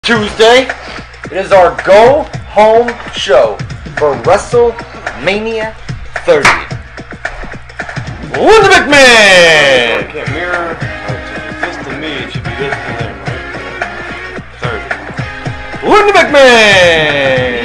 Tuesday. It is our go home show for WrestleMania 30. Linda McMahon! I can't mirror. This to me, it should be this to them, right? 30. Linda McMahon!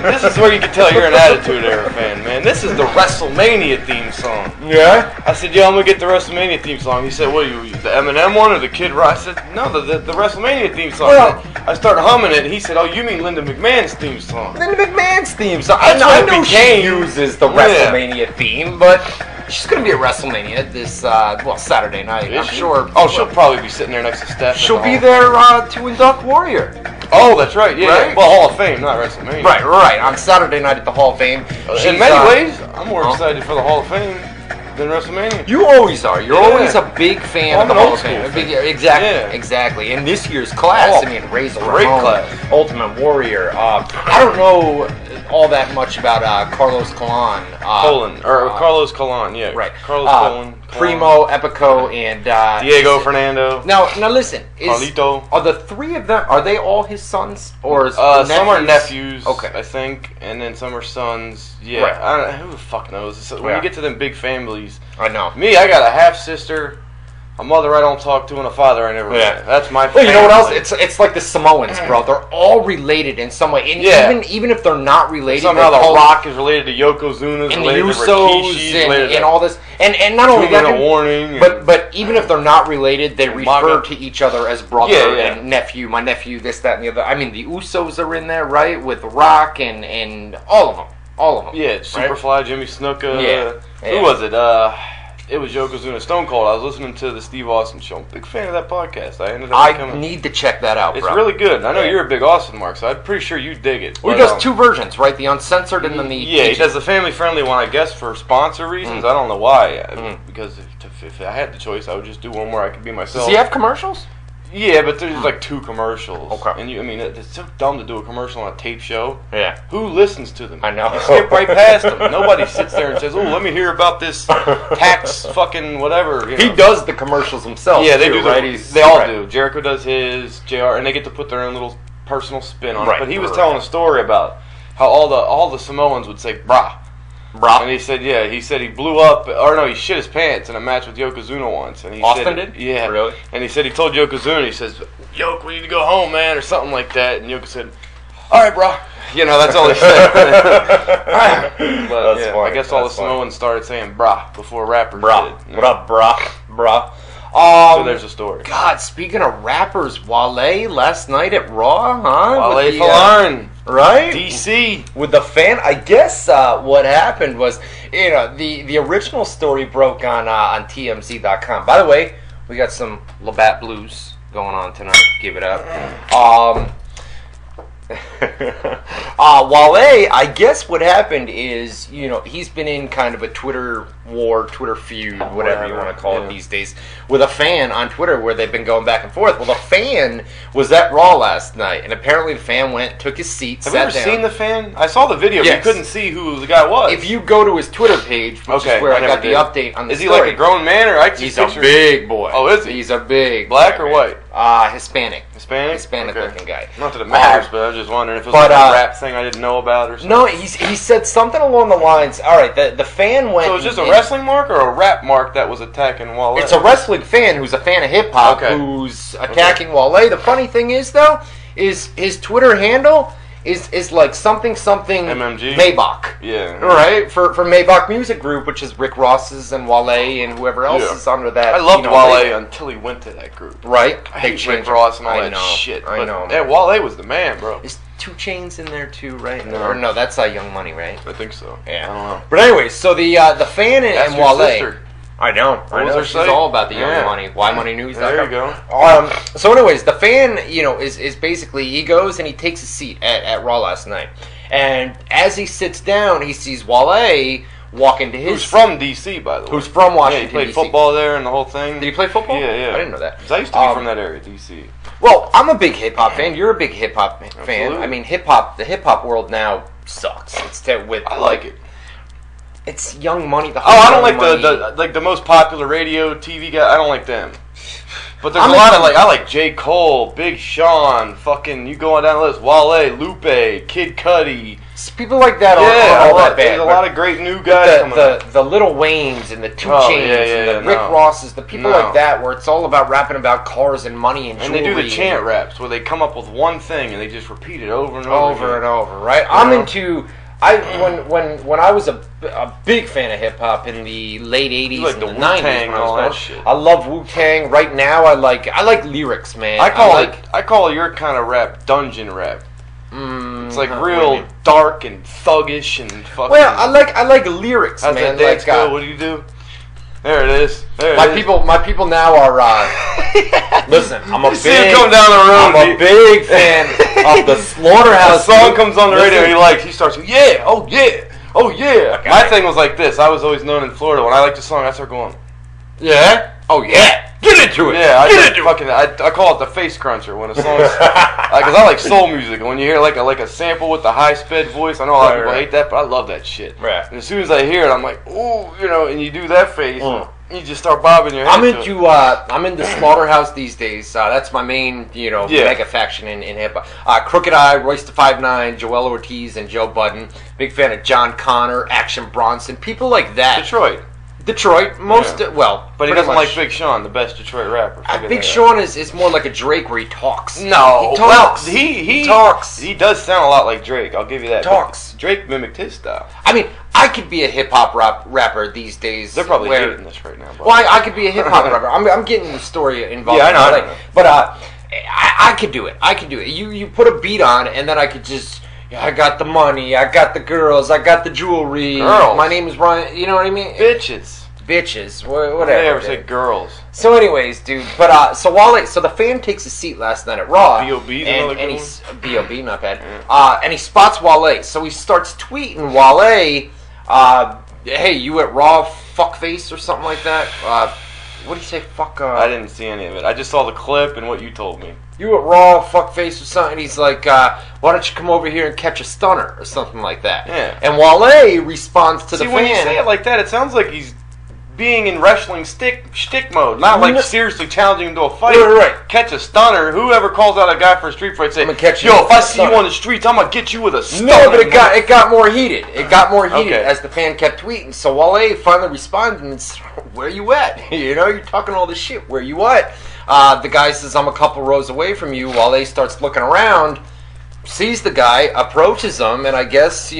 This is where you can tell you're an Attitude Era fan, man. This is the WrestleMania theme song. Yeah? I said, yo, I'm going to get the WrestleMania theme song. He said, what, the Eminem one or the Kid Rock? I said, no, the WrestleMania theme song. Well, I started humming it, and he said, oh, you mean Linda McMahon's theme song. Linda McMahon's theme song. That's I what it know became. she uses the WrestleMania theme, but she's going to be at WrestleMania this, Saturday night. Is I'm she? sure. Oh, she'll probably be sitting there next to Steph. She'll be there to induct Warrior. Oh, that's right, yeah. Right? Well, Hall of Fame, not WrestleMania. Right. On Saturday night at the Hall of Fame. In many ways, I'm more excited for the Hall of Fame than WrestleMania. You always are. You're always a big fan Well, of the I'm an Hall old of Fame. school fan. Exactly. In this year's class, Oh, I mean, Razor great Ramon, class. Ultimate Warrior. I don't know all that much about Carlos Colon. Carlos Colon, yeah. Right. Carlos Colon. Primo, Epico, and Diego Fernando. Now listen. Carlito. Are the three of them? Are they all his sons, or is some are nephews? Okay. I think, and then some are sons. Yeah, Right. I don't know, who the fuck knows? So when you get to them big families, I know. me, I got a half sister, a mother I don't talk to, and a father I never met. That's my. Well, you know what else? family. It's like the Samoans, bro. They're all related in some way, and even if they're not related, Somehow they The call Rock is related to Yokozuna, and the related to Usos Rikishi, and all this, and not only that, warning. but even if they're not related, they refer to each other as brother Yeah. and nephew. My nephew, this, that, and the other. I mean, the Usos are in there, right, with Rock and all of them. Yeah, Superfly, Jimmy Snuka. Yeah. Who was it? It was Yokozuna, Stone Cold. I was listening to the Steve Austin show. I'm a big fan of that podcast. I need to check that out, It's bro. really good. I know you're a big Austin Mark, so I'm pretty sure you dig it. Well, he does two versions, right? The uncensored and then the... Yeah, he does the family-friendly one, I guess, for sponsor reasons. I don't know why. Because if I had the choice, I would just do one where I could be myself. Does he have commercials? Yeah, but there's like two commercials. Okay. And it's so dumb to do a commercial on a tape show. Yeah. Who listens to them? I know. You skip right past them. Nobody sits there and says, "Oh, let me hear about this tax fucking whatever." You know? He does the commercials himself. Yeah, they too, do. Right? They all do. Jericho does his, JR, and they get to put their own little personal spin on it. But he was telling a story about how all the Samoans would say "brah." Brah. And he said, he blew up, or no, he shit his pants in a match with Yokozuna once. And he Austin said, did? Yeah. Really? And he said he told Yokozuna, he says, "Yoke, we need to go home, man," or something like that. And Yoko said, "All right, bro." You know, that's all he said. But That's funny. I guess all the Samoans started saying "brah" before rappers Brah. did. What up, brah? So there's a story. God, speaking of rappers, Wale last night at Raw, huh? Wale Falarin. Right? DC. With the fan, I guess what happened was, the original story broke on TMZ.com. By the way, we got some Labatt Blues going on tonight. Give it up. Wale, I guess what happened is, he's been in kind of a Twitter war, Twitter feud, whatever you want to call it these days, with a fan on Twitter where they've been going back and forth. Well, the fan was at Raw last night, and apparently the fan went, took his seat, Have you ever seen the fan? I saw the video, but you couldn't see who the guy was. If you go to his Twitter page, which is where I got the update on the story. Is he like a grown man, or I see He's a big boy. Oh, is he? He's a big Black boy, or white? Hispanic. Hispanic looking guy. Not that it matters, but I was just wondering if it was like a rap thing I didn't know about or something. No, he said something along the lines. All right, the fan went. So it's just a wrestling mark or a rap mark that was attacking Wale? It's a wrestling fan who's a fan of hip hop who's attacking Wale. The funny thing is, though, is his Twitter handle is like something MMG Maybach. Yeah. Right? For Maybach Music Group, which is Rick Ross's and Wale and whoever else is under that. I loved Wale until he went to that group. Right? I hate Rick Ross and all that shit. I know. Yeah, Wale was the man, bro. Is 2 Chainz in there too, right? No. Or no, that's Young Money, right? I think so. Yeah. I don't know. But anyway, so the fan and Wale. Sister. I know. She's all about the Young Money. WhyMoneyNews.com. There you go. So anyways, the fan, is basically, he goes and he takes a seat at Raw last night. And as he sits down, he sees Wale walk into his... Who's from D.C., by the way. Who's from Washington, Yeah, he played D.C. football there and the whole thing. Did he play football? Yeah. I didn't know that. 'Cause I used to be from that area, D.C. Well, I'm a big hip-hop fan. You're a big hip-hop fan. Absolutely. I mean, the hip-hop world now sucks. I like it. It's Young Money. I don't like the most popular radio, TV guy. I don't like them. But there's a lot of I like J. Cole, Big Sean, fucking you go on down the list, Wale, Lupe, Kid Cudi. People like that are all that bad. There's a lot of great new guys coming up. The Lil Waynes and the 2 Chainz and the Rick Rosses, the people like that, where it's all about rapping about cars and money and jewelry. And they do the chant raps where they come up with one thing and they just repeat it over and over. Right? I'm into. When I was a big fan of hip hop in the late '80s like and the Wu-Tang '90s, and all that shit. I love Wu-Tang. Right now, I like lyrics, man. I call your kind of rap dungeon rap. It's like real dark and thuggish and fucking. Well, I like lyrics, how's man. That dance go? What do you do? There it is. My people now are. Listen, I'm a big. Coming down the road. I'm a big fan of the Slaughterhouse. The song comes on the radio. He starts. Yeah. Oh yeah. Oh yeah. Okay. My thing was like this. I was always known in Florida. When I liked a song, I start going. Yeah. Oh yeah. Get into it. Yeah. I call it the face cruncher when a song's because I like soul music. When you hear like a sample with the high sped voice, I know a lot of people hate that, but I love that shit. Right. And as soon as I hear it, I'm like, ooh, and you do that face. You just start bobbing your head. I'm into Slaughterhouse these days. That's my main, mega faction in hip hop. Crooked Eye, Royce the 5'9", Joel Ortiz, and Joe Budden. Big fan of John Connor, Action Bronson, people like that. Detroit, but he doesn't like Big Sean, the best Detroit rapper. Big Sean is more like a Drake where he talks. No, he talks. Well, he talks. He does sound a lot like Drake. I'll give you that. Talks. Drake mimicked his style. I mean, I could be a hip hop rapper these days. They're probably hating this right now. Bro. Well, I could be a hip hop rapper. I'm getting the story involved. Yeah, I know. But I could do it. You put a beat on, and then I could just. Yeah, I got the money, I got the girls, I got the jewelry. Girls. My name is Ryan. You know what I mean? Bitches, whatever. They ever say girls. So, anyways, dude. But so the fan takes a seat last night at Raw. B.O.B. B.O.B. not bad. And he spots Wale, so he starts tweeting Wale. Hey, you at Raw, fuckface or something like that. What do you say? Fuck. I didn't see any of it. I just saw the clip and what you told me. You at Raw, fuckface or something. He's like, why don't you come over here and catch a stunner or something like that? Yeah. And Wale responds to the fan. When you say it like that, it sounds like he's being in wrestling shtick mode, not like seriously challenging him to a fight. Right. Catch a stunner. Whoever calls out a guy for a street fight, say, if I see you on the streets, I'm gonna get you with a stunner. No, but it got more heated. It got more heated as the fan kept tweeting. So Wale finally responded and said, "Where you at? You're talking all this shit. Where you at?" The guy says, "I'm a couple rows away from you." Wale starts looking around, sees the guy, approaches him, and I guess,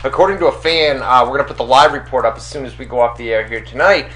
according to a fan, we're going to put the live report up as soon as we go off the air here tonight.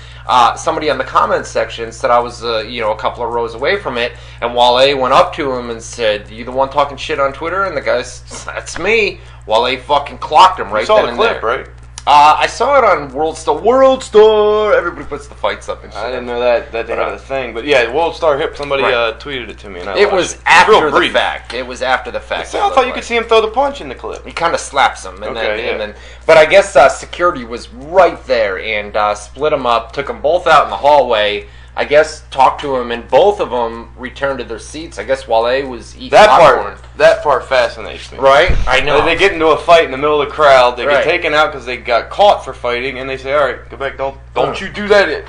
Somebody on the comments section said I was, a couple of rows away from it, and Wale went up to him and said, "You the one talking shit on Twitter?" And the guy says, "That's me." Wale fucking clocked him right then and there. You saw the clip, right? I saw it on World Star. Everybody puts the fights up and shit. I didn't know that they had a thing, but yeah, World Star Hip. Somebody tweeted it to me, and it was after the fact. It was after the fact. I thought you could see him throw the punch in the clip. He kind of slaps him, and then. But I guess security was right there and split them up, took them both out in the hallway. I guess talked to him, and both of them returned to their seats. I guess Wale was eating popcorn. That part fascinates me. Right? I know. They get into a fight in the middle of the crowd. They get taken out because they got caught for fighting, and they say, "All right, go back. Don't you do that.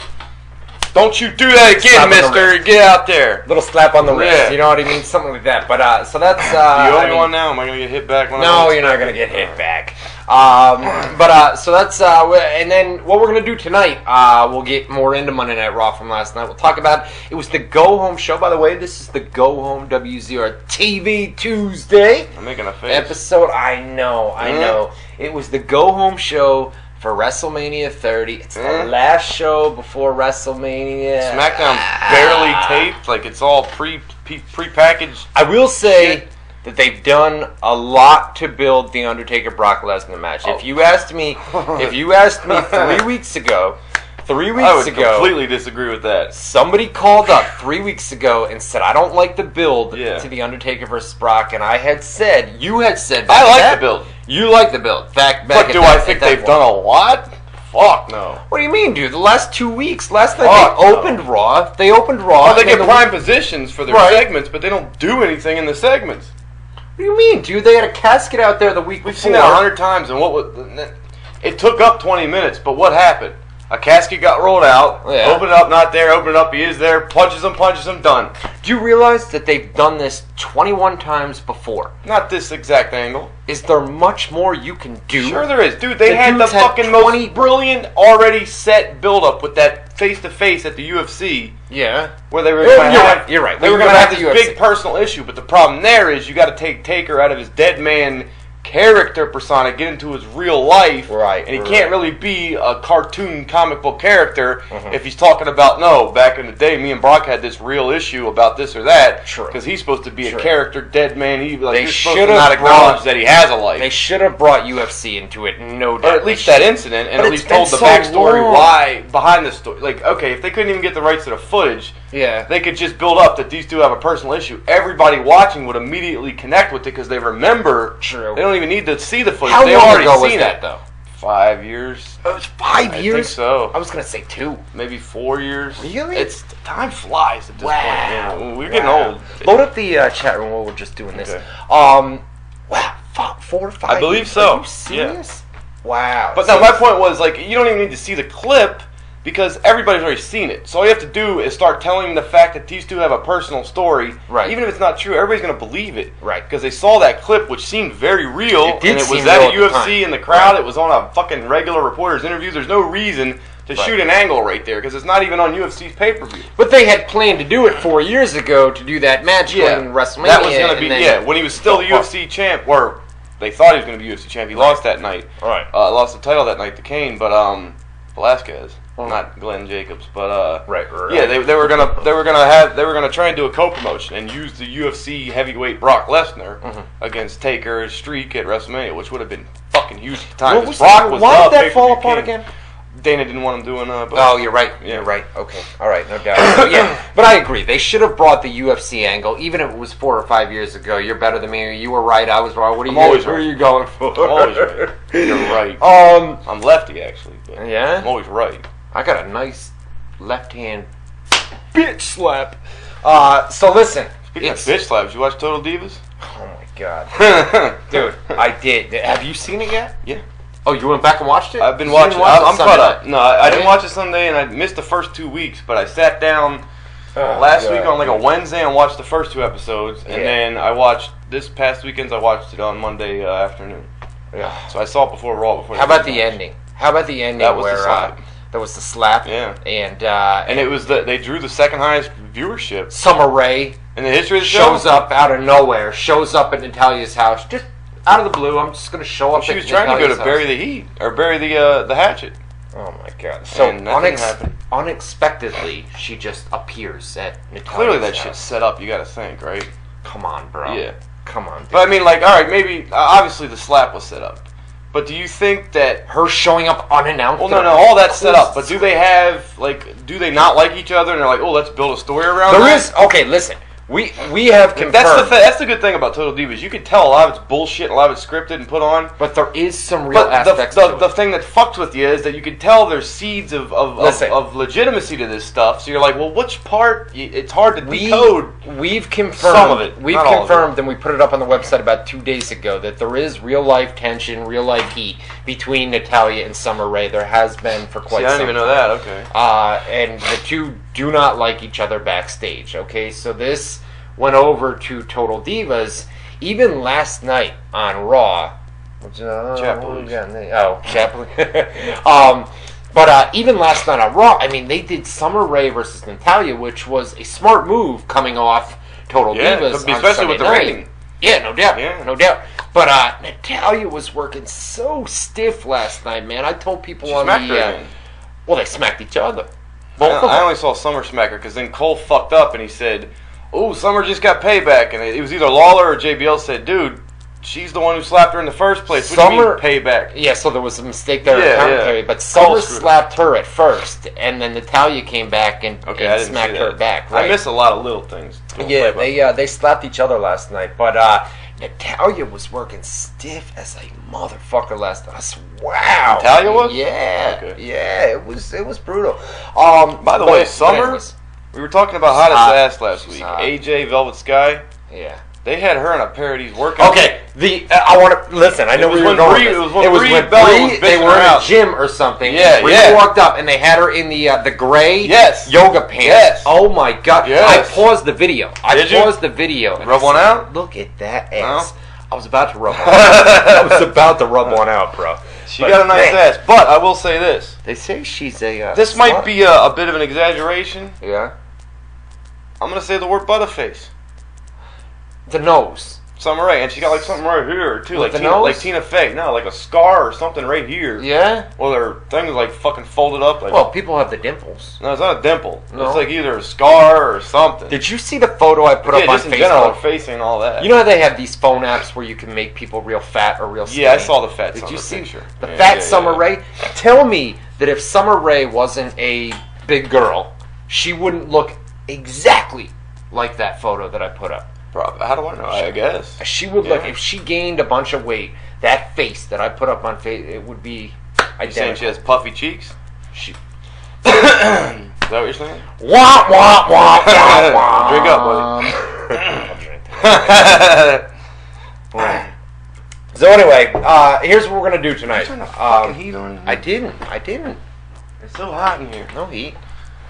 Don't you do that again, mister. Get out there." Little slap on the wrist. You know what I mean? Something like that. But so that's. You owe me one now. Am I going to get hit back? No, you're not going to get hit back. So that's and then what we're gonna do tonight. We'll get more into Monday Night Raw from last night. We'll talk about it was the Go Home show. By the way, this is the Go Home WZR TV Tuesday. I'm making a face. Episode. I know. It was the Go Home show for WrestleMania 30. It's the last show before WrestleMania. SmackDown barely taped. Like it's all pre-packaged. I will say that they've done a lot to build the Undertaker Brock Lesnar match. If you asked me 3 weeks ago, I would completely disagree with that. Somebody called up 3 weeks ago and said, "I don't like the build to the Undertaker versus Brock," and I had said, you had said, I like the build. You like the build. But do I think they've done a lot? Fuck no. What do you mean, dude? The last 2 weeks, last night they opened Raw. They opened Raw. Oh, they get prime positions for their segments, but they don't do anything in the segments. What do you mean, dude? They had a casket out there the week before. We've seen that 100 times, and it took up 20 minutes, but what happened? A casket got rolled out. Yeah. Open it up, not there. Open it up, he is there. Punches him, done. Do you realize that they've done this 21 times before? Not this exact angle. Is there much more you can do? Sure there is. Dude, they had the fucking most brilliant, already set build-up with that face-to-face at the UFC. Yeah. Where they were going to have... You're right. They were going to have this big personal issue, but the problem there is you got to take Taker out of his dead man character persona, get into his real life, right? And he can't really be a cartoon comic book character if he's talking about back in the day, me and Brock had this real issue about this or that. True. Because he's supposed to be a character, dead man. You're supposed to not acknowledge that he has a life. They should have brought UFC into it, no doubt. Or at least that incident, and at least told the backstory why behind the story. Like, okay, if they couldn't even get the rights to the footage, they could just build up that these two have a personal issue. Everybody watching would immediately connect with it because they remember. True. They don't even need to see the footage. How They've long already ago was seen that, though? 5 years. It was 5 years? I think so. I was going to say 2. Maybe 4 years. Really? Time flies at this point. Yeah, we're getting old. Load up the chat room while we're just doing this. Okay. Wow, 4 or 5 I believe years? so. Are you serious? Yeah. Wow. But now my point was, like, you don't even need to see the clip because everybody's already seen it. So all you have to do is start telling the fact that these two have a personal story. Right. Even if it's not true, everybody's going to believe it. Right. Because they saw that clip, which seemed very real. It did and it was seem at real a at the UFC in the crowd. Right. It was on a fucking regular reporter's interview. There's no reason to shoot an angle right there because it's not even on UFC's pay-per-view. But they had planned to do it 4 years ago to do that match during WrestleMania. That was going to be, when he was still the UFC champ, or they thought he was going to be UFC champ. He lost that night. Right. Lost the title that night to Kane, but Velasquez. Not Glenn Jacobs, but right. Yeah, they were gonna try and do a co-promotion and use the UFC heavyweight Brock Lesnar against Taker's streak at WrestleMania, which would have been fucking huge at the time. Why did that fall apart again? Dana didn't want him doing. Oh, you're right. Yeah. You're right. Okay. All right. No doubt. But I agree. They should have brought the UFC angle, even if it was 4 or 5 years ago. You're better than me. You were right. I was wrong. Who are you going for? I'm always right. You're right. I'm lefty actually. But yeah. I'm always right. I got a nice left hand bitch slap. So listen. Speaking of bitch slaps, you watch Total Divas? Oh my god, dude, I did. Have you seen it yet? Yeah. Oh, you went back and watched it? I've been watching. I'm caught up. No, I didn't watch it Sunday, and I missed the first 2 weeks. But I sat down last week on like a Wednesday and watched the first 2 episodes, and then I watched this past weekend. I watched it on Monday afternoon. Yeah. So I saw it before Raw. How about the ending? That was the slap. That was the slap. Yeah. And it was they drew the second highest viewership. Summer Rae in the history of the show shows up out of nowhere. Shows up at Natalia's house, just out of the blue. I'm just gonna show up. She was trying to go to bury the heat or bury the hatchet. Oh my god! So unexpectedly, she just appears at Natalia's Clearly, that house. shit's set up. You got to think, right? Come on, bro. Yeah. Come on. Dude. But I mean, like, all right, maybe obviously the slap was set up. But do you think that her showing up unannounced? Well, no, all that's set up. But do they not like each other? And they're like, oh, let's build a story around that? There is. Okay, listen. We have confirmed. That's the good thing about Total Divas. You can tell a lot of it's bullshit, a lot of it's scripted and put on. But there is some real aspects to it. The thing that fucks with you is that you can tell there's seeds of legitimacy to this stuff. So you're like, well, which part? It's hard to decode. We've confirmed some of it. We've confirmed, and we put it up on the website about 2 days ago, that there is real life tension, real life heat between Natalya and Summer Rae. There has been for quite some time. I didn't even know that. Okay. And the two do not like each other backstage. Okay, so this went over to Total Divas. Even last night on Raw. Chaplin. But even last night on Raw, I mean, they did Summer Rae versus Natalya, which was a smart move coming off Total Divas, especially with the rating. Yeah, no doubt. But Natalya was working so stiff last night, man. I told people they smacked each other. I only saw Summer smack her because then Cole fucked up and he said, "Oh, Summer just got payback," and it was either Lawler or JBL said, "Dude, she's the one who slapped her in the first place. What do you mean payback?" Yeah, so there was a mistake there in commentary, but Summer slapped her at first, and then Natalya came back and smacked her back. Right? I miss a lot of little things. Yeah, they slapped each other last night, but Natalya was working stiff as a motherfucker last night. Wow. Natalya was? Yeah. Okay. Yeah, it was brutal. By the way, Summer, we were talking about hottest ass last week. AJ, Velvet Sky. Yeah. They had her in a pair of these workout. Okay, I want to listen. I know where you're going. It was when Brie, they were in a gym or something. Yeah, Brie walked up and they had her in the gray yoga pants. Yes. Oh my god! Yes. I paused the video. Did you? Paused the video. Rub one out? Look at that ass. No? I was about to rub one out. I was about to rub one out, bro. She got a nice ass, but I will say this. They say she's a. This might be a bit of an exaggeration. Yeah. I'm gonna say the word butterface. The nose. Something right, and she got like something right here too, With like the nose? like Tina Fey. No, like a scar or something right here. Yeah. Well, her thing is like fucking folded up. Like, Well, people have the dimples. no, it's not a dimple. No. It's like either a scar or something. Did you see the photo I put up on just in Facebook? general, face and all that. You know how they have these phone apps where you can make people real fat or real skinny? Yeah, I saw the fat. Did you see picture. the fat Summer Rae? Tell me that if Summer Rae wasn't a big girl, she wouldn't look exactly like that photo that I put up. Probably. How do I know? I guess She would look, if she gained a bunch of weight, that face that I put up on Facebook, it would be identical. You saying she has puffy cheeks? She. Is that what you're saying? Wah, wah, wah, wah, wah. Drink up, buddy. So anyway, here's what we're gonna do tonight. Turn the fucking heat on. I didn't. It's so hot in here. No heat.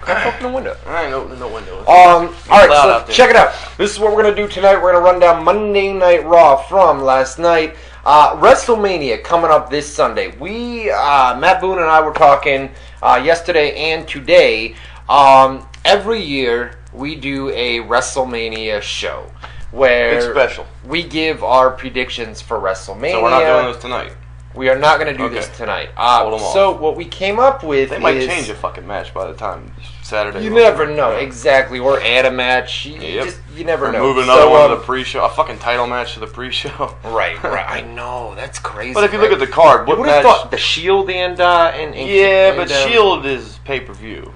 Crack open the window. I ain't opening no window. Alright, so check it out. This is what we're going to do tonight. We're going to run down Monday Night Raw from last night. WrestleMania coming up this Sunday. Matt Boone and I were talking yesterday and today. Every year we do a WrestleMania show where it's special. We give our predictions for WrestleMania. So we're not doing this tonight. We are not going to do this tonight. So what we came up with They might change a fucking match by the time Saturday. You never know. Exactly. Or add a match. You never know. Move another one to the pre-show. A fucking title match to the pre-show. Right. I know. That's crazy. But if you look at the card, what match? Thought the Shield and Shield is pay-per-view.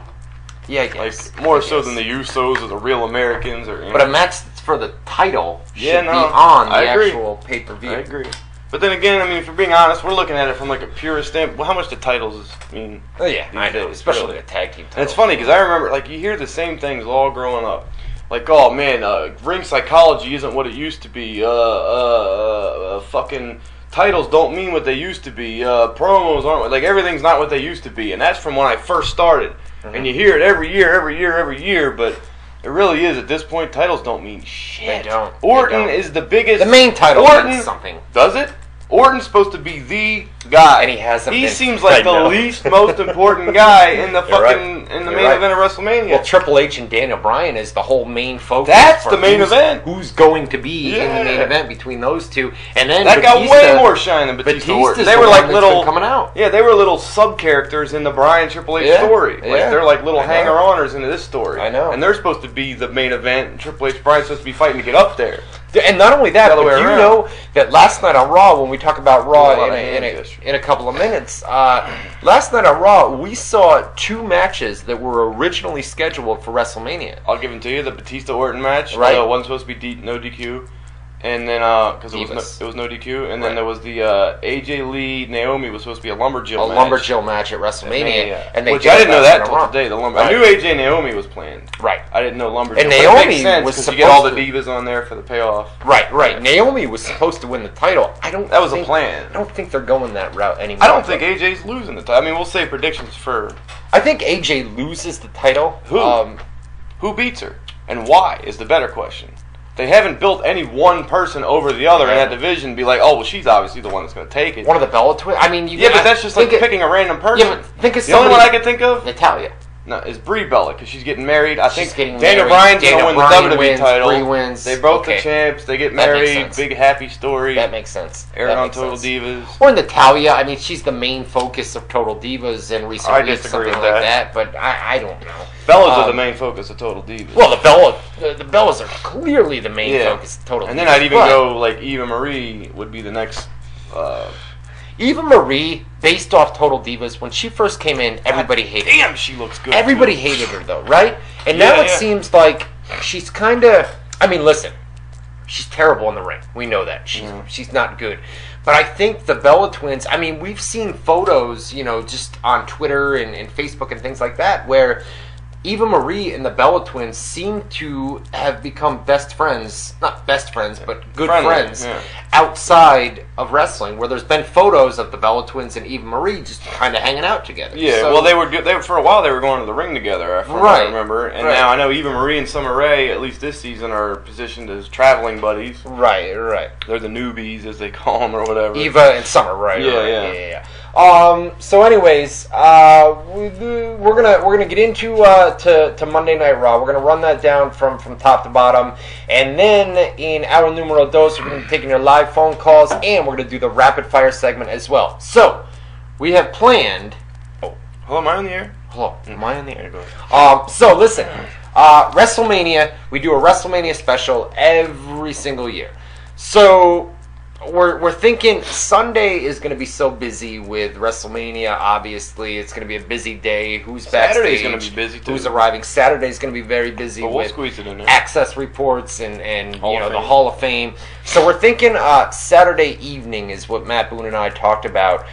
Yeah, I guess. Like, more so than the Usos or the Real Americans. But a match that's for the title should be on the actual pay-per-view. I agree. But then again, I mean, if you're being honest, we're looking at it from like a purist standpoint. Well, how much the titles mean? Oh yeah, I know, especially the tag team titles. And it's funny because I remember, like, you hear the same things all growing up. Like, oh man, ring psychology isn't what it used to be. Fucking titles don't mean what they used to be. Promos aren't like everything's not what they used to be, and that's from when I first started. Mm-hmm. And you hear it every year, but. It really is. At this point, titles don't mean shit. They don't. Orton is the biggest. The main title means something. Does it? Orton's supposed to be the guy, and he hasn't. He seems like the least most important guy in the fucking in the main event of WrestleMania. Well, Triple H and Daniel Bryan is the whole main focus. That's the main event. Who's going to be in the main event between those two? And then that got way more shine than Batista. Orton. They were like little coming out. Yeah, they were little sub characters in the Bryan Triple H story. Like they're like little hanger-oners into this story. I know. And they're supposed to be the main event. And Triple H Bryan's supposed to be fighting to get up there. And not only that, but you know that last night on Raw, when we talk about Raw in a couple of minutes, last night on Raw, we saw 2 matches that were originally scheduled for WrestleMania. I'll give them to you. The Batista-Orton match, one's supposed to be no DQ. And then, because it was no DQ, and then there was the AJ Lee Naomi was supposed to be a lumberjill match. A lumberjill match at WrestleMania, and which I didn't know that until today. I knew AJ Naomi was planned. Right. I didn't know lumberjill. And Naomi was supposed to get all the divas on there for the payoff. Right. Naomi was supposed to win the title. That was a plan. I don't think they're going that route anymore. I don't think AJ's losing the title. I mean, we'll say predictions for. I think AJ loses the title. Who? Who beats her, and why is the better question. They haven't built any one person over the other in that division. Be like, oh, well, she's obviously the one that's going to take it. One of the Bella twins. I mean, but that's just like picking a random person. Yeah, but think of the only one I can think of, Natalya. No, is Brie Bella because she's getting married. I think Daniel Bryan's going to win the WWE title. Brie wins. They both the champs. They get married. Big happy story. That makes sense. Aired on Total Divas. Or Natalya. I mean, she's the main focus of Total Divas in recent weeks, something like that. But I don't know. Bellas are the main focus of Total Divas. Well, the Bellas are clearly the main focus of Total Divas. And then I'd even go like Eva Marie would be the next. Eva Marie, based off Total Divas, when she first came in, everybody hated her. Damn, she looks good. Everybody hated her, though, right? And now it seems like she's kind of... I mean, listen, she's terrible in the ring. We know that. She's not good. But I think the Bella Twins... I mean, we've seen photos, just on Twitter and Facebook and things like that, where Eva Marie and the Bella Twins seem to have become best friends, not best friends, but good friends outside of wrestling, where there's been photos of the Bella Twins and Eva Marie just kind of hanging out together. Yeah, so, well, they were for a while they were going to the ring together, from what I remember, and now I know Eva Marie and Summer Rae, at least this season, are positioned as traveling buddies. Right. They're the newbies, as they call them, or whatever. Eva and Summer Rae. Yeah. So anyways, we're gonna get into to Monday Night Raw. We're gonna run that down from top to bottom, and then in our numero dos, we're gonna be taking your live phone calls, and we're gonna do the rapid fire segment as well. So we have planned. Oh, hello, am I on the air? Hello, am I on the air? So listen, WrestleMania. We do a WrestleMania special every single year. So we're thinking Sunday is going to be so busy with WrestleMania. Obviously, it's going to be a busy day. Who's backstage? Saturday's going to be busy too. Who's arriving? Saturday's going to be very busy with squeeze it in there. Access reports and the Hall of Fame. So we're thinking Saturday evening is what Matt Boone and I talked about.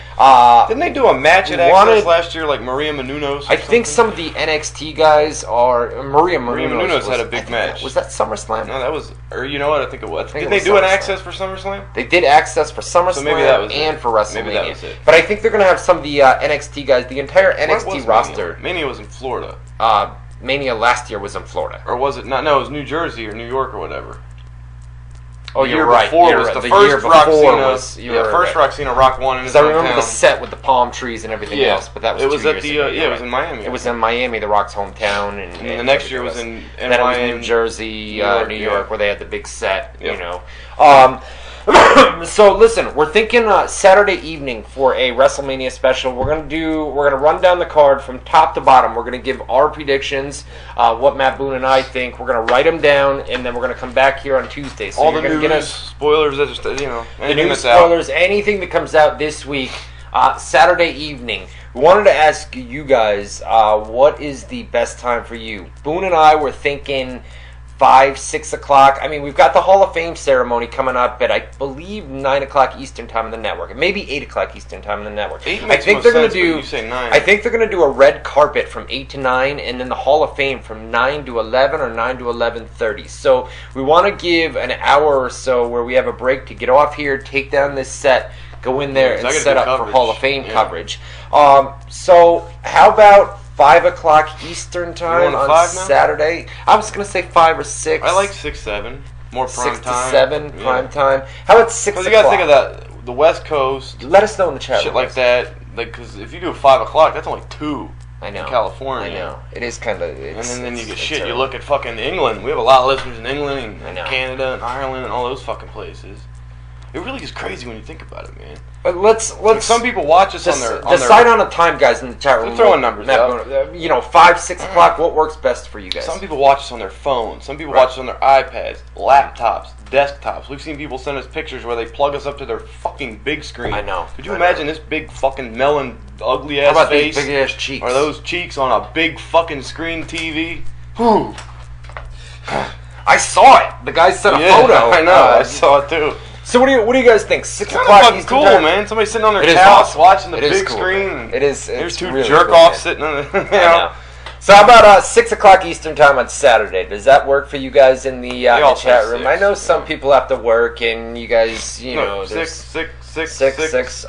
Didn't they do a match at Access last year, like Maria Menounos? I think some of the NXT guys are Maria Menounos had a big match. Was that SummerSlam? No, that was. Or you know what? I think it was. Didn't they do an Access for SummerSlam? They did Access for SummerSlam and for WrestleMania. Maybe that was it. But I think they're going to have some of the NXT guys, the entire NXT roster. Mania was in Florida. Mania last year was in Florida. Or was it not? No, it was New Jersey or New York or whatever. Oh, you're right. The first Roxina Rock won in his hometown. I remember the set with the palm trees and everything else, but that was 2 years ago. It was in Miami. It was in Miami, the Rock's hometown, and the next year was in NY, that was New Jersey, New York, where they had the big set. Yep. You know. So listen, we're thinking Saturday evening for a WrestleMania special. We're gonna run down the card from top to bottom. We're gonna give our predictions, what Matt Boone and I think. We're gonna write them down, and then we're gonna come back here on Tuesday. So all the news, spoilers, the news, spoilers, anything that comes out this week, Saturday evening. We wanted to ask you guys, what is the best time for you? Boone and I were thinking 5, 6 o'clock. I mean, we've got the Hall of Fame ceremony coming up at, I believe, 9 o'clock Eastern time on the network. Maybe 8 o'clock Eastern time on the network. I think they're going to do. You say 9. I think they're going to do a red carpet from 8 to 9, and then the Hall of Fame from 9 to 11 or 9 to 11:30. So we want to give an hour or so where we have a break to get off here, take down this set, go in there, and set up for Hall of Fame coverage. So how about 5 o'clock Eastern time on Saturday? I was going to say 5 or 6. I like 6, 7. More prime 6 time. 6 to 7 prime time. How about 6 o'clock? You got to think of that. The West Coast. Let us know in the chat. Shit like that. Because if you do 5 o'clock, that's only 2. I know. In California. I know. It is kind of. And then you get shit. You look at fucking England. We have a lot of listeners in England and Canada and Ireland and all those fucking places. It really is crazy when you think about it, man. But let's some people watch us on their decide on a time, guys, in the chat room. We're throwing numbers out. 5, 6 o'clock. What works best for you guys? Some people watch us on their phones. Some people watch us on their iPads, laptops, desktops. We've seen people send us pictures where they plug us up to their fucking big screen. I know. Could you imagine this big fucking melon, ugly ass face? These big ass cheeks? Are those cheeks on a big fucking screen TV? Whew. I saw it. The guy sent a photo. I know. I saw it too. So what do you guys think? 6 o'clock o'clock Eastern cool, time? Man. Somebody sitting on their couch watching the big screen. It is. There's 2 really jerk-offs sitting on the. I know. So how about 6 o'clock Eastern time on Saturday? Does that work for you guys in the chat room? 6, I know some people have to work, and you guys, 6. All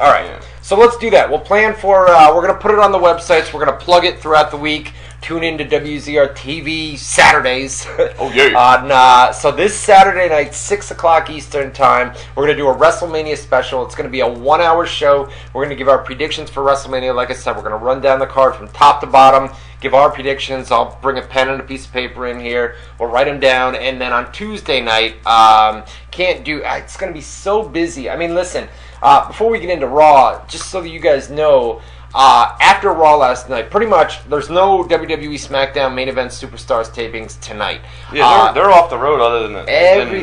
right. Yeah. So let's do that. We'll plan for. We're gonna put it on the websites. We're gonna plug it throughout the week. Tune in to WZR TV Saturdays. Oh, yeah. So this Saturday night, 6 o'clock Eastern time, we're going to do a WrestleMania special. It's going to be a 1-hour show. We're going to give our predictions for WrestleMania. Like I said, we're going to run down the card from top to bottom, give our predictions. I'll bring a pen and a piece of paper in here. We'll write them down. And then on Tuesday night, it's going to be so busy. I mean, listen, before we get into Raw, just so that you guys know, after Raw last night, pretty much there's no WWE SmackDown Main Event Superstars tapings tonight. Yeah, they're off the road other than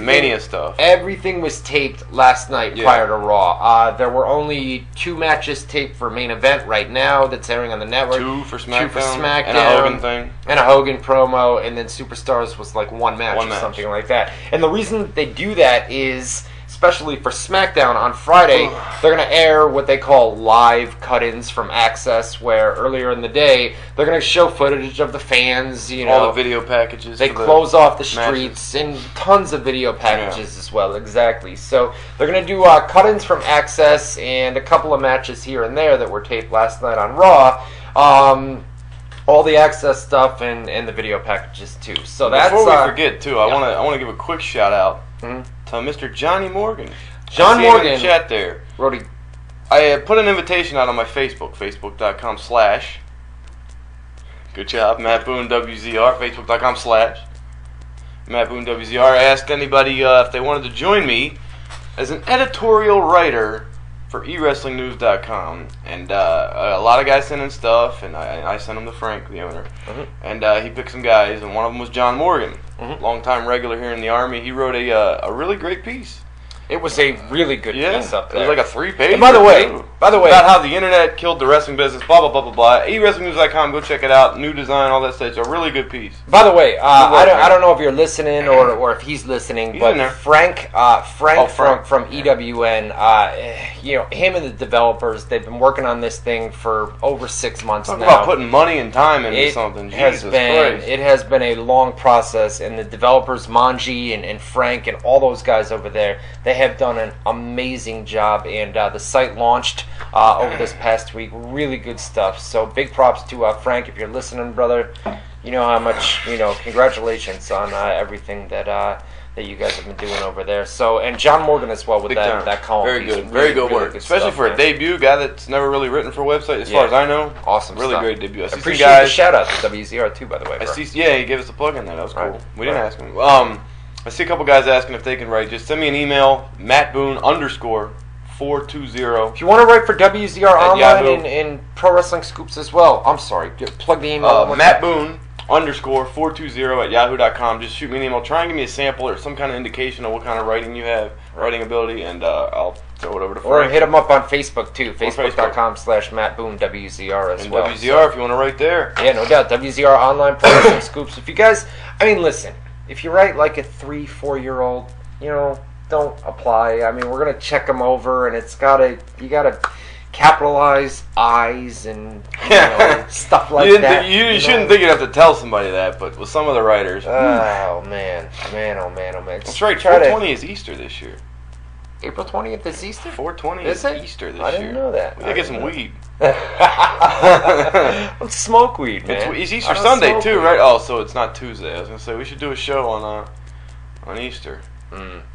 Mania stuff. Everything was taped last night prior to Raw. There were only 2 matches taped for Main Event right now that's airing on the network. 2 for SmackDown. And a Hogan thing. And a Hogan promo, and then Superstars was like 1 match or something like that. And the reason that they do that is especially for SmackDown on Friday, they're going to air what they call live cut-ins from Access, where earlier in the day, they're going to show footage of the fans, you know. All the video packages. They close off the streets and tons of video packages as well, exactly. So they're going to do cut-ins from Access and a couple of matches here and there that were taped last night on Raw. All the Access stuff and the video packages too. So that's before we forget too. I want to give a quick shout out to Mr. Johnny Morgan. John Morgan, in the chat there. Brody. I put an invitation out on my Facebook, facebook.com/ good job, Matt Boone WZR, facebook.com/ Matt Boone WZR. I asked anybody if they wanted to join me as an editorial writer for eWrestlingNews.com, and a lot of guys sent in stuff, and I sent them to Frank, the owner, and he picked some guys, and one of them was John Morgan, longtime regular here in the Army. He wrote a really great piece. It was a really good piece up there. It was like a 3-page. And by the way, about how the internet killed the wrestling business, blah blah blah blah blah. eWrestlingNews.com, go check it out. New design, all that stuff. It's a really good piece. By the way, I don't know if you're listening or if he's listening, but Frank from EWN, you know, him and the developers, they've been working on this thing for over 6 months now. Talk about putting money and time into something. It has been a long process, and the developers, Manji and Frank and all those guys over there, they have done an amazing job, and the site launched over this past week. Really good stuff. So big props to Frank. If you're listening, brother, you know how much, you know, congratulations on everything that you guys have been doing over there. So, and John Morgan as well with that column. Very good. Very good work. Especially for a debut guy that's never really written for a website, as far as I know. Awesome really stuff. Great debut. I appreciate the shout out to WZR too, by the way. He gave us a plug in there. That was cool. We didn't ask him. I see a couple guys asking if they can write. Just send me an email, mattboone_420. If you want to write for WZR Online and Pro Wrestling Scoops as well, I'm sorry, plug the email. mattboone_420 at yahoo.com. Just shoot me an email. Try and give me a sample or some kind of indication of what kind of writing you have, writing ability, and I'll throw it over to Frank. Or hit them up on Facebook too, facebook.com/mattboonewzr as well. WZR if you want to write there. Yeah, no doubt. WZR Online Pro Wrestling Scoops. If you guys, I mean, listen, if you write like a 3-4-year-old, you know, don't apply. I mean, we're gonna check them over, and you gotta capitalize I's and stuff like that. You shouldn't think you'd have to tell somebody that, but with some of the writers. Oh man. That's right. 420 is Easter this year. April 20th is Easter? 420 is Easter this year. I didn't know that. We gotta get some weed. Let's smoke weed, man. It's Easter Sunday too, right? Oh, so it's not Tuesday. I was gonna say we should do a show on Easter.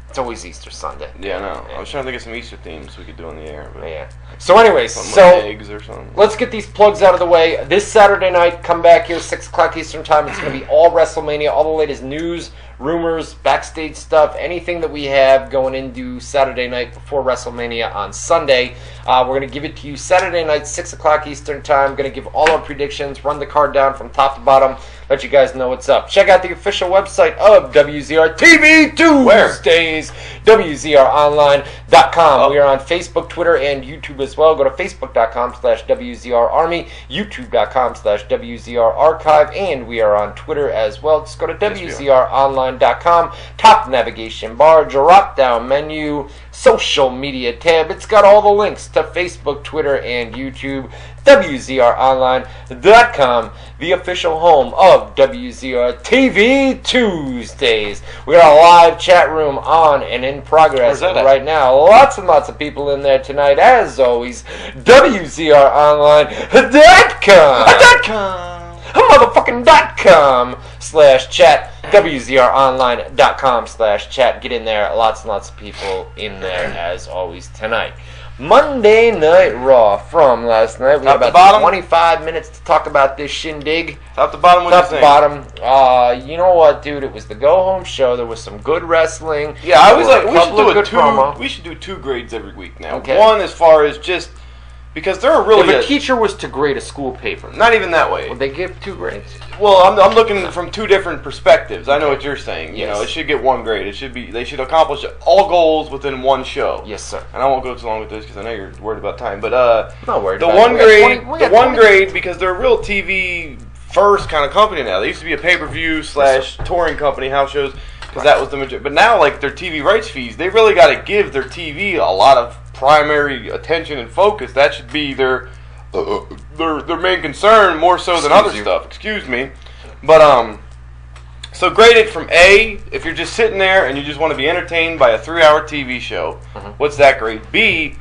It's always Easter Sunday. Yeah, I know. I was trying to think of some Easter themes we could do on the air. But yeah. So anyways, like eggs or something. Let's get these plugs out of the way. This Saturday night, come back here, 6 o'clock Eastern Time. It's going to be all WrestleMania, all the latest news, rumors, backstage stuff, anything that we have going into Saturday night before WrestleMania on Sunday. We're going to give it to you Saturday night, 6 o'clock Eastern Time. Going to give all our predictions, run the card down from top to bottom, let you guys know what's up. Check out the official website of WZR TV Tuesdays, WZROnline.com. We are on Facebook, Twitter, and YouTube as well. Go to facebook.com/WZRArmy, youtube.com/WZRArchive, and we are on Twitter as well. Just go to WZROnline.com, top navigation bar, drop down menu, social media tab. It's got all the links to Facebook, Twitter, and YouTube. WZROnline.com, the official home of WZR TV Tuesdays. We got a live chat room on and in progress right now. Lots and lots of people in there tonight. As always, WZROnline.com. motherfucking.com/chat. WZROnline.com/chat. Get in there. Lots and lots of people in there as always tonight. Monday Night Raw from last night. We have about 25 minutes to talk about this shindig. Top to bottom, what do you think? Top to bottom. You know what, dude? It was the go-home show. There was some good wrestling. Yeah, I was like, we should do 2 grades every week now. Okay. One, as far as just because they're really. If a teacher was to grade a school paper, not even that way. Would they give 2 grades? Well, I'm looking from 2 different perspectives. I know what you're saying. You know, it should get 1 grade. They should accomplish all goals within 1 show. Yes, sir. And I won't go too long with this because I know you're worried about time. But not worried. The 1 grade, the 1 grade, because they're a real TV first kind of company now. They used to be a pay-per-view / touring company, house shows. because that was the majority. But now, like, their TV rights fees, they really got to give their TV a lot of primary attention and focus. That should be their main concern, more so than other stuff. Excuse me. But, so grade it from A, if you're just sitting there and you just want to be entertained by a 3-hour TV show. What's that grade? B,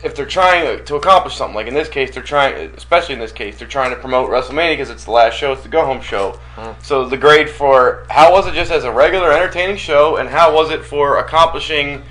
if they're trying to accomplish something, like in this case, especially in this case, they're trying to promote WrestleMania because it's the last show, it's the go-home show. So the grade for how was it just as a regular entertaining show, and how was it for accomplishing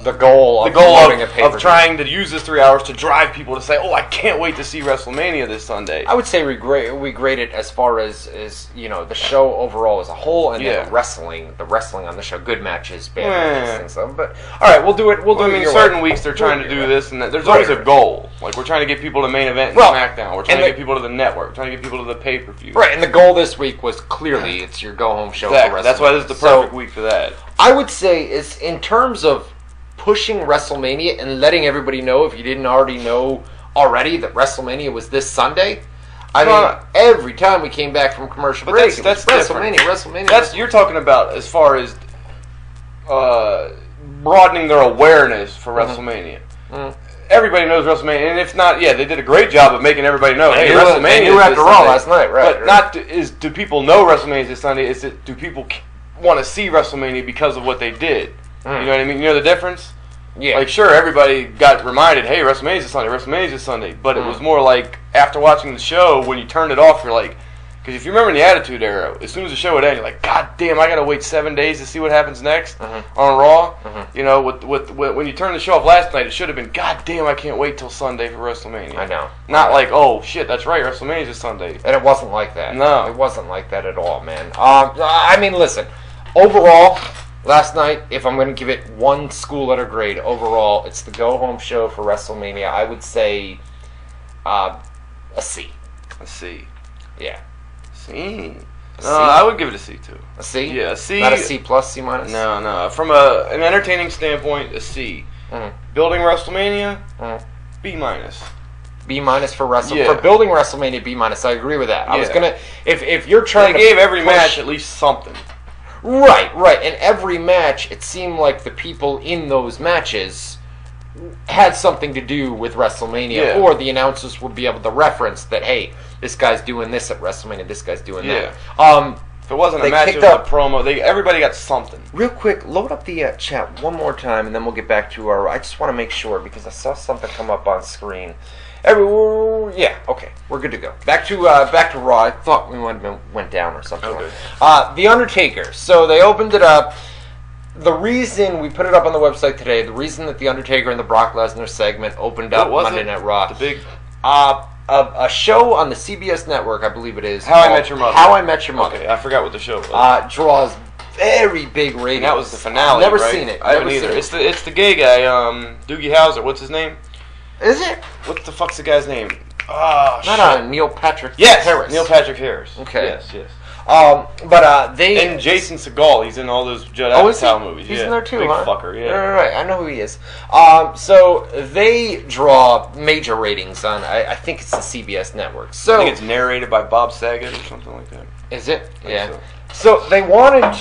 the goal of trying to use this 3 hours to drive people to say, oh, I can't wait to see WrestleMania this Sunday. I would say we grade it as far as the show overall as a whole, and then the wrestling on the show, good matches, bad matches, things. But all right, we'll do it. I mean, certain weeks they're trying to do this, and there's always a goal. Like, we're trying to get people to main event in SmackDown. We're trying to get people to the network. We're trying to get people to the pay-per-view. Right, and the goal this week was clearly it's your go-home show for WrestleMania. That's why this is the perfect week for that. I would say is in terms of pushing WrestleMania and letting everybody know, if you didn't already know already, that WrestleMania was this Sunday. I mean, every time we came back from commercial break, that's WrestleMania. That's you're talking about as far as broadening their awareness for WrestleMania. Everybody knows WrestleMania, and if not, they did a great job of making everybody know. Hey, WrestleMania. You were at the Raw last night, right? But not do people know WrestleMania is this Sunday? Is it do people want to see WrestleMania because of what they did? You know what I mean? You know the difference? Yeah. Like, sure, everybody got reminded, hey, WrestleMania's this Sunday, WrestleMania's this Sunday. But it was more like, after watching the show, when you turned it off, you're like, because if you remember in the Attitude Era, as soon as the show would end, you're like, God damn, I got to wait 7 days to see what happens next on Raw. You know, when you turned the show off last night, it should have been, God damn, I can't wait till Sunday for WrestleMania. I know. Not like, oh, shit, that's right, WrestleMania's this Sunday. And it wasn't like that. No. It wasn't like that at all, man. I mean, listen, overall, last night, if I'm going to give it one school letter grade overall, it's the go-home show for WrestleMania. I would say a C. A C. Yeah. C. I would give it a C, too. A C? Yeah, a C. Not a C plus, C minus? No. From an entertaining standpoint, a C. Building WrestleMania, B minus. B minus for For building WrestleMania, B minus. I agree with that. I was going to... If you're trying to... They gave every match at least something. Right. And every match, it seemed like the people in those matches had something to do with WrestleMania, or the announcers would be able to reference that, hey, this guy's doing this at WrestleMania, this guy's doing that. If it wasn't a match, it was a promo. Everybody got something. Real quick, load up the chat one more time, and then we'll get back to our... I just want to make sure, because I saw something come up on screen. Okay, we're good to go. Back to Raw. I thought we went down or something. Okay. The Undertaker. So they opened it up. The reason we put it up on the website today, the reason that the Undertaker and the Brock Lesnar segment opened up Monday Night Raw, the big a show on the CBS network, I believe it is. How I Met Your Mother. How I Met Your Mother. Okay, I forgot what the show was. Draws very big ratings. And that was the finale. Never seen it. I haven't either. It's the gay guy, Doogie Howser. What's his name? Is it? What the fuck's the guy's name? Not Neil Patrick Harris. Harris. Neil Patrick Harris. Okay. Yes. But they... And Jason Segel, he's in all those Judd Apatow movies. He's in there too, Big huh? fucker, yeah. Right, I know who he is. So they draw major ratings on, I think it's the CBS network. So I think it's narrated by Bob Saget or something like that. Is it? Yeah. So they wanted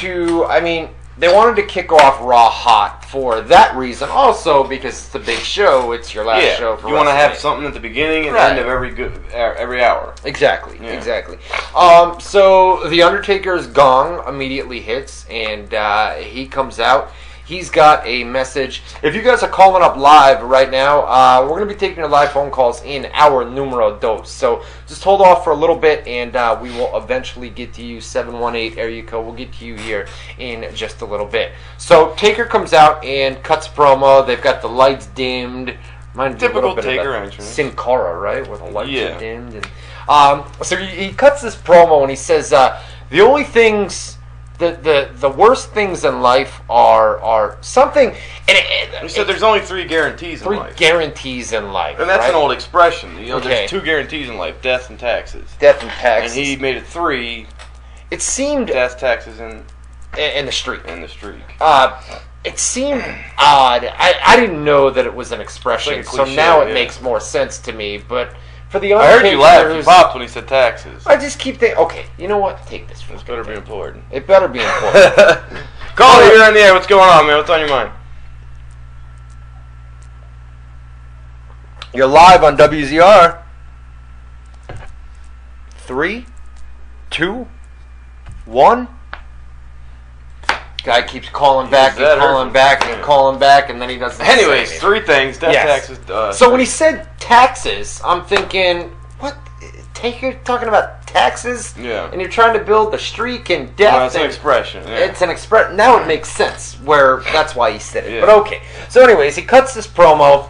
to kick off Raw hot for that reason. Also because it's the big show, it's your last show for you want to have something at the beginning and end of every hour. Exactly. So the Undertaker's gong immediately hits, and he comes out. He's got a message. If you guys are calling up live right now, we're going to be taking your live phone calls in our numero dos. So just hold off for a little bit, and we will eventually get to you. 718 area code. We'll get to you here in just a little bit. So Taker comes out and cuts promo. They've got the lights dimmed. Typical Taker entrance. Sin Cara, right? Where the lights are dimmed. And, so he cuts this promo, and he says, the only things... The worst things in life are something. He said there's only 3 guarantees in life. 3 guarantees in life. And that's an old expression. There's 2 guarantees in life: death and taxes. Death and taxes. And he made it 3. It seemed death, taxes, and the streak. And the streak. It seemed odd. I didn't know that it was an expression, so now it makes more sense to me. But for the I heard you laugh. You popped when he said taxes. I just keep thinking, okay, you know what? Take this. This better be important. It better be important. Call it, you're on the air. What's going on, man? What's on your mind? You're live on WZR. 3, 2, 1. Guy keeps calling back and calling back and calling back, and then he doesn't. Anyways, 3 things. Death taxes. So when he said taxes, I'm thinking, what? Taker talking about taxes? Yeah. And you're trying to build the streak and death. Well, it's an expression. Yeah. It's an expression. Now it makes sense. Where that's why he said it. Yeah. But okay. So anyways, he cuts this promo.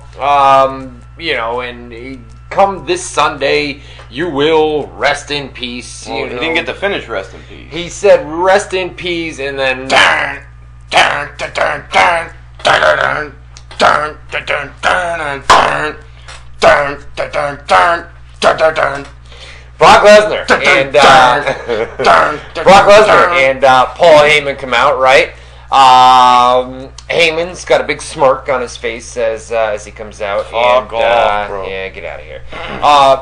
You know, and he, come this Sunday, you will rest in peace. Well, he didn't get to finish rest in peace. He said rest in peace, and then Brock Lesnar and Brock Lesnar and Paul Heyman come out, right? Heyman's got a big smirk on his face as he comes out. Fuck off, bro. Yeah, get out of here.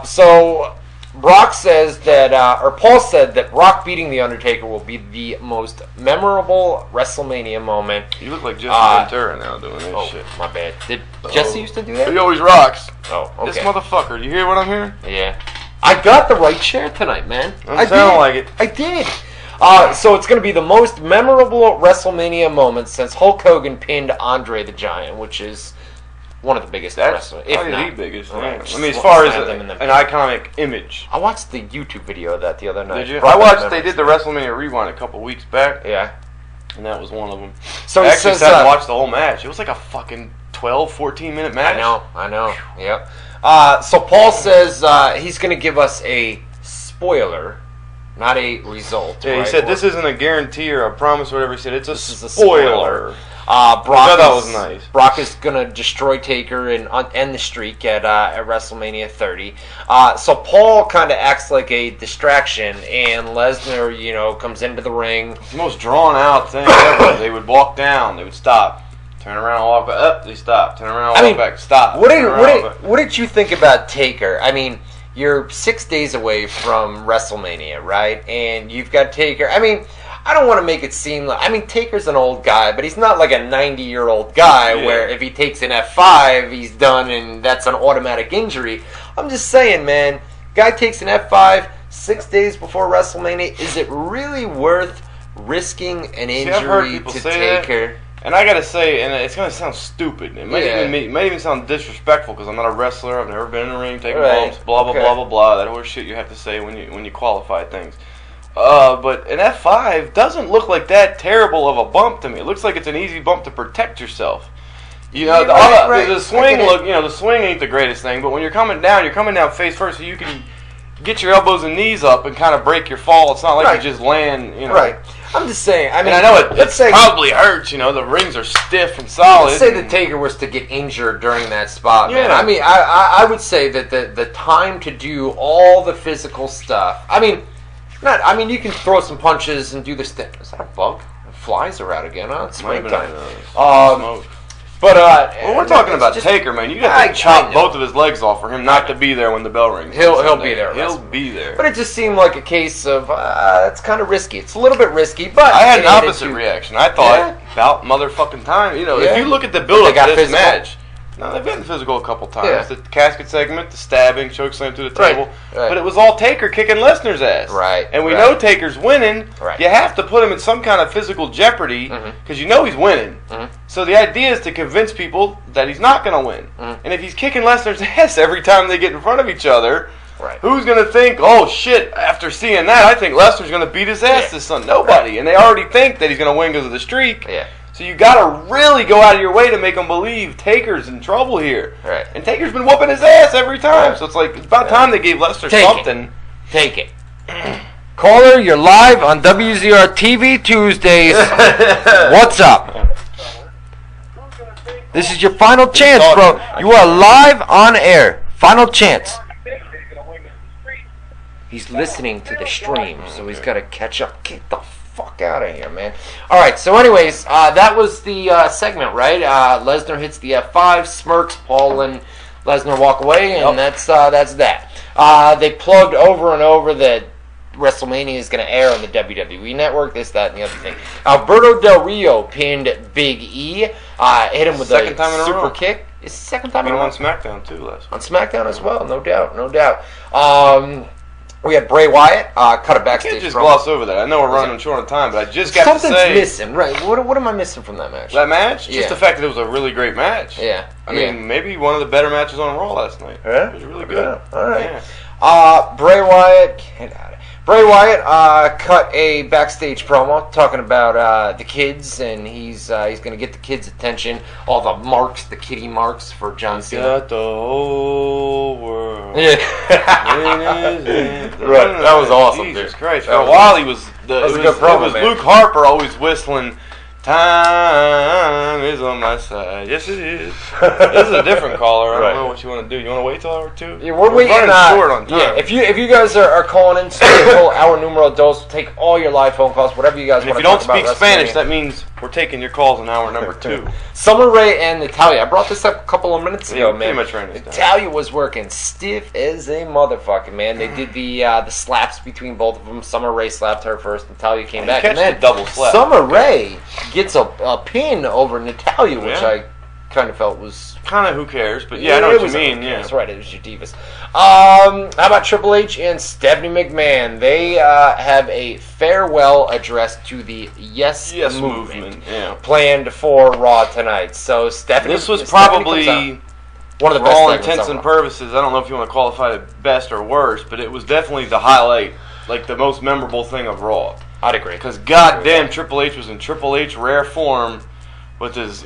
So Brock says that, or Paul said that Brock beating the Undertaker will be the most memorable WrestleMania moment. You look like Jesse Ventura now doing this shit. My bad. Did Jesse used to do that? He always rocks. Oh, okay. This motherfucker. Do you hear what I'm hearing? Yeah. I got the right chair tonight, man. I sound like it. I did. So it's going to be the most memorable WrestleMania moment since Hulk Hogan pinned Andre the Giant, which is one of the biggest wrestlers. If not the biggest. Right. I mean, as far as an iconic image. I watched the YouTube video of that the other night. Did you? I watched. They did the WrestleMania Rewind a couple weeks back. Yeah. And that was one of them. So I actually sat and watched the whole match. It was like a fucking 12, 14-minute match. I know. Yep. So Paul says he's going to give us a spoiler, not a result. Yeah, right? He said this isn't a guarantee or a promise or whatever. He said it's a spoiler. spoiler. Brock that was nice. Brock is going to destroy Taker and end the streak at WrestleMania 30. So Paul kind of acts like a distraction, and Lesnar, comes into the ring. It's the most drawn out thing ever. They would walk down, they would stop, turn around, walk back, up, they stop, turn around, walk back, stop. What did you think about Taker? I mean, you're 6 days away from WrestleMania, right? And you've got Taker. I mean, I don't want to make it seem like... I mean, Taker's an old guy, but he's not like a 90-year-old guy where if he takes an F5, he's done and that's an automatic injury. I'm just saying, man, guy takes an F5 6 days before WrestleMania. Is it really worth risking an injury to Taker? That. And I gotta say, and it's gonna sound stupid. It might even sound disrespectful because I'm not a wrestler. I've never been in a ring, taking bumps, blah blah blah blah blah. That whole shit you have to say when you qualify things. But an F5 doesn't look like that terrible of a bump to me. It looks like it's an easy bump to protect yourself. The swing the swing ain't the greatest thing, but when you're coming down face first, so you can get your elbows and knees up and kind of break your fall. It's not like you just land, Right. I'm just saying. I mean, I know it probably hurts. The rings are stiff and solid. Let's say that Taker was to get injured during that spot, man. I mean, I would say that the time to do all the physical stuff. I mean, you can throw some punches and do this thing. Is that a bug? Flies are out again. It's springtime. But we're talking about Taker, man. You got to chop both of his legs off for him not to be there when the bell rings. He'll be there. He'll be there. But it just seemed like a case of it's kind of risky. It's a little bit risky, but I had an opposite reaction. I thought about motherfucking time. If you look at the build up to this match. No, they've been physical a couple times. Yeah. The casket segment, the stabbing, chokeslam through the table. Right. But it was all Taker kicking Lesnar's ass. Right. And we know Taker's winning. Right. You have to put him in some kind of physical jeopardy because he's winning. So the idea is to convince people that he's not going to win. And if he's kicking Lesnar's ass every time they get in front of each other, who's going to think, oh shit, after seeing that, I think Lesnar's going to beat his ass this Sunday? Nobody. And they already think that he's going to win because of the streak. Yeah. So you got to really go out of your way to make them believe Taker's in trouble here. Right. And Taker's been whooping his ass every time. So it's like, it's about time they gave Lesnar something. Take it. Caller, you're live on WZR TV Tuesdays. What's up? This is your final chance, bro. You are live on air. Final chance. He's listening to the stream, so he's got to catch up. Get the fuck out of here, man. All right, so anyways, that was the segment, right? Lesnar hits the F5, smirks, Paul and Lesnar walk away, and that's that. They plugged over and over that WrestleMania is going to air on the WWE Network, this, that, and the other thing. Alberto Del Rio pinned Big E, hit him with a super kick. It's the second time in a row. On SmackDown, too, last week. On SmackDown as well, no doubt, no doubt. We had Bray Wyatt cut a backstage. You can't just gloss over that. I know we're running short on time, but I just got to say... Something's missing, right. What am I missing from that match? That match? Just the fact that it was a really great match. Yeah. I mean, maybe one of the better matches on Raw last night. Yeah? It was really good. All right. Yeah. Bray Wyatt... Bray Wyatt cut a backstage promo talking about the kids, and he's going to get the kids' attention. All the marks, the kitty marks for John Cena. Got the whole world. Yeah. Right. That was awesome. Jesus Christ. For a while, it was Luke Harper always whistling. Time is on my side. Yes, it is. This is a different caller. I don't know what you want to do. You want to wait till hour 2? Yeah, we're waiting. Running short on time. Yeah, if you guys are calling in, so hour numero dos, take all your live phone calls, whatever you guys want to talk about. If you don't speak Spanish, that means we're taking your calls in hour number 2. Summer Rae and Natalya. I brought this up a couple of minutes ago, man. Pretty much ran this down. Natalya was working stiff as a motherfucker, man. They did the slaps between both of them. Summer Rae slapped her first. Natalya came back, and then double slap. Summer Rae gets a pin over Natalya, which I kind of felt was kind of who cares, but I know what you mean. Yeah, that's right. It was your Divas. How about Triple H and Stephanie McMahon? They have a farewell address to the Yes movement planned for Raw tonight. So Stephanie, this was probably one of the best. For all intents and purposes, I don't know if you want to qualify it best or worst, but it was definitely the highlight, like the most memorable thing of Raw. I'd agree. Because goddamn, Triple H was in Triple H rare form with his,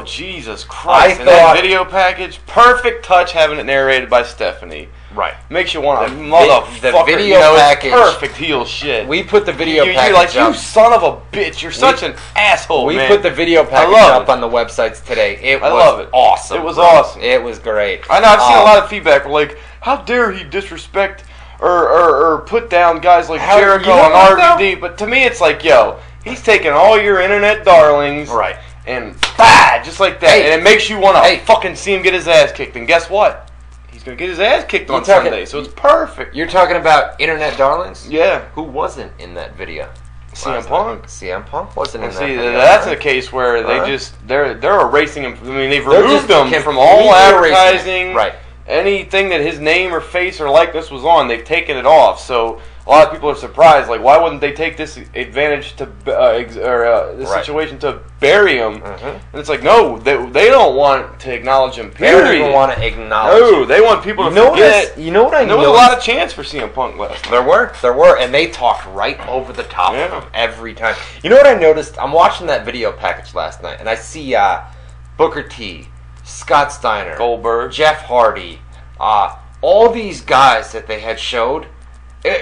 Jesus Christ. And that video package, perfect touch having it narrated by Stephanie. Right. Makes you want to motherfucker. The video package. Perfect heel shit. We put the video package You're like, you son of a bitch. You're such an asshole, man. We put the video package up on the websites today. I love it. Awesome. It was awesome. It was great. I know, I've seen a lot of feedback. Like, how dare he disrespect or put down guys like Jericho and RVD, but to me it's like, he's taking all your internet darlings, right, and just like that, and it makes you want to fucking see him get his ass kicked. And guess what? He's gonna get his ass kicked on Sunday, so it's perfect. You're talking about internet darlings? Yeah. Who wasn't in that video? CM Punk. CM Punk wasn't in that video. That's a case where they're erasing him. I mean, they've removed him from all advertising. Right. Anything that his name or face or likeness was on, they've taken it off. So a lot of people are surprised. Like, why wouldn't they take this advantage to this situation to bury him? And it's like, no, they don't want to acknowledge him. Period. They don't even want to acknowledge. No, they want people to forget. You know what I know? There was a lot of chance for CM Punk last night. There were, and they talked right over the top of him every time. You know what I noticed? I'm watching that video package last night, and I see Booker T, Scott Steiner, Goldberg, Jeff Hardy, all these guys that they had showed,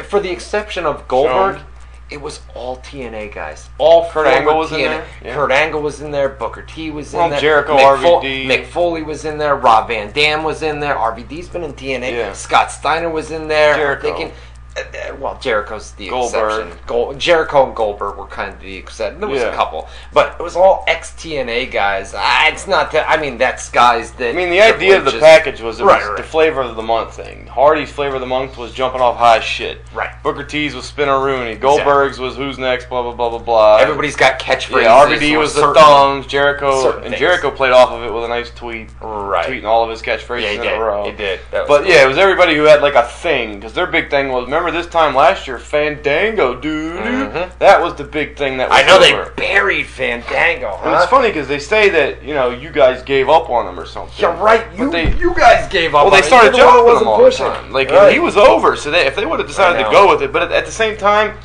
for the exception of Goldberg, it was all TNA guys. All Kurt Angle was in there. Yeah. Kurt Angle was in there. Booker T was in there. Jericho, RVD. Mick Foley was in there. Rob Van Dam was in there. RVD's been in TNA. Yeah. Scott Steiner was in there. Jericho. Jericho's the Goldberg. exception. Jericho and Goldberg were kind of the exception. There was a couple, but it was all ex-TNA guys. It's not that. I mean, that's guys that. I mean, the idea of the package was the flavor of the month thing. Hardy's flavor of the month was jumping off high shit. Right. Booker T's was Spinner Rooney. Goldberg's was who's next. Blah blah blah blah blah. Everybody's got catchphrases. Yeah, RVD was the thumbs. Jericho played off of it with a nice tweet. Right. Tweeting all of his catchphrases in a row. He did. But it was everybody who had like a thing, because their big thing was, remember this time last year, Fandango, dude. That was the big thing that was they buried Fandango, huh? And it's funny because they say that, you guys gave up on him or something. Yeah, right. You guys gave up on him. Well, they started jumping him all the time. Like, he was over, so if they would have decided to go with it, but at the same time,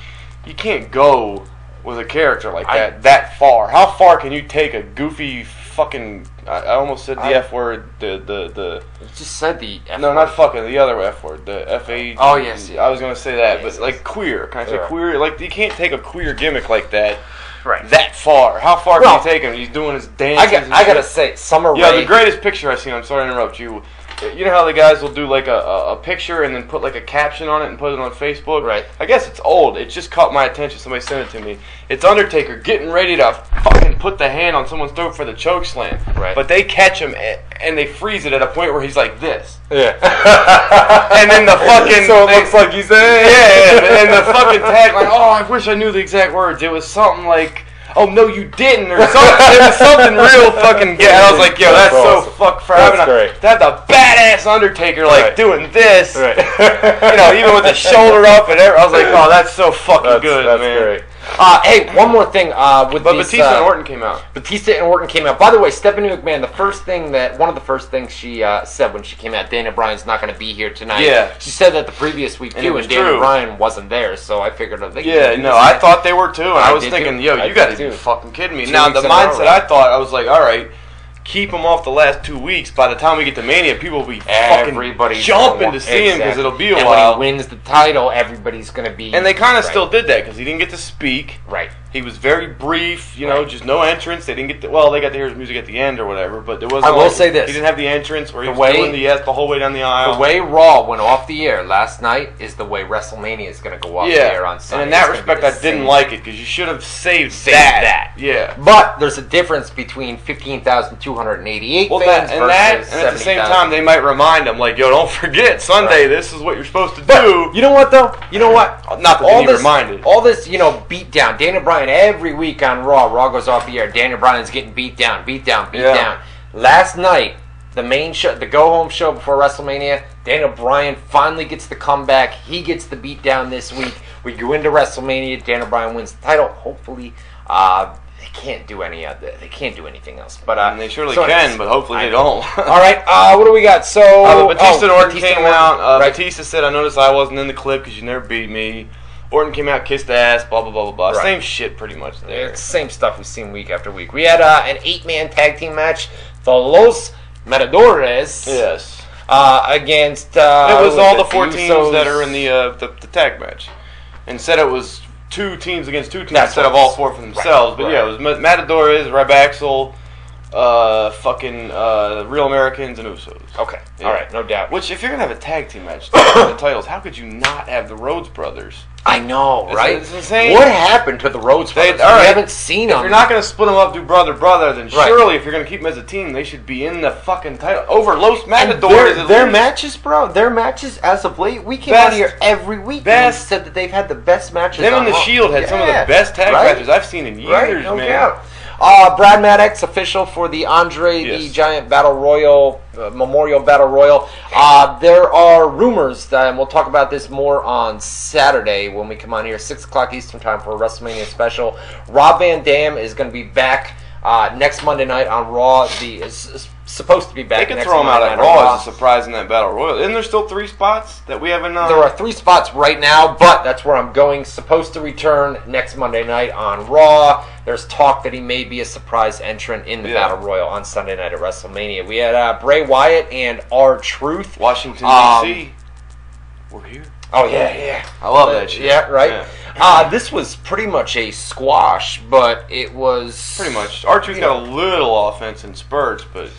you can't go with a character like that far. How far can you take a goofy fucking... I almost said the F word. You just said the F word. No, not fucking. The other F word. The F-A... Oh, yes. I was going to say that, but like queer. Can I say queer? Like, you can't take a queer gimmick like that that far. How far can you take him? He's doing his dances I got to say, Summer Rae... Yeah, the greatest picture I've seen, I'm sorry to interrupt you. You know how the guys will do like a picture and then put like a caption on it and put it on Facebook? Right. I guess it's old. It just caught my attention. Somebody sent it to me. It's Undertaker getting ready to fucking put the hand on someone's throat for the choke slam. Right. But they catch him and they freeze it at a point where he's like this. Yeah. And then the fucking... So it looks like he's there. Yeah, and the fucking tagline, oh, I wish I knew the exact words. It was something like, oh, no, you didn't, or something. It was something real fucking gay. I was like, yo, that's so fuck for having to have the badass Undertaker, like, doing this. Right. You know, even with the shoulder up and everything. I was like, oh, that's so fucking good, that's man. Great. Hey, one more thing. But Batista and Orton came out. Batista and Orton came out. By the way, Stephanie McMahon, one of the first things she said when she came out, Daniel Bryan's not going to be here tonight. Yeah. She said that the previous week, too, and Daniel Bryan wasn't there, so I figured... I thought they were, too, and I was thinking, yo, you got to be fucking kidding me. Now, the mindset I thought, I was like, all right, keep him off the last 2 weeks. By the time we get to Mania, people will be fucking jumping to see him because it'll be a while. And when he wins the title, everybody's going to be... And they kind of still did that because he didn't get to speak. Right. He was very brief, you know, just no entrance. They didn't get they got to hear his music at the end or whatever, but there wasn't... I will say this. He didn't have the entrance where he was doing the yes the whole way down the aisle. The way Raw went off the air last night is the way WrestleMania is going to go off the air on Sunday. And in that respect, I didn't like it because you should have saved that. Yeah. But there's a difference between 15,288 fans and at the same time, they might remind them, like, yo, don't forget, Sunday, this is what you're supposed to do. You know what, though? You know what? Not that they need reminded. All this, beat down. Daniel Bryan, every week on Raw. Raw goes off the air. Daniel Bryan's getting beat down. Last night, the main show, the go-home show before WrestleMania, Daniel Bryan finally gets the comeback. He gets the beat down this week. We go into WrestleMania. Daniel Bryan wins the title. Hopefully, they can't do any of that. They can't do anything else. But they surely can, but hopefully they don't. All right, what do we got? So Batista and Orton came out. Batista said, "I noticed I wasn't in the clip because you never beat me." Orton came out, kissed ass, blah, blah, blah, blah, blah. Right. Same shit pretty much there. It's the same stuff we've seen week after week. We had an 8-man tag team match, the Los Matadores. Yes. Against... it was all the 4 teams that are in the tag match. Instead it was 2 teams against 2 teams instead of all 4 for themselves. Right. But yeah, it was Matadores, Rybaxel, Real Americans, and Usos. Okay. Yeah. All right, no doubt. Which, if you're going to have a tag team match for the titles, how could you not have the Rhodes brothers? I know, right? It's insane. What happened to the Rhodes brothers? We haven't seen them. If you're not going to split them up, do brother, then surely if you're going to keep them as a team, they should be in the fucking title. Over Los Matadores. Their matches, bro, as of late, we came out here every week and said that they've had the best matches. Them and the Shield had some of the best tag matches I've seen in years, no man. Doubt. Brad Maddox, official for the Andre the Giant Battle Royal, Memorial Battle Royal. There are rumors, and we'll talk about this more on Saturday when we come on here, 6 o'clock Eastern Time for a WrestleMania special. Rob Van Dam is going to be back next Monday night on Raw. Is supposed to be back. They can throw him out at Raw as a surprise in that Battle Royal. Isn't there still 3 spots that we haven't... There are 3 spots right now, but that's where I'm going. Supposed to return next Monday night on Raw. There's talk that he may be a surprise entrant in the Battle Royal on Sunday night at WrestleMania. We had Bray Wyatt and R-Truth. Washington, D.C. We're here. Oh, yeah. I love that shit. Yeah, right? Yeah. This was pretty much a squash, but it was... Pretty much. R-Truth got a little offense in spurts, but,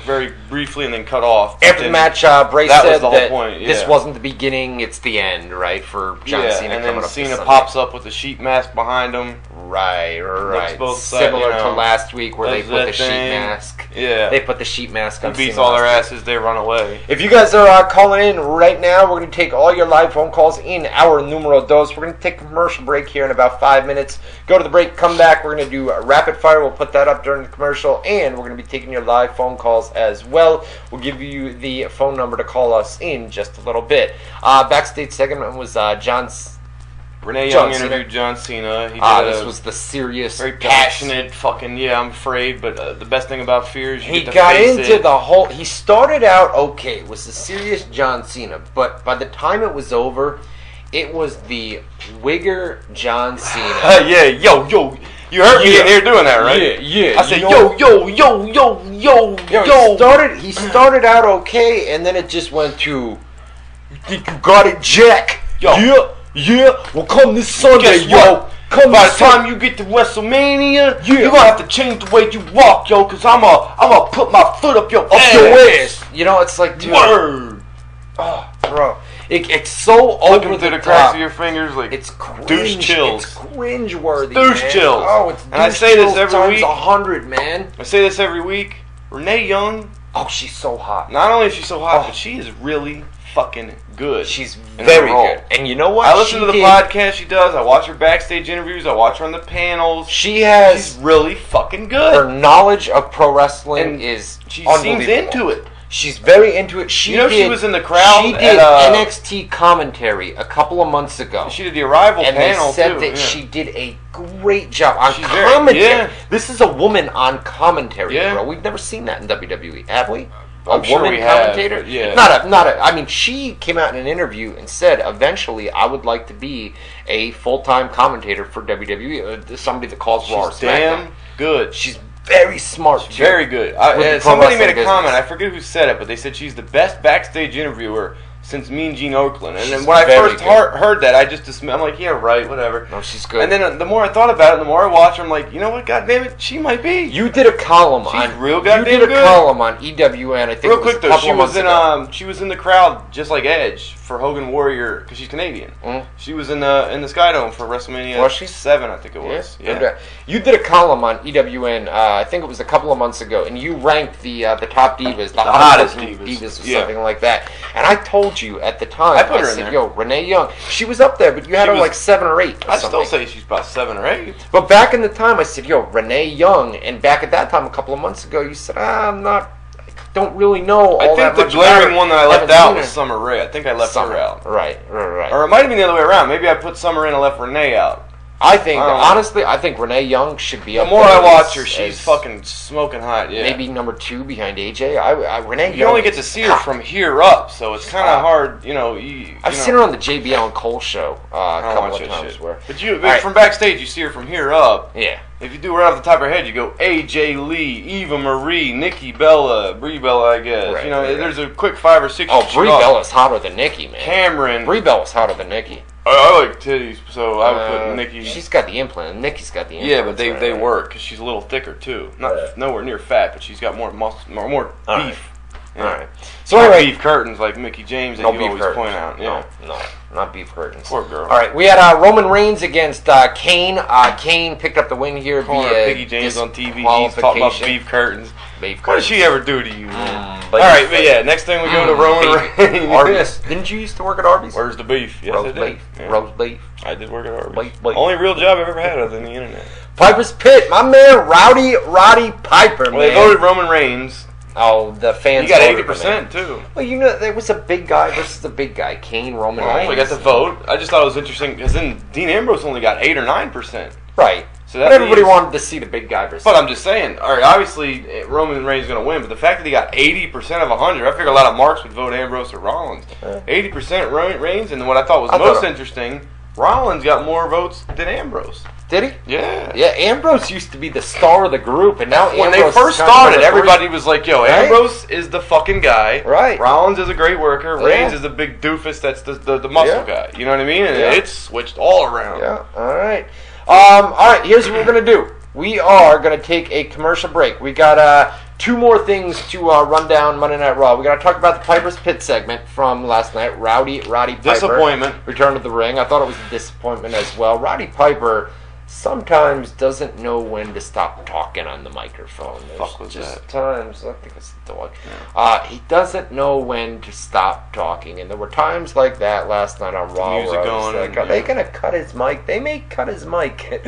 very briefly and then cut off. After the match, Bray said that this wasn't the beginning, it's the end, right, for John Cena and coming then up Cena pops up with the sheet mask behind him. Right. Similar to last week where they put the sheet mask. Yeah. They put the sheet mask on Cena. He beats all their asses, they run away. If you guys are calling in right now, we're going to take all your live phone calls in our numero dos. We're going to take a commercial break here in about 5 minutes. Go to the break, come back. We're going to do rapid fire. We'll put that up during the commercial, and we're going to be taking your live phone calls as well. We'll give you the phone number to call us in just a little bit. Backstage segment was Renee Young interviewed John Cena. This was the serious, very passionate fucking, I'm afraid, but the best thing about Fear is he got into the whole... He started out okay. It was the serious John Cena, but by the time it was over, it was the wigger John Cena. Yo. You heard me in here doing that, right? Yeah. I said, yo. He started out okay, and then it just went to, you think you got it, Jack? Yo. Yeah, well, come this Sunday, yo. By the time you get to WrestleMania, you're gonna have to change the way you walk, yo, because I'm gonna put my foot up your ass. It's like, dude. Word. Oh, bro. It's so over the top. Cracks of your fingers, like it's cringe. Douche chills. It's cringe-worthy, douche chills. Oh, it's and I say this every week. 100, man. I say this every week. Renee Young Oh, she's so hot. Not only is she so hot, but she is really fucking good. She's very good. And you know what? I listen to the podcast she does. I watch her backstage interviews. I watch her on the panels. She's really fucking good. Her knowledge of pro wrestling is she unbelievable. seems into it. She's very into it. She was in the crowd. She did NXT commentary a couple of months ago. She did the Arrival panel, and they said that she did a great job on commentary. This is a woman on commentary, bro. We've never seen that in WWE, have we? A woman commentator? Yeah. Not a. I mean, she came out in an interview and said, eventually, I would like to be a full-time commentator for WWE. Somebody that calls Raw or SmackDown. Damn good. She's very smart, too. Very good. Somebody made a comment. I forget who said it, but they said she's the best backstage interviewer since Mean Gene Okerlund. And then when I first heard that, I just dismissed. I'm like, yeah, right, whatever. No, she's good. And then the more I thought about it, the more I watched her, I'm like, you know what, goddamn it, she might be. You did a column column on EWN. I think real quick though, she was in the crowd just like Edge for Hogan Warrior because she's Canadian. She was in the Sky Dome for WrestleMania 7, I think it was. Yeah. You did a column on EWN. I think it was a couple of months ago, and you ranked the top divas, the hottest divas, or something like that. And I told you at the time, I said, yo, Renee Young, she was up there, but you had her like 7 or 8. I still say she's about 7 or 8. But back in the time, I said, yo, Renee Young, and back at that time, a couple of months ago, you said, I don't really know all that much. I think the glaring one that I left out was Summer Rae. I think I left her out. Right. Or it might have been the other way around. Maybe I put Summer in and left Renee out. I think, honestly, Renee Young should be up there. The more I watch her, she's fucking smoking hot, Maybe number 2 behind AJ. Renee Young. You only get to see her from here up, so it's kind of hard, I've seen her on the JBL and Cole show a couple of times. But from backstage, you see her from here up. Yeah. If you do it right off the top of her head, you go AJ Lee, Eva Marie, Nikki Bella, Brie Bella, I guess. Right, there's a quick 5 or 6. Oh, Brie Bella's hotter than Nikki, man. Cameron. Brie Bella's hotter than Nikki. I like titties, so I would put Nikki. She's got the implant. Nikki's got the implant. Yeah, but they work because she's a little thicker too. Nowhere near fat, but she's got more muscle, more beef. All right. So anyway, beef curtains like Mickey James that you always point out. No, not beef curtains. Poor girl. All right, we had Roman Reigns against Kane. Kane picked up the win here via Mickey James on TV. He's talking about beef curtains. What did she ever do to you? All right, but yeah, next thing we go to Roman Reigns. Arby's. Didn't you used to work at Arby's? Where's the beef? Yes, roast beef. Yeah. Roast beef. I did work at Arby's. Beef. Only real job I've ever had other than the internet. Piper's Pit. My man, Roddy Piper, man. Well, they voted Roman Reigns. Oh, the fans. You got 80% too. Well, there was a big guy versus a big guy. Kane, Roman Reigns. We got the vote. I just thought it was interesting because then Dean Ambrose only got 8 or 9%. Right. So but everybody wanted to see the big guy versus. But I'm just saying, all right, obviously Roman Reigns is going to win, but the fact that he got 80% of 100, I figure a lot of marks would vote Ambrose or Rollins. 80% Reigns, and what I thought was most interesting, Rollins got more votes than Ambrose. Did he? Yeah. Yeah, Ambrose used to be the star of the group, and now when they first started, everybody was like, yo, Ambrose is the fucking guy. Right. Rollins is a great worker. Reigns is the big doofus that's the muscle guy. You know what I mean? And it's switched all around. Yeah, all right. All right, here's what we're going to do. We are going to take a commercial break. We got 2 more things to run down Monday Night Raw. We got to talk about the Piper's Pit segment from last night. Roddy Piper. Disappointment. Return to the ring. I thought it was a disappointment as well. Roddy Piper sometimes doesn't know when to stop talking on the microphone. There's just times, I think it's the dog. He doesn't know when to stop talking, and there were times like that last night on Raw where I was like, are they going to cut his mic? They may cut his mic,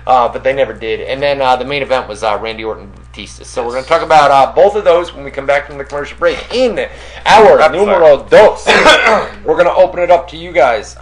but they never did. And then the main event was Randy Orton Batista. So we're going to talk about both of those when we come back from the commercial break. In our numero dos, we're going to open it up to you guys.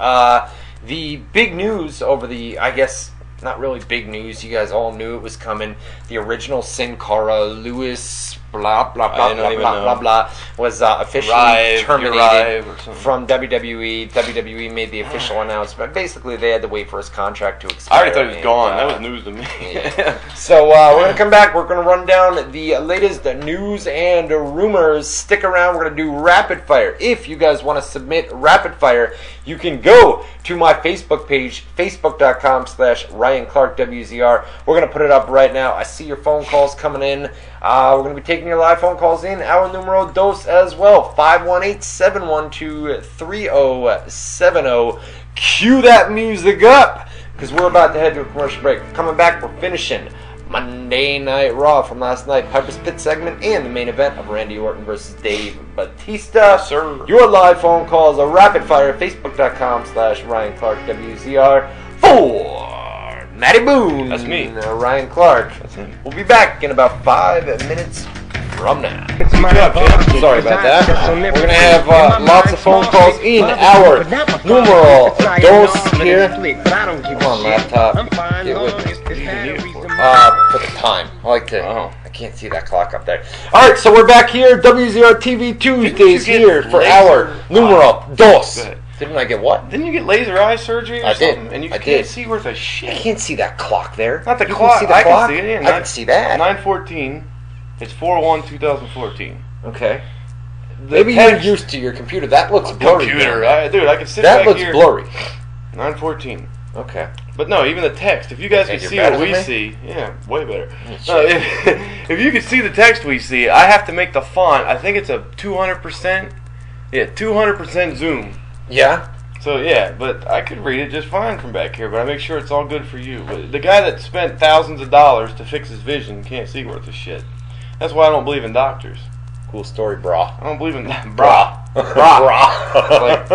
The big news over the, I guess, not really big news. You guys all knew it was coming. The original Sin Cara Lewis, blah blah blah blah blah blah blah, was officially terminated from WWE. WWE made the official announcement. Basically, they had to wait for his contract to expire. I already thought he was gone. That was news to me. Yeah. So we're gonna come back. We're gonna run down the latest news and rumors. Stick around. We're gonna do rapid fire. If you guys want to submit rapid fire, you can go to my Facebook page, facebook.com/Ryan Clark WZR. We're going to put it up right now. I see your phone calls coming in. We're going to be taking your live phone calls in. Our numero dos as well, 518-712-3070. Cue that music up, because we're about to head to a commercial break. Coming back, we're finishing Monday Night Raw from last night, Piper's Pit segment, and the main event of Randy Orton versus Dave Batista. Yes, sir. Your live phone calls are rapid fire at Facebook.com/Ryan Clark WZR for Matty Boone. That's me. Ryan Clark. That's him. We'll be back in about 5 minutes from now. Sorry about that. We're going to have lots of phone calls in our numeral dos here. Come on, laptop. Get with me. For the time. I like to. I can't see that clock up there. Alright, so we're back here. WZR TV Tuesdays here for our numeral dos. Didn't I get what? Didn't you get laser eye surgery or something? And you can't see worth a shit. I can't see that clock there. Not the clock. Can see the clock? Can see it. I can see that. 9/14. It's 4/1/2014. Okay. Maybe you're used to your computer. That looks blurry. Dude, I can sit back here. That looks blurry. 9/14. Okay. But no, even the text. If you guys can see what we see, yeah, way better. No, if you can see the text we see, I have to make the font. I think it's a 200%. Yeah, 200% zoom. Yeah. So yeah, but I could read it just fine from back here. But I make sure it's all good for you. But the guy that spent thousands of dollars to fix his vision can't see worth a shit. That's why I don't believe in doctors. Cool story, brah. I don't believe in brah. Like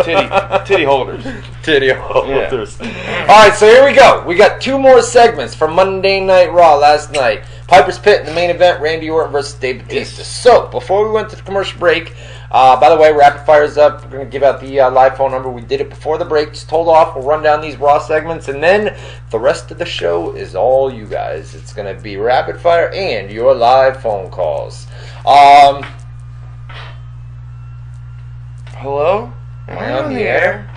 titty holders. Titty holders. Yeah. Alright, so here we go. We got 2 more segments from Monday Night Raw last night. Piper's Pit in the main event, Randy Orton versus Dave Batista. Yes. So, before we went to the commercial break, by the way, rapid fire's up. We're going to give out the live phone number. We did it before the break. Just hold off. We'll run down these Raw segments, and then the rest of the show is all you guys. It's going to be rapid fire and your live phone calls. Hello? Am I on the air?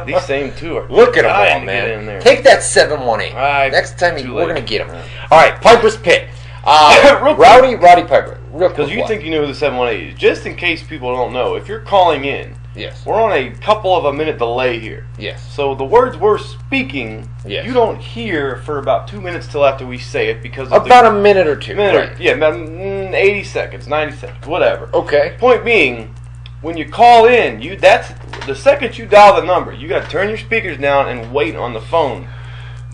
These same two are. Look at them all, man. Take that 718. Next time we're going to get them. All right, Piper's Pit. Roddy Piper. Because you think you know who the 718 is. Just in case people don't know, if you're calling in, yes, we're on a couple of a minute delay here. Yes. So the words we're speaking, yes, you don't hear for about 2 minutes till after we say it because of about a minute or two. Yeah, about 80 seconds, 90 seconds, whatever. Okay. Point being, when you call in, that's the second you dial the number, you got to turn your speakers down and wait on the phone.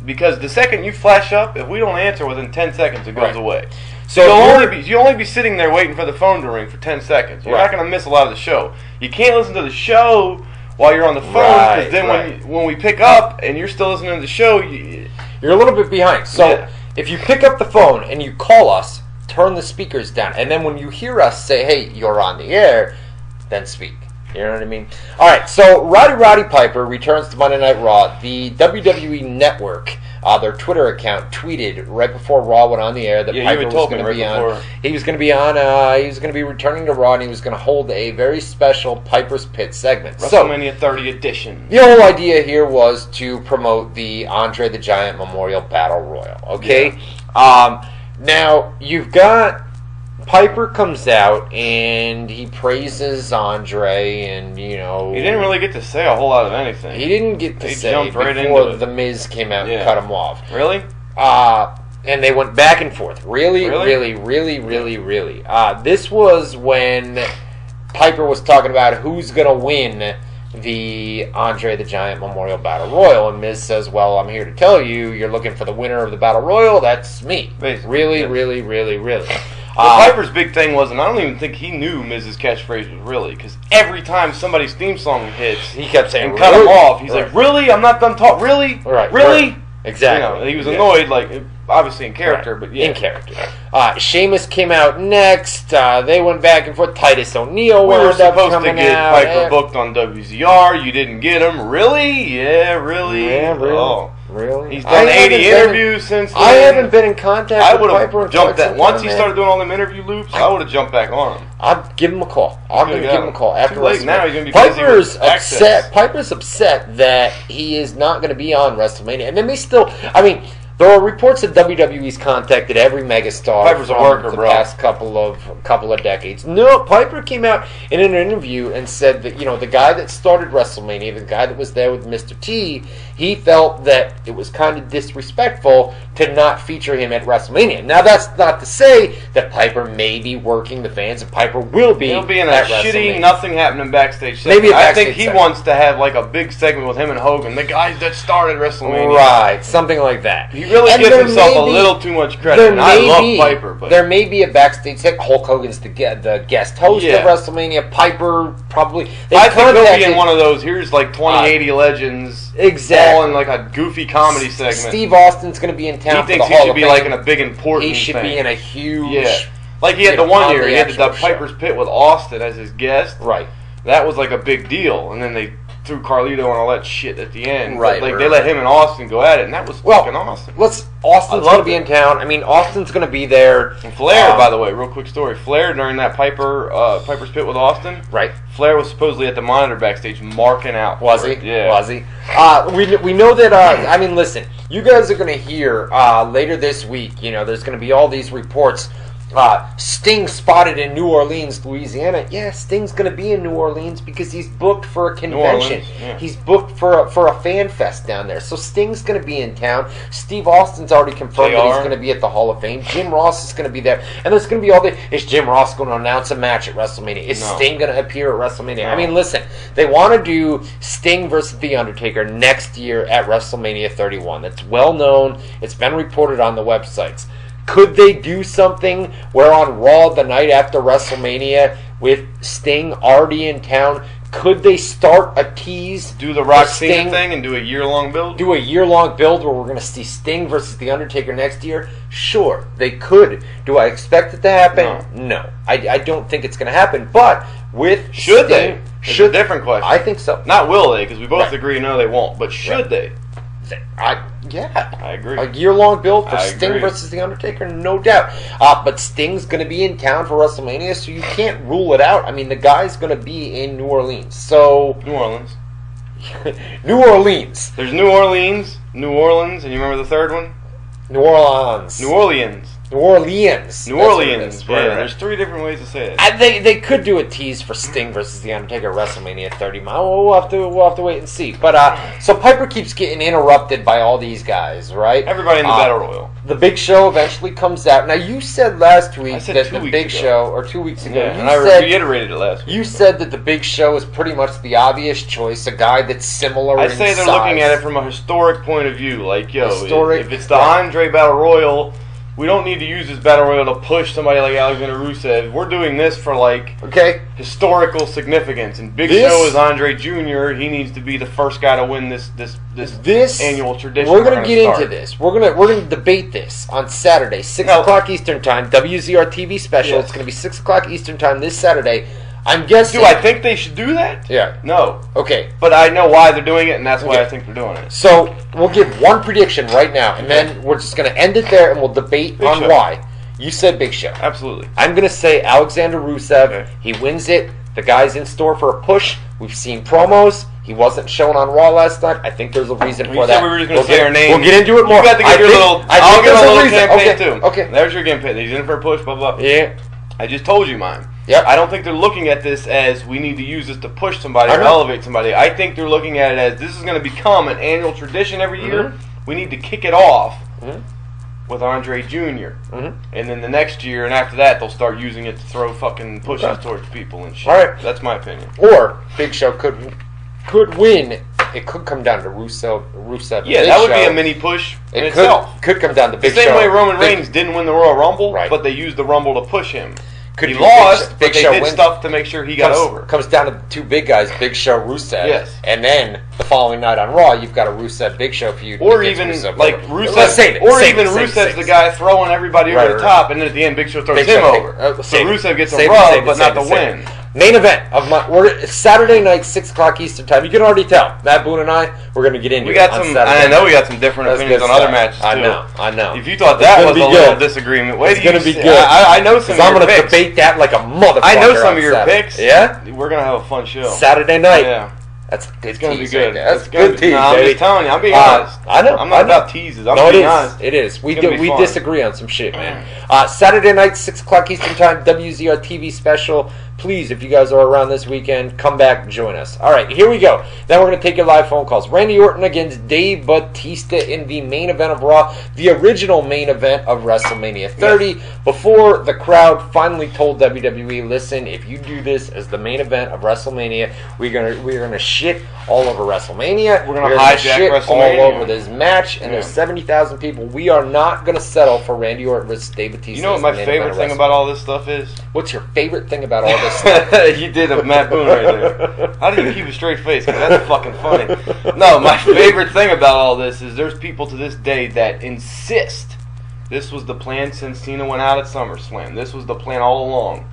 Because the second you flash up, if we don't answer within 10 seconds, it goes away. So you'll only be sitting there waiting for the phone to ring for 10 seconds. You're not going to miss a lot of the show. You can't listen to the show while you're on the phone, because then when we pick up and you're still listening to the show, you're a little bit behind. So if you pick up the phone and you call us, turn the speakers down, and then when you hear us say, "Hey, you're on the air," then speak. You know what I mean? All right, so Roddy Piper returns to Monday Night Raw. The WWE Network, their Twitter account, tweeted right before Raw went on the air that Piper was going to be on. He was going to be on. He was going to be returning to Raw, and he was going to hold a very special Piper's Pit segment. WrestleMania 30 edition. The whole idea here was to promote the Andre the Giant Memorial Battle Royal. Okay, now you've got. Piper comes out and he praises Andre, and he didn't really get to say a whole lot of anything. He didn't get to say before The Miz came out and cut him off. Really? And they went back and forth. Really. This was when Piper was talking about who's gonna win the Andre the Giant Memorial Battle Royal, and Miz says, "Well, I'm here to tell you, you're looking for the winner of the Battle Royal. That's me." Basically. Really. Piper's big thing was, and I don't even think he knew Miz's catchphrase was "really," because every time somebody's theme song hits, he kept saying, and cut him off. He's like, "Really? I'm not done talking. Really? Really?" Exactly. He was annoyed, like obviously in character, but in character. Sheamus came out next. They went back and forth. Titus O'Neil we were supposed to get Piper booked on WZR. You didn't get him. Really? Yeah, really. Oh. Really? He's done 80 interviews since then. I haven't been in contact with Piper. Jumped that once he started doing all them interview loops. I would have jumped back on him. I'd give him a call. I'm going to give him a call after WrestleMania. Now he's going to be Piper's upset. Piper's upset that he is not going to be on WrestleMania, and then they still. I mean, there are reports that WWE's contacted every megastar Piper's a worker, the past couple of decades. No, Piper came out in an interview and said that the guy that started WrestleMania, the guy that was there with Mr. T, he felt that it was kind of disrespectful to not feature him at WrestleMania. Now, that's not to say that Piper may be working the fans, and Piper will be. He'll be in a shitty nothing happening backstage segment. Maybe I think he wants to have like a big segment with him and Hogan, the guys that started WrestleMania. Right, something like that. He He really gives himself a little too much credit. And I love Piper, but there may be a backstage thing. Hulk Hogan's the guest host of WrestleMania. Piper probably. I think he'll be in one of those. Here's like 2080 legends. Exactly. All in like a goofy comedy segment. Steve Austin's going to be in town. He thinks he should be like in a big important. He should be in a huge. Yeah. Like he had the one year. He had the Piper's Pit with Austin as his guest. Right. That was like a big deal, and then they threw Carlito and all that shit at the end. Right. But, like they let him and Austin go at it, and that was fucking awesome. Austin's going to be in town. I mean, Austin's going to be there. And Flair, by the way, real quick story. Flair during that Piper's Pit with Austin. Right. Flair was supposedly at the monitor backstage marking out. Was he? Yeah. Was he? We know that. I mean, listen. You guys are going to hear later this week. You know, there's going to be all these reports. Sting spotted in New Orleans, Louisiana. Yeah, Sting's going to be in New Orleans because he's booked for a convention. Yeah. He's booked for a fan fest down there. So Sting's going to be in town. Steve Austin's already confirmed that he's going to be at the Hall of Fame. Jim Ross is going to be there. And there's going to be all the... Is Jim Ross going to announce a match at WrestleMania? Is Sting going to appear at WrestleMania? No. I mean, listen. They want to do Sting versus The Undertaker next year at WrestleMania 31. That's well known. It's been reported on the websites. Could they do something where on Raw the night after WrestleMania with Sting already in town, could they start a tease? Do the Rock Cena thing and do a year-long build? Do a year-long build where we're going to see Sting versus The Undertaker next year? Sure, they could. Do I expect it to happen? No. I don't think it's going to happen. But with Should Sting, they? It's a different question. I think so. Not will they, because we both agree no they won't. But should they? Yeah, I agree. A year-long build for Sting versus The Undertaker, no doubt. But Sting's going to be in town for WrestleMania, so you can't rule it out. I mean, the guy's going to be in New Orleans. So New Orleans. New Orleans. There's New Orleans, and you remember the third one? New Orleans. New Orleans. New Orleans. New Orleans. Yeah, there's three different ways to say it. They could do a tease for Sting versus The Undertaker at WrestleMania 30. We'll have to wait and see. But so Piper keeps getting interrupted by all these guys, right? Everybody in the Battle Royal. The Big Show eventually comes out. Now you said last week that the Big Show, or 2 weeks ago, and I reiterated it last week. You said that the Big Show is pretty much the obvious choice, a guy that's similar. I say they're looking at it from a historic point of view. Like, historic, if it's the Andre Battle Royal. We don't need to use this Battle Royal to push somebody like Alexander Rusev. We're doing this for, historical significance. And Big Show is Andre Jr. He needs to be the first guy to win this annual tradition. We're going to get into this. We're going to debate this on Saturday, 6 o'clock Eastern Time, WZR TV special. Yes. It's going to be 6 o'clock Eastern Time this Saturday. I'm guessing... Do I think they should do that? Yeah. No. Okay. But I know why they're doing it, and that's why I think they're doing it. So, we'll give one prediction right now, and then we're just going to end it there, and we'll debate on why. You said Big Show. Absolutely. I'm going to say Alexander Rusev. Okay. He wins it. The guy's in store for a push. We've seen promos. He wasn't shown on Raw last night. I think there's a reason for that. We were just going to say our name. We'll get into it more. You got to get your little... I'll get a little campaign, too. Okay. There's your campaign. He's in for a push, blah, blah, blah. Yeah. I just told you mine. Yep. I don't think they're looking at this as we need to use this to push somebody or elevate somebody. I think they're looking at it as this is going to become an annual tradition every year. We need to kick it off with Andre Jr. And then the next year and after that, they'll start using it to throw fucking pushes towards people and shit. All right. That's my opinion. Or Big Show could win. It could come down to Rusev. Yeah, that would be a mini push in itself. Could come down to Big Show. The same way Roman Reigns didn't win the Royal Rumble, but they used the Rumble to push him. He lost, but they did stuff to make sure he got over. Comes down to the two big guys, Big Show, Rusev. Yes. And then the following night on Raw, you've got a Rusev Big Show feud. Or even Rusev, Rusev's the guy throwing everybody over the top, and then at the end, Big Show throws him over. So Rusev gets a rub, but not the win. Main event of it's Saturday night, 6 o'clock Eastern Time. You can already tell. Matt Boone and I, we're going to get into it. I know we got some different opinions on other matches, too. I know. If you thought that was a little disagreement, it's going to be good. I know some of your picks. I'm going to debate that like a motherfucker. I know some of your picks. Yeah? We're going to have a fun show. Saturday night. Yeah. That's good. It's going to be good. That's good tease, I'm just telling you. I'm being honest. I know. I'm not about teases. I'm being honest. It is. We disagree on some shit, man. Saturday night, 6 o'clock Eastern Time, WZR TV special. Please, if you guys are around this weekend, come back and join us. All right, here we go. Then we're going to take your live phone calls. Randy Orton against Dave Bautista in the main event of Raw, the original main event of WrestleMania 30. Before the crowd finally told WWE, listen, if you do this as the main event of WrestleMania, we're gonna shit all over WrestleMania. We're gonna hijack shit WrestleMania all over this match, and there's 70,000 people. We are not gonna settle for Randy Orton versus Dave Bautista. You know what my favorite thing about all this stuff is? What's your favorite thing about all this stuff? You did a Matt Boone right there. How do you keep a straight face? 'Cause that's fucking funny. No, my favorite thing about all this is there's people to this day that insist this was the plan since Cena went out at SummerSlam. This was the plan all along.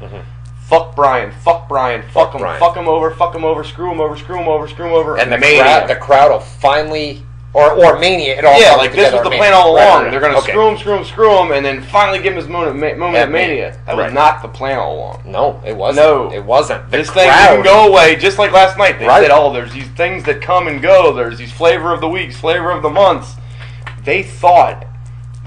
Fuck Bryan, fuck him, fuck him over, screw him over. And the crowd will finally, or Mania, it all yeah, comes like together. this was the plan all along. They're going to screw him, and then finally give him his moment at Mania. That was not the plan all along. No, it wasn't. No. It wasn't. This thing didn't go away, just like last night. They said, oh, there's these things that come and go. There's these flavor of the weeks, flavor of the months. They thought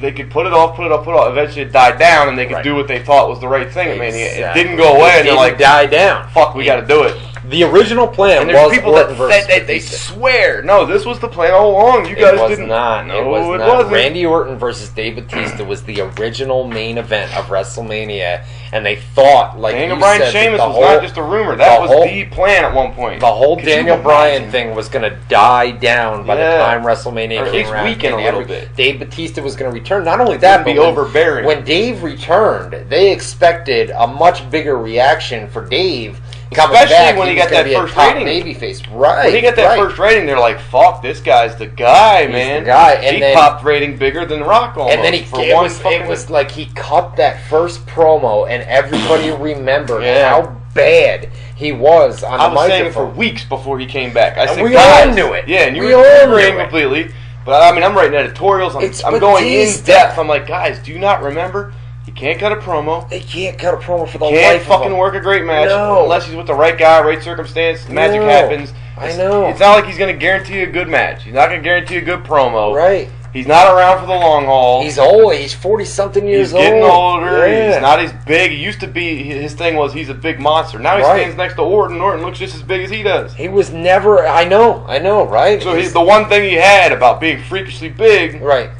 they could put it off. Eventually it died down, and they could do what they thought was the right thing at Mania. It didn't go away, and they're like, die down. Fuck, we got to do it. The original plan was people that they swear, no, this was the plan all along. You guys didn't. Not. No, it wasn't. Randy Orton versus Dave Bautista was the original main event of WrestleMania, and they thought, like Daniel Bryan Sheamus was not just a rumor. That was the plan at one point. The whole Daniel Bryan thing was going to die down by the time WrestleMania came around. Weaken a little bit. Dave Bautista was going to return. Not only that, but overbearing. When Dave returned, they expected a much bigger reaction for Dave. Especially when he got that first rating. Babyface. Right. When he got that first rating, they're like, fuck, this guy's the guy, man. The guy. And he popped rating bigger than Rock almost. And then it was like he cut that first promo, and everybody remembered how bad he was on the microphone. I was saying it for weeks before he came back. I said, we all knew it. Yeah, and you were agreeing completely. But I mean, I'm writing editorials. I'm going in depth. I'm like, guys, do you not remember? He can't cut a promo. They can't cut a promo for the life of him. Can't fucking work a great match unless he's with the right guy, right circumstance. Magic happens. I know. It's not like he's going to guarantee a good match. He's not going to guarantee a good promo. Right. He's not around for the long haul. He's old. He's 40-something years old. He's getting older. Yeah. He's not as big. He used to be. His thing was he's a big monster. Now he stands next to Orton. Orton looks just as big as he does. He was never. I know, right? So he's the one thing he had about being freakishly big. Right.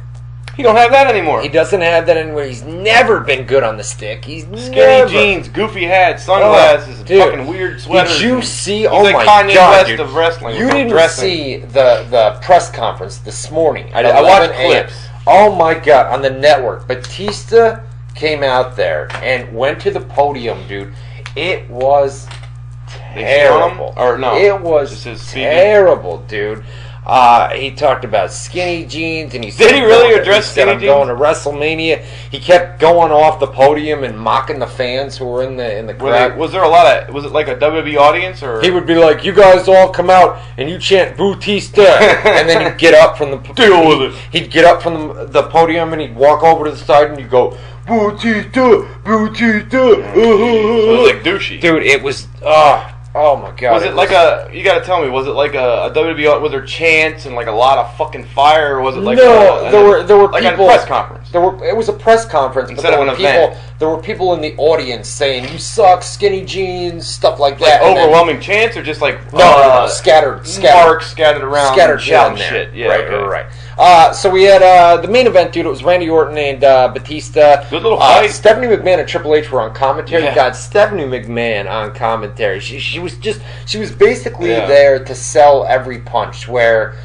He don't have that anymore. He doesn't have that anymore. He's never been good on the stick. He's skinny jeans, goofy hat, sunglasses, fucking weird sweaters. Did you see? He's like Kanye West of wrestling. You didn't see the press conference this morning. I watched clips. Oh my God! On the network, Batista came out there and went to the podium, dude. It was terrible. Or no? It was terrible, dude. He talked about skinny jeans, and did he really address skinny jeans? Going to WrestleMania. He kept going off the podium and mocking the fans who were in the crowd. Was there a lot of? Was it like a WWE audience, or he would be like, "You guys all come out and you chant Bautista," and then he'd get up from the deal with it. He'd get up from the podium and he'd walk over to the side and he'd go, Bautista. So it was like douchey, dude. It was oh my God! Was it like a? You got to tell me. Was it like a WWE? Was there chants and like a lot of fucking fire? Or was it like there were like people, a press conference? It was a press conference instead of an event. There were people in the audience saying "You suck, skinny jeans," stuff like that. Like overwhelming chants, or just like scattered marks scattered around, shouting shit. Yeah, right. So we had the main event, dude. It was Randy Orton and Batista. Good little fight. Stephanie McMahon and Triple H were on commentary. Yeah. God, Stephanie McMahon on commentary. She was basically there to sell every punch. Where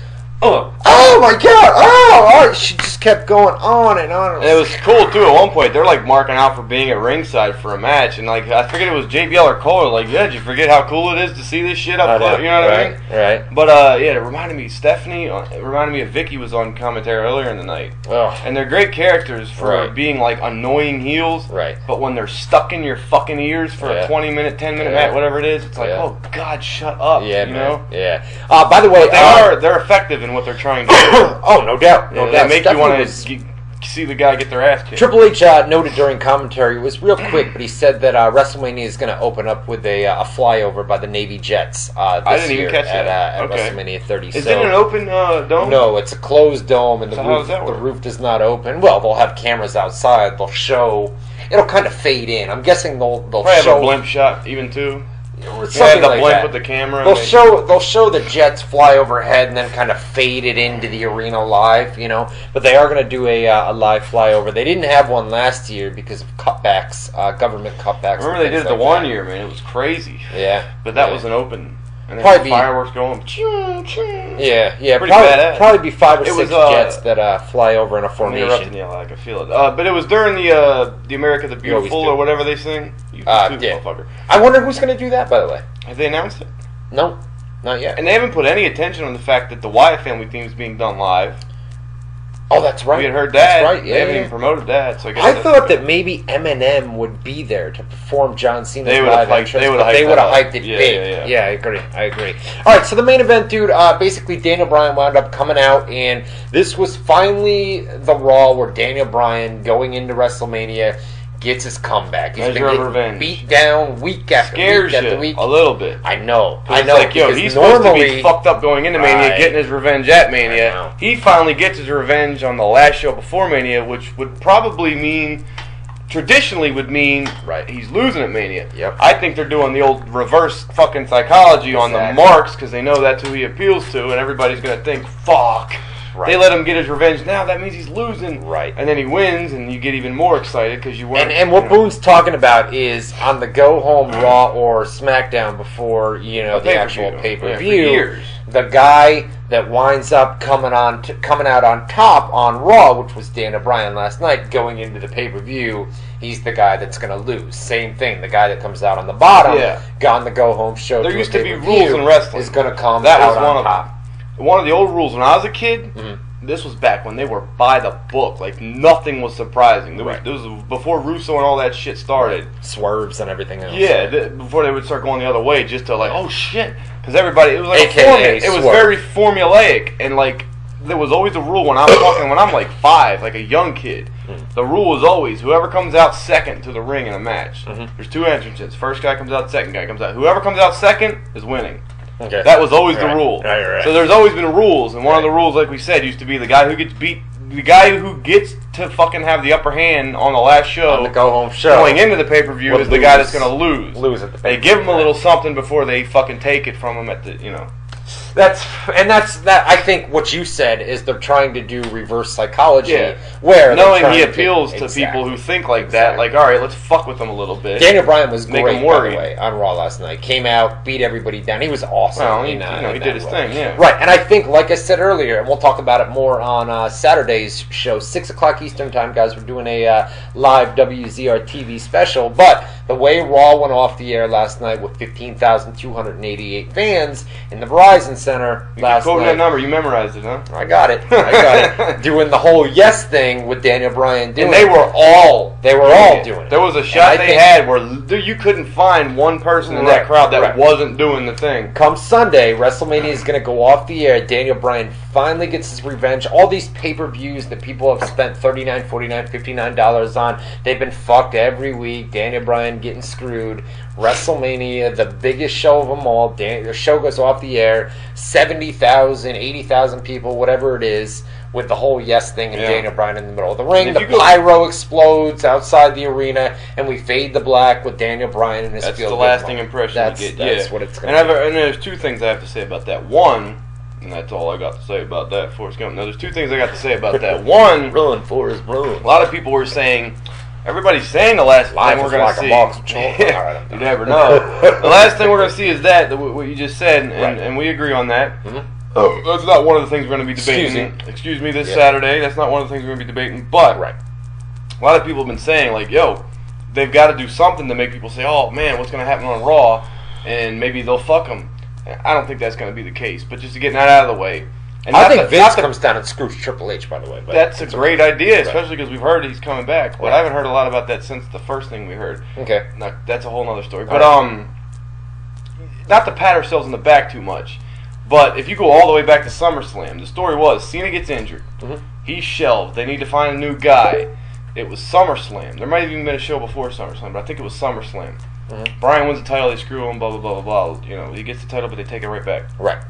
oh my God! She just kept going on and on. And it was cool too. At one point, they're like marking out for being at ringside for a match, and like I forget it was JBL or Cole. Like, did you forget how cool it is to see this shit up close? You know what I mean? Right. But it reminded me. Stephanie. It reminded me of Vicky was on commentary earlier in the night. And they're great characters for being like annoying heels. Right. But when they're stuck in your fucking ears for a 20-minute, 10-minute match, whatever it is, it's like, oh God, shut up. Yeah, you know? Yeah. By the way, they're effective in what they're trying to do. Oh, no doubt. They make you want to see the guy get their ass kicked. Triple H noted during commentary, it was real quick, but he said that WrestleMania is going to open up with a flyover by the Navy jets this I didn't even catch that. At WrestleMania 30. Is it an open dome? No, it's a closed dome, and the roof does not open. Well, they'll have cameras outside. They'll show it'll kind of fade in. I'm guessing they'll probably show have a blimp shot even too. Something the like blimp that. with the camera. They'll show the jets fly overhead and then kind of fade it into the arena live, you know. But they are going to do a live flyover. They didn't have one last year because of cutbacks, government cutbacks. I remember they did it the one year, man. It was crazy. Yeah, but that was an open. And then probably fireworks going. Yeah. Probably be 5 or 6 jets that fly over in a formation. Yeah, I can feel it. But it was during the America the Beautiful or whatever they sing. Motherfucker. I wonder who's going to do that, by the way. Have they announced it? No, not yet. And they haven't put any attention on the fact that the Wyatt family theme is being done live. Oh, that's right. We had heard that. That's right. Yeah, they haven't even promoted that. So I thought that maybe Eminem would be there to perform John Cena's live entrance. They would have hyped it big. Yeah, I agree. All right, so the main event, dude. Basically, Daniel Bryan wound up coming out, and this was finally the Raw where Daniel Bryan going into WrestleMania gets his comeback. He's been getting beat down week after week after week. A little bit. I know. It's like, yo, he's supposed to be fucked up going into Mania, getting his revenge at Mania. He finally gets his revenge on the last show before Mania, which would probably mean, traditionally would mean, he's losing at Mania. Yep. I think they're doing the old reverse fucking psychology on the marks because they know that's who he appeals to, and everybody's going to think, fuck. They let him get his revenge now. That means he's losing. Right. And then he wins, and you get even more excited because you weren't. And what Boone's talking about is on the go-home Raw or SmackDown before, the actual pay-per-view, the guy that winds up coming out on top on Raw, which was Daniel Bryan last night, going into the pay-per-view, he's the guy that's going to lose. Same thing. The guy that comes out on the bottom, on the go-home show. There used to be rules in wrestling. Is going to come out on top. One of the old rules when I was a kid, this was back when they were by the book. Like, nothing was surprising. This was before Russo and all that shit started. Swerves and everything else. Yeah, before they would start going the other way, just to like, oh shit. Because everybody, it was like it was very formulaic. And like, there was always a rule when I'm talking, when I'm like 5, like a young kid. The rule was always, whoever comes out second to the ring in a match. There's 2 entrances. First guy comes out, second guy comes out. Whoever comes out second is winning. Okay. That was always the rule. Right. So there's always been rules, and one of the rules, like we said, used to be the guy who gets beat, the guy who gets to fucking have the upper hand on the last show, on the go-home show, going into the pay-per-view is the guy that's going to lose. Lose at the pay-per-view. They give him a little something before they fucking take it from him at the, That's I think what you said is they're trying to do reverse psychology, where knowing he appeals to people who think like that, like, all right, let's fuck with them a little bit. Daniel Bryan was great, by the way, on Raw last night. Came out, beat everybody down. He was awesome. Well, he did his thing, Right, and I think, like I said earlier, and we'll talk about it more on Saturday's show, 6 o'clock Eastern Time, guys. We're doing a live WZR TV special, but the way Raw went off the air last night with 15,288 fans in the Verizon Center last night. That number, you memorized it, huh? I got it. Doing the whole yes thing with Daniel Bryan doing. And they were all doing it. There was a shot they had where you couldn't find one person in that crowd that wasn't doing the thing. Come Sunday, WrestleMania is going to go off the air. Daniel Bryan finally gets his revenge. All these pay-per-views that people have spent $39, $49, $59 on, they've been fucked every week. Daniel Bryan getting screwed. WrestleMania, the biggest show of them all. The show goes off the air. 70,000, 80,000 people, whatever it is, with the whole yes thing and Daniel Bryan in the middle of the ring. The pyro explodes outside the arena, and we fade to black with Daniel Bryan in his That's field. The lasting impression you get. That's what it's going to be. And there's 2 things I have to say about that. One, and that's all I got to say about that, Forrest Gump. Now, there's 2 things I got to say about that. One, run, Forrest, run. A lot of people were saying, everybody's saying the last thing we're going to see. You never know. The last thing we're going to see is what you just said, and we agree on that. That's not one of the things we're going to be debating. Excuse me, this Saturday. That's not one of the things we're going to be debating. But a lot of people have been saying, like, yo, they've got to do something to make people say, oh, man, what's going to happen on Raw? And maybe they'll fuck them. I don't think that's going to be the case. But just to get that out of the way. And I think Vince comes down and screws Triple H, by the way. But that's a great idea, especially because we've heard he's coming back. But I haven't heard a lot about that since the first thing we heard. Okay. Now, that's a whole other story. But not to pat ourselves in the back too much, but if you go all the way back to SummerSlam, the story was Cena gets injured. He's shelved. They need to find a new guy. It was SummerSlam. There might have even been a show before SummerSlam, but I think it was SummerSlam. Bryan wins the title, they screw him, blah, blah, blah, blah, blah. He gets the title, but they take it right back. Right.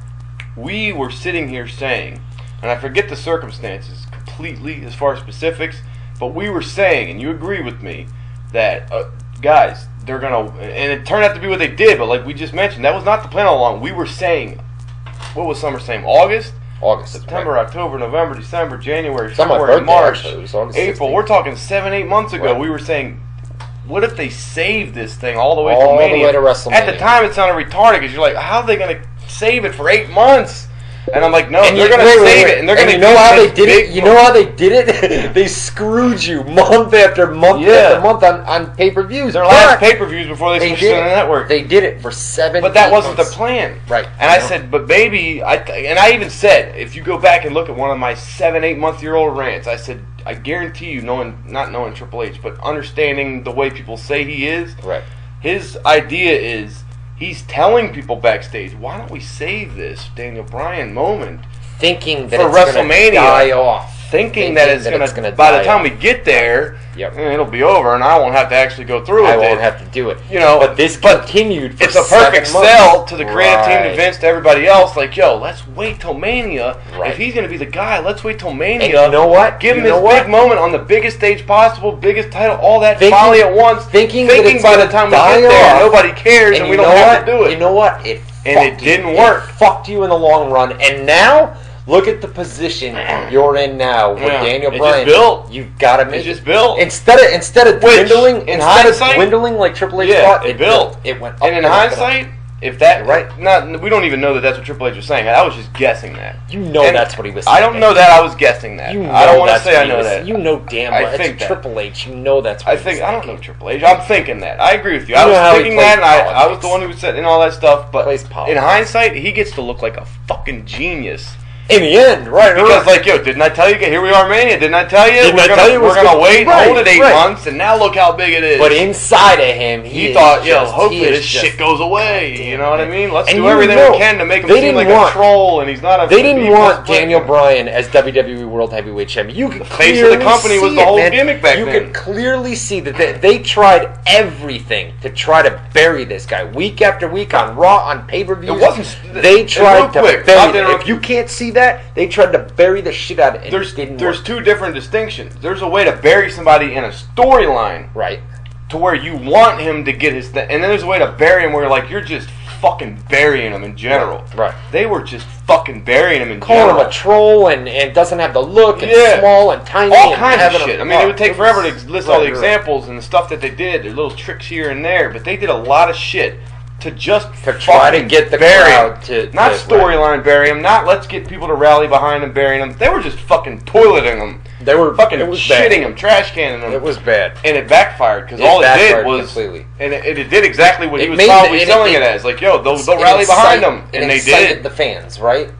We were sitting here saying, and I forget the circumstances completely as far as specifics, but we were saying, and you agree with me, that, guys, they're going to, and it turned out to be what they did, but like we just mentioned, that was not the plan all along. We were saying, what was Summer saying? August, September, right. October, November, December, January, February, March, April. 16th. We're talking 7-8 months ago. Right. We were saying, what if they save this thing all the way to Mania? All the way to WrestleMania. At the time, it sounded retarded because you're like, how are they going to save it for 8 months? And I'm like, no, they're going to save it, and they're going to. You know how they did it? You know how they did it? They screwed you month after month after month on pay-per-views. Their last pay-per-views before they switched to the network. They did it for 7. But that wasn't the plan, right? And I said, but baby, and I even said, if you go back and look at one of my 7-8 month-year-old rants, I said, I guarantee you, not knowing Triple H, but understanding the way people say he is, right? His idea is. He's telling people backstage, why don't we save this Daniel Bryan moment? Thinking that for it's going to die off. Thinking that it's going to, by the time we get there, it'll be over, and I won't have to actually go through with it. I won't have to do it. You know, but this continued for 7 months. It's a perfect sell to the creative team, to Vince, to everybody else. Like, yo, let's wait till Mania. Right. If he's going to be the guy, let's wait till Mania. And you know what? Give him this big moment on the biggest stage possible, biggest title, all that folly at once. Thinking by the time we get there, nobody cares, and we don't have to do it. You know what? It didn't work. It fucked you in the long run, and now. Look at the position you're in now with Daniel Bryan. Just built. You've got to make it. Just built. Instead of dwindling, dwindling like Triple H thought, it built. It went up. And in hindsight, if that we don't even know that that's what Triple H was saying. I was just guessing that. You know that's what he was saying. I don't know that. I was guessing that. You know I don't want to say I know that. You know damn well. It's Triple H. You know that's what I don't know Triple H. I'm thinking that. I agree with you. I was thinking that, and I was the one who was setting all that stuff. But in hindsight, he gets to look like a fucking genius. In the end, right? Because, like, yo, didn't I tell you? Here we are, Mania. Didn't I tell you? We're going to wait, hold it 8 months, and now look how big it is. But inside of him, he thought, hopefully this shit goes away. You know what I mean? Let's do everything we can to make him seem like a troll, and he's not a. They didn't want Daniel Bryan as WWE World Heavyweight Champion. You could clearly see the face of the company was the whole gimmick back then. You could clearly see that they tried everything to try to bury this guy week after week on Raw, on pay-per-views. It wasn't. They tried to bury it. If you can't see that, they tried to bury the shit out of it. There's two different distinctions. There's a way to bury somebody in a storyline, right, to where you want him to get his thing, and then there's a way to bury him where you're like, you're just fucking burying him in general. Right. They were just fucking burying him in general. Calling him a troll and doesn't have the look and small and tiny. All kinds of shit. I mean, it would take forever to list all the examples and the stuff that they did. Their little tricks here and there, but they did a lot of shit. To try to get the crowd to not storyline bury him, not let's get people to rally behind him, burying him. They were just fucking toileting him. They were fucking shitting him, trash canning him. It was bad, and it backfired because all it did was completely. And it did exactly what he was probably selling it as. Like, yo, they'll rally behind him, and they did. The fans, right?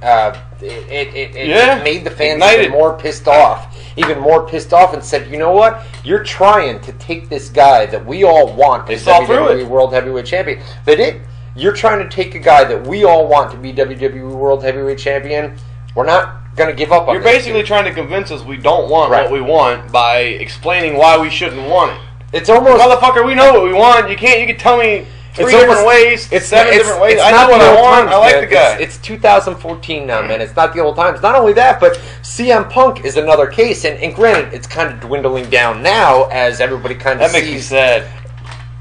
It made the fans even more pissed off. Even more pissed off, and said, you know what? You're trying to take this guy that we all want as WWE World Heavyweight Champion. They did. You're trying to take a guy that we all want to be WWE World Heavyweight Champion. We're not going to give up on You're basically trying to convince us we don't want what we want by explaining why we shouldn't want it. It's almost... Motherfucker, we know what we want. You can tell me... Three different ways, seven different ways. I know what I want. I like the guy. It's 2014 now, man. It's not the old times. Not only that, but CM Punk is another case. And granted, it's kind of dwindling down now as everybody kind of sees. That makes me sad.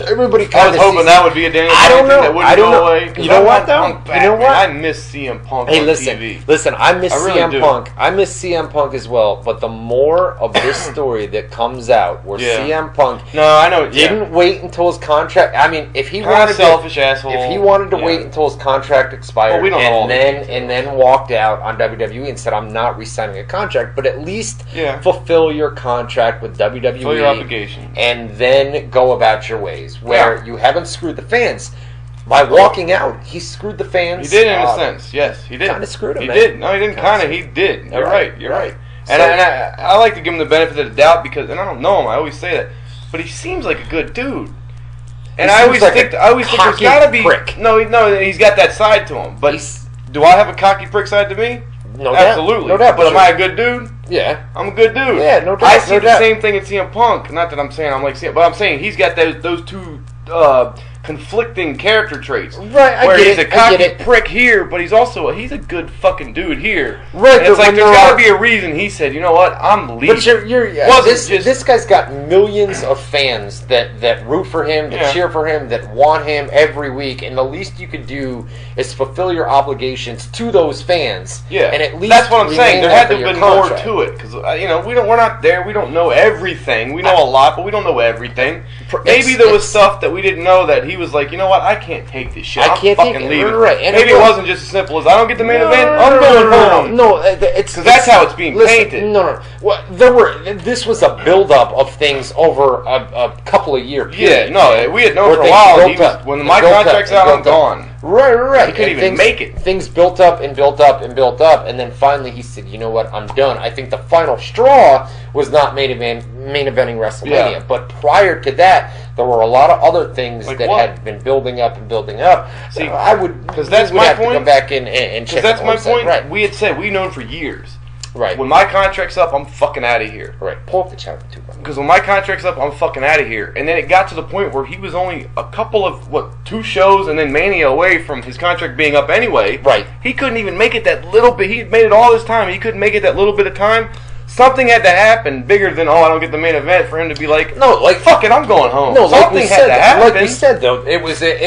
Everybody kind of I was hoping that would be a Daniel Bryan thing that wouldn't go away. You know what, though? You know what? I miss CM Punk on TV. Listen, I miss CM Punk. I miss CM Punk as well. But the more of this story that comes out, where CM Punk didn't wait until his contract. I mean, if he wanted if he wanted to wait until his contract expired, and then walked out on WWE and said, "I'm not re-signing a contract," but at least fulfill your contract with WWE, fulfill your obligation, and then go about your ways. Where you haven't screwed the fans. By walking out, he screwed the fans. He did in a sense, yes. He did. Kind of screwed them. He did. No, he didn't kind of. He did. You're right. You're right. And I like to give him the benefit of the doubt because, and I don't know him, I always say that, but he seems like a good dude. And I always think there's got to be... No, he's got that side to him. But do I have a cocky prick side to me? No Absolutely. No doubt. But am I a good dude? Yeah. I'm a good dude. Yeah, no doubt. I see the same thing in CM Punk. Not that I'm saying I'm like CM, but I'm saying he's got those two conflicting character traits. Right, where he's a cocky prick here, but he's a good fucking dude here. Right, and it's like there's got to be a reason he said, you know what, I'm leaving. But this guy's got millions of fans that root for him, that cheer for him, that want him every week, and the least you could do is fulfill your obligations to those fans. Yeah, and at least that's what I'm saying. There had to have been more to it because we're not there. We don't know everything. We know a lot, but we don't know everything. Maybe there was stuff that we didn't know that he was like, you know what, I can't take this shit. I'm fucking leaving. Right. Maybe it wasn't just as simple as I don't get the main event. I'm going home. No, it's because that's how it's being painted. No. Well, this was a buildup of things over a couple of year period. Yeah, no, we had known for a while. When my contract's out, I'm gone. Right. He couldn't even make it. Things built up and built up and built up, and then finally he said, you know what, I'm done. I think the final straw was not main eventing WrestleMania, but prior to that, there were a lot of other things that had been building up and building up. See, I would, because that's my point. Come back and check. That's my point. Right. We had said we've known for years. Right. When my contract's up, I'm fucking out of here. Right. Pull up the channel too. Because when my contract's up, I'm fucking out of here. And then it got to the point where he was only a couple of 2 shows and then Mania away from his contract being up anyway. Right. He couldn't even make it that little bit. He made it all this time. He couldn't make it that little bit of time. Something had to happen bigger than I don't get the main event for him to be like, no, like fuck it, I'm going home. No, something had to happen. Like we said though, it was it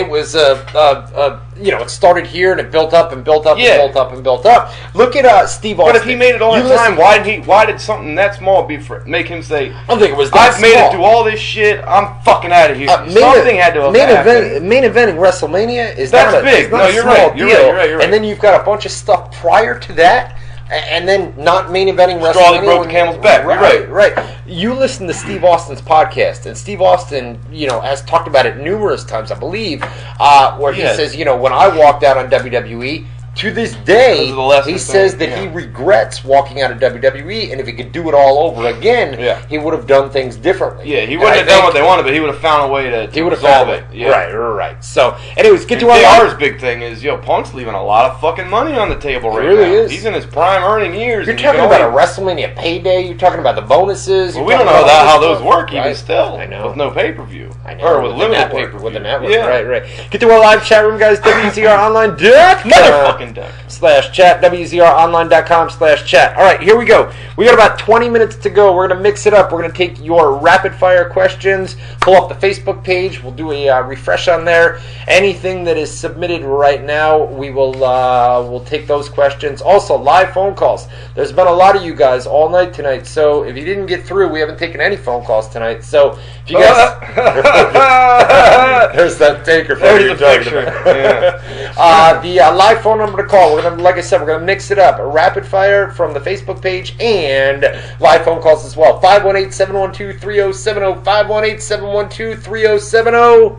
started here and it built up and built up and built up and built up. Look at Steve Austin. But if he made it all the time, why did something that small make him say, I don't think it was that I've made it through all this shit, I'm fucking out of here. Something had to have happened. Main eventing WrestleMania is that's big. No, you're right. You're right. And then you've got a bunch of stuff prior to that. And then not main eventing WrestleMania. Straw that broke the camel's back. Right. You listen to Steve Austin's podcast, and Steve Austin, has talked about it numerous times, I believe, where he says, when I walked out on WWE, to this day, he says that he regrets walking out of WWE, and if he could do it all over again, he would have done things differently. Yeah, he wouldn't have done what they wanted, but he would have found a way to resolve it. Yeah. Right. So, anyways, get to our big thing is, Punk's leaving a lot of fucking money on the table right now. He really is. He's in his prime earning years. You're talking about a WrestleMania payday. You're talking about the bonuses. Well, we don't know how those work even still. I know. With no pay-per-view. I know. Or with limited pay-per-view. With the network. Yeah. Right. Get to our live chat room, guys. WZROnline.com. Motherfucking duck. /chat, WZROnline.com/chat. All right, here we go. We got about 20 minutes to go. We're going to mix it up. We're going to take your rapid-fire questions, pull up the Facebook page. We'll do a refresh on there. Anything that is submitted right now, we'll take those questions. Also, live phone calls. There's been a lot of you guys all night tonight, so if you didn't get through, we haven't taken any phone calls tonight. So if you guys... There's that Taker photo you're talking about. The live phone number to call. We're gonna, like I said, we're gonna mix it up. A rapid fire from the Facebook page and live phone calls as well. 518-712-3070. 518-712-3070.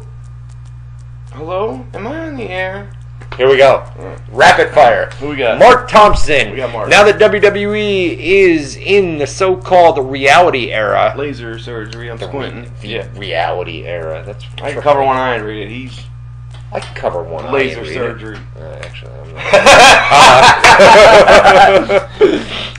Hello? Am I on the air? Here we go. Rapid fire. Who we got? Mark Thompson. We got Mark. Now that WWE is in the so-called reality era. Laser surgery. I'm squinting. Reality era. That's. I can cover one eye and read it. I can cover one laser eye and surgery. Actually, I'm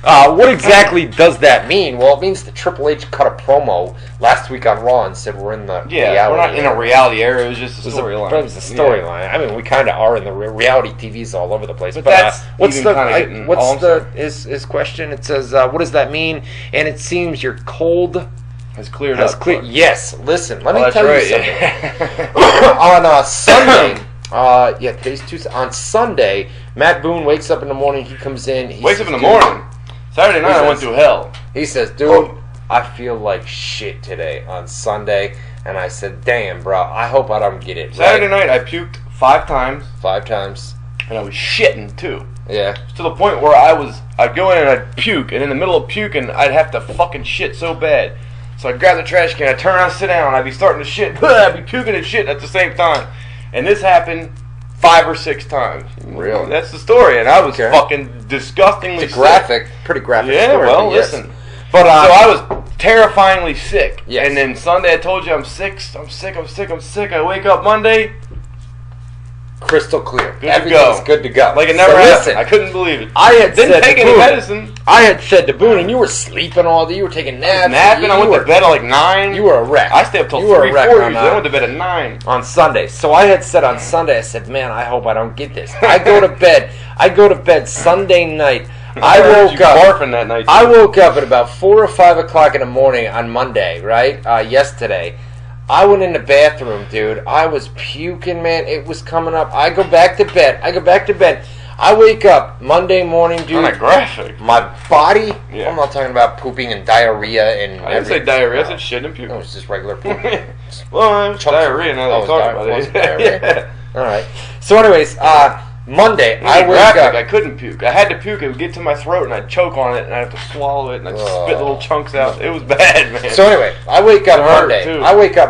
not. What exactly does that mean? Well, it means that Triple H cut a promo last week on Raw and said we're in the reality we're not in a reality era. It was just a storyline. It was a storyline. I mean, we kind of are in the reality TVs all over the place. But that's what's his question? It says, "What does that mean?" And it seems you're cold. Has cleared up. Yes. Listen, let me tell you something. On Sunday, today's Tuesday. On Sunday, Matt Boone wakes up in the morning. He comes in. Wakes up in the morning. Saturday night, I went through hell. He says, "Dude, I feel like shit today on Sunday." And I said, "Damn, bro, I hope I don't get it." Saturday night, I puked 5 times. 5 times. And I was shitting too. Yeah. To the point where I'd go in and I'd puke, and in the middle of puking, I'd have to fucking shit so bad. So I'd grab the trash can, I'd turn around, sit down, I'd be starting to shit, I'd be puking and shit at the same time. And this happened 5 or 6 times. Really? That's the story, and I was fucking disgustingly sick. Pretty graphic story. Yeah, well, listen. But, so I was terrifyingly sick. Yes. And then Sunday I told you I'm sick. I wake up Monday, Crystal clear. Good Everything's to go. good to go. Like it never happened. I couldn't believe it. I had didn't take any medicine. I had said to Boone, and you were sleeping all day. You were taking naps. I went to bed at like 9. You were a wreck. I stayed up till 3, 4 usually. I went to bed at 9. On Sunday. So I had said on Sunday, I said, man, I hope I don't get this. I go to bed Sunday night. I woke up barfing that night. I woke up at about 4 or 5 o'clock in the morning on Monday, right? Yesterday. I went in the bathroom, dude. I was puking, man. It was coming up. I go back to bed. I wake up Monday morning, dude. Kind of graphic. My body. Yeah. I'm not talking about pooping and diarrhea and. I didn't say diarrhea. I said shit and puke. No, it's just regular poop. Well, it's diarrhea now that you talk about it. Yeah. All right. So, anyways, Monday, I wake up. I couldn't puke. I had to puke. It would get to my throat, and I'd choke on it, and I'd have to swallow it, and I'd spit little chunks out. It was bad, man. So anyway, I wake up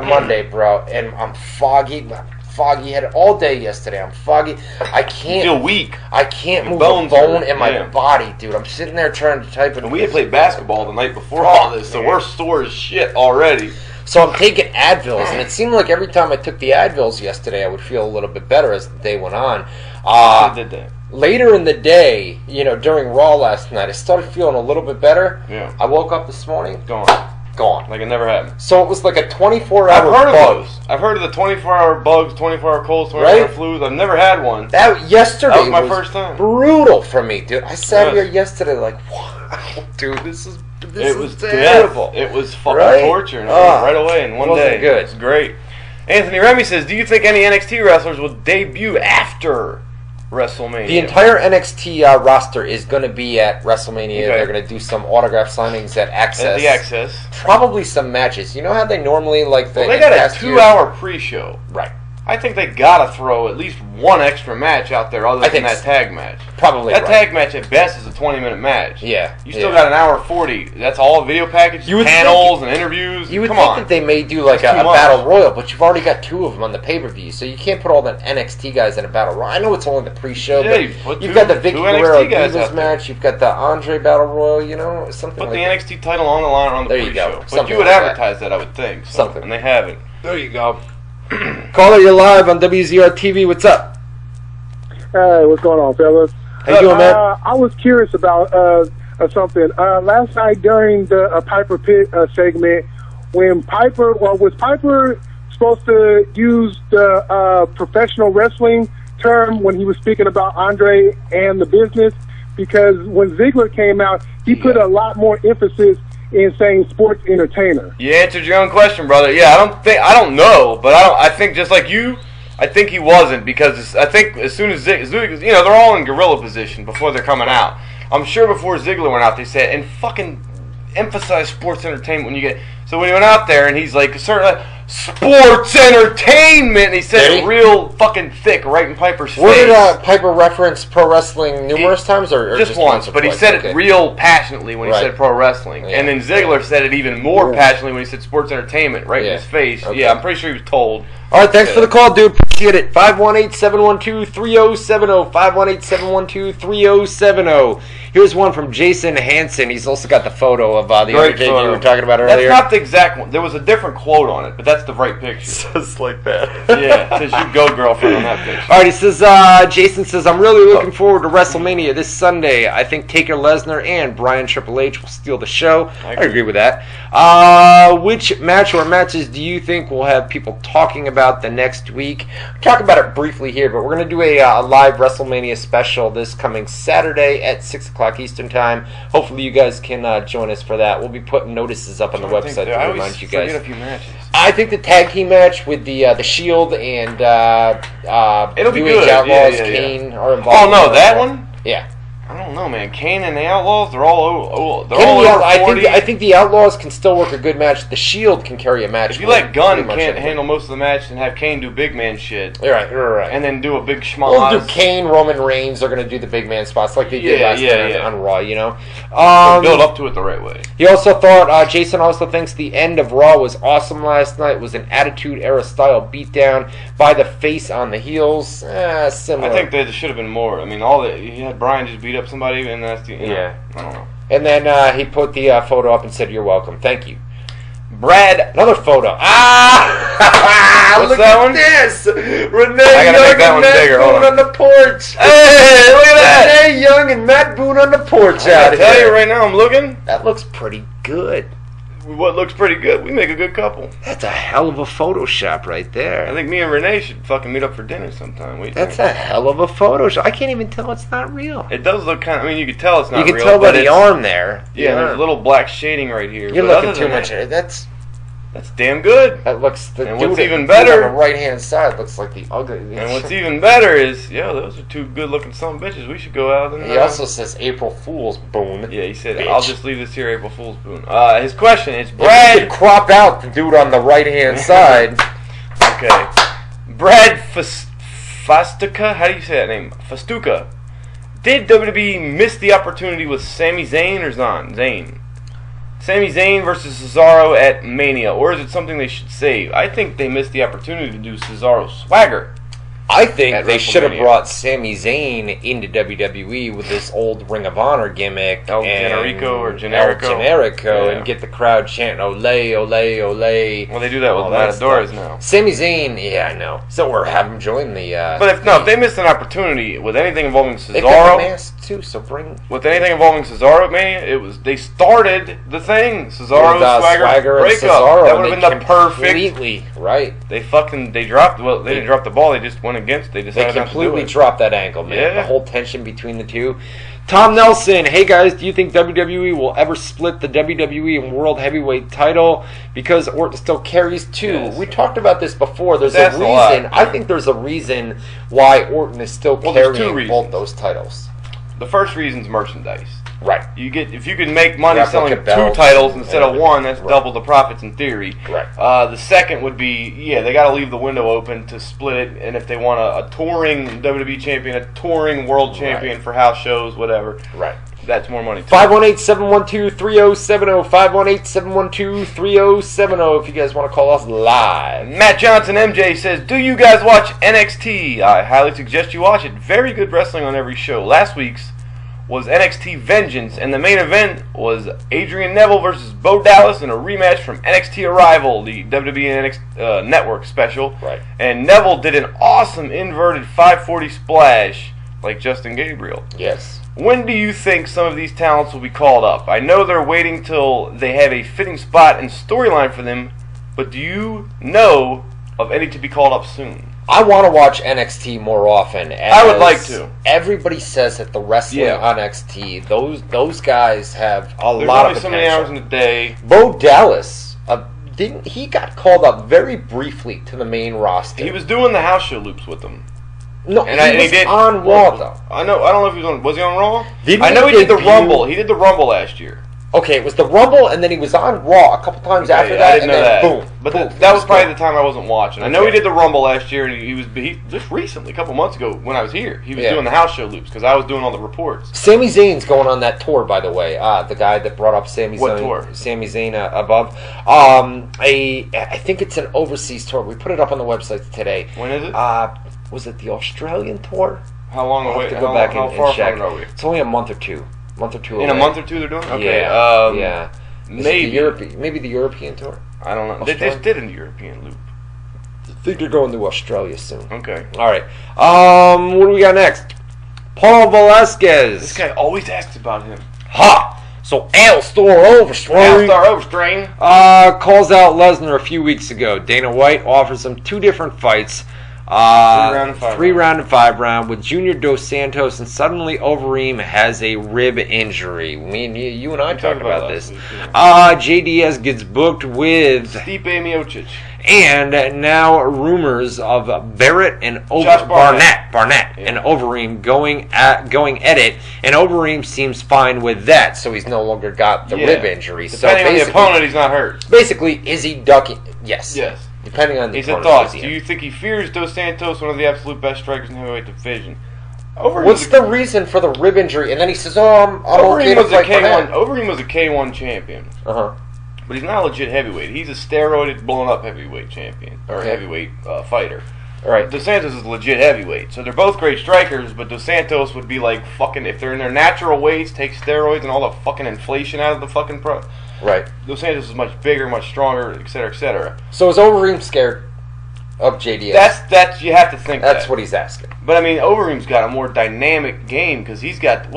Monday, bro, and I'm foggy. Had it all day yesterday. I'm foggy. I can't. You feel weak. I can't move a bone in my body, dude. I'm sitting there trying to type it. And we had played basketball the night before all this, so we're sore as shit already. So I'm taking Advils, and it seemed like every time I took the Advils yesterday, I would feel a little bit better as the day went on. Did that. Later in the day, during Raw last night, I started feeling a little bit better. Yeah. I woke up this morning. Gone. Like it never happened. So it was like a 24-hour I've heard bug. of those. I've heard of the 24-hour bugs, 24-hour colds, 24-hour flus. I've never had one. Yesterday was my first time. Brutal for me, dude. I sat here yesterday like, wow, dude, this is terrible. It was fucking torture. And right away in one day. Good. It was great. Anthony Remy says, do you think any NXT wrestlers will debut after WrestleMania? The entire NXT roster is going to be at WrestleMania. Okay. They're going to do some autograph signings at Access. At the Access. Probably some matches. You know how they normally they got a 2-hour pre-show. Right. I think they gotta throw at least one extra match out there other than that tag match. Probably that tag match at best is a 20-minute match. Yeah. You still got an hour 40. That's all a video package. Panels and interviews. You would think that they may do like a battle royal, but you've already got 2 of them on the pay-per-view, so you can't put all the NXT guys in a battle royal. I know it's only the pre-show, but you've got the Vicky Guerrero Divas match. You've got the Andre battle royal. Something. Put like the NXT title on the line on the pre-show. There you go. But you would advertise that, I would think. Something, and they haven't. There you go. Caller, you're live on WZR TV. What's up? Hey, what's going on, fellas? How you doing, man? I was curious about something. Last night during the Piper Pit segment, when was Piper supposed to use the professional wrestling term when he was speaking about Andre and the business? Because when Ziggler came out, he put a lot more emphasis in saying sports entertainer. You answered your own question, brother. Yeah, I don't know, but I think just like you, I think he wasn't, because I think as soon as Ziggler, they're all in gorilla position before they're coming out. I'm sure before Ziggler went out, they said, and fucking emphasize sports entertainment when you get. So when he went out there and he's like, sports entertainment, and he said it real fucking thick right in Piper's face. Where did Piper reference pro wrestling numerous times, or just once? But he said it real passionately when he said pro wrestling, and then Ziggler said it even more passionately when he said sports entertainment right in his face. Okay. Yeah, I'm pretty sure he was told. All right, thanks for the call, dude. Appreciate it. 518-712-3070. 518-712-3070. Here's one from Jason Hansen. He's also got the photo of the Undertaker you were talking about earlier. That's not the exact one. There was a different quote on it, but that's the right picture. Says like that. Yeah, it says you go, girlfriend, on that picture. All right, he says, Jason says, I'm really looking forward to WrestleMania this Sunday. I think Taker, Lesnar, and Bryan Triple H will steal the show. I agree with that. Which match or matches do you think will have people talking about the next week? Talk about it briefly here, but we're going to do a live WrestleMania special this coming Saturday at 6 o'clock Eastern Time. Hopefully you guys can join us for that. We'll be putting notices up on the website to remind you guys. A few matches. I think the tag team match with the Shield and it'll be good. Outlaws, Kane are involved. Oh no, that one? Yeah. I don't know, man. Kane and the Outlaws, they're all over 40. I think the Outlaws can still work a good match. The Shield can carry a match. If you let Gunn can't handle most of the match and have Kane do big man shit. You're right. And then do a big schmoz. We'll do Kane, Roman Reigns. They're going to do the big man spots like they did last time on Raw, build up to it the right way. He also thought, Jason also thinks the end of Raw was awesome last night. It was an Attitude Era style beatdown by the face on the heels. Similar. I think there should have been more. I mean, you had Bryan just beat up somebody, and that's I don't know. And then he put the photo up and said, "You're welcome, thank you." Brad, another photo. What's look that at one? this. Renee I gotta Young make that and one Matt bigger. Hold Boone on the porch. Hey, look at that. Renee Young and Matt Boone on the porch I out tell here. you right now, I'm looking. That looks pretty good. What looks pretty good? We make a good couple. That's a hell of a Photoshop right there. I think me and Renee should fucking meet up for dinner sometime. What do you That's think? a hell of a Photoshop. I can't even tell it's not real. It does look kind of. I mean, you can tell it's not You can real. tell by but the it's- arm there. Yeah, there's a little black shading right here. You're but looking other too than much. that, That's That's damn good. that looks. The And dude, what's even dude better- on the right hand side looks like the ugly. And what's even better is, those are two good-looking son of bitches. We should go out and. He also says April Fool's Boone. Yeah, he said, Bitch. "I'll just leave this here, April Fool's Boone." His question is, You Brad. could crop out the dude on the right hand side. Okay, Brad Fastuca. How do you say that name? Fastuca. Did WWE miss the opportunity with Sami Zayn or Zayn? Sami Zayn versus Cesaro at Mania, or is it something they should save? I think they missed the opportunity to do Cesaro swagger. I think At they should have WrestleMania. brought Sami Zayn into WWE with this old Ring of Honor gimmick. El and Generico or El Generico. Generico, Yeah. and get the crowd chanting "Ole, Ole, Ole." Well, they do that with all that Matadors stuff. now. Sami Zayn, yeah, I know. So we're have him join the. But if they missed an opportunity with anything involving they've got the Cesaro, mask too, so bring. with anything involving Cesaro at Mania, they started the thing. Cesaro Swagger and breakup. Cesaro, That and would have they been the perfect. completely right. They dropped. Well, they didn't drop the ball. They just went against. They They decided not to do completely it. dropped that angle, man. Yeah. The whole tension between the two. Tom Nelson, hey guys, do you think WWE will ever split the WWE and World Heavyweight title because Orton still carries two? Yes. We talked about this before. There's That's a a lot. reason. I think there's a reason why Orton is still Well, there's two carrying both reasons. those titles. The first reason's merchandise. Right. If you can make money Replica selling two belts titles instead of and- one, that's right. double the profits in theory. Right. The second would be, they got to leave the window open to split it, and if they want a touring WWE champion, a touring world champion for house shows, whatever, Right. that's more money too. 518-712-3070. 518-712-3070 if you guys want to call us live. Matt Johnson MJ says, do you guys watch NXT? I highly suggest you watch it. Very good wrestling on every show. Last week's was NXT Vengeance, and the main event was Adrian Neville versus Bo Dallas in a rematch from NXT Arrival, the WWE NXT, Network special. Right. And Neville did an awesome inverted 540 splash like Justin Gabriel. Yes. When do you think some of these talents will be called up? I know they're waiting till they have a fitting spot and storyline for them, but do you know of any to be called up soon? I want to watch NXT more often. I would like to. Everybody says that the wrestling on NXT, those guys have a There's lot only of so potential. many hours in a day. Bo Dallas, he got called up very briefly to the main roster. He was doing the house show loops with them. no, And he he was did on Raw though. I don't know if he was on. Was he on Raw? Didn't I know he he did the debut- Rumble. He did the Rumble last year. Okay, it was the Rumble, and then he was on Raw a couple times after that. I didn't and know then that. Boom, But boom, that he was probably gone. the time I wasn't watching. I know he Okay. did the Rumble last year, and he just recently, a couple months ago when I was here, he was Yeah. doing the house show loops because I was doing all the reports. Sami Zayn's going on that tour, by the way. The guy that brought up Sami What Zayn, tour? Sami Zayn above. I think it's an overseas tour. We put it up on the website today. When is it? Was it the Australian tour? How long I'll away? have to go How, back how and far check. from it are we? It's only a month or two. In a away. month or two, they're doing. Okay. Yeah. Yeah. Is it Maybe. maybe the European tour. I don't know. They Australia? just did a European loop. I think they're going to Australia soon. Okay. All right. What do we got next? Paul Velasquez. This guy always asks about him. Ha! So Al-Star Overstrain Al-Star Overstrain. calls out Lesnar a few weeks ago. Dana White offers him two different fights. 3-round and 5-round. 3-round and 5-round with Junior Dos Santos, and suddenly Overeem has a rib injury. You and I talked about this. last week, yeah. JDS gets booked with, Stipe Miocic. and now rumors of Barrett and Josh Barnett. Barnett and Overeem going at it, and Overeem seems fine with that, so he's no longer got the Yeah. rib injury. Depending so on the opponent, he's not hurt. basically, is he ducking? Yes. Yes. Depending on the He said opponent. thoughts. is Do he in? you think he fears Dos Santos, one of the absolute best strikers in the heavyweight division? What's the reason for the rib injury? And then he says, "Oh, I'm okay Overeem to was a fight K1. Barnett." Overeem was a K1 champion, Uh-huh. but he's not a legit heavyweight. He's a steroided, blown up heavyweight champion or Okay. heavyweight fighter. All right. Dos Santos is a legit heavyweight, so they're both great strikers. But Dos Santos would be like fucking if they're in their natural weights, take steroids and all the fucking inflation out of the fucking Right. Dos Santos is much bigger, much stronger, etc., etc. So is Overeem scared of JDS? That's you have to think that's what he's asking. But I mean, Overeem's got a more dynamic game because he's got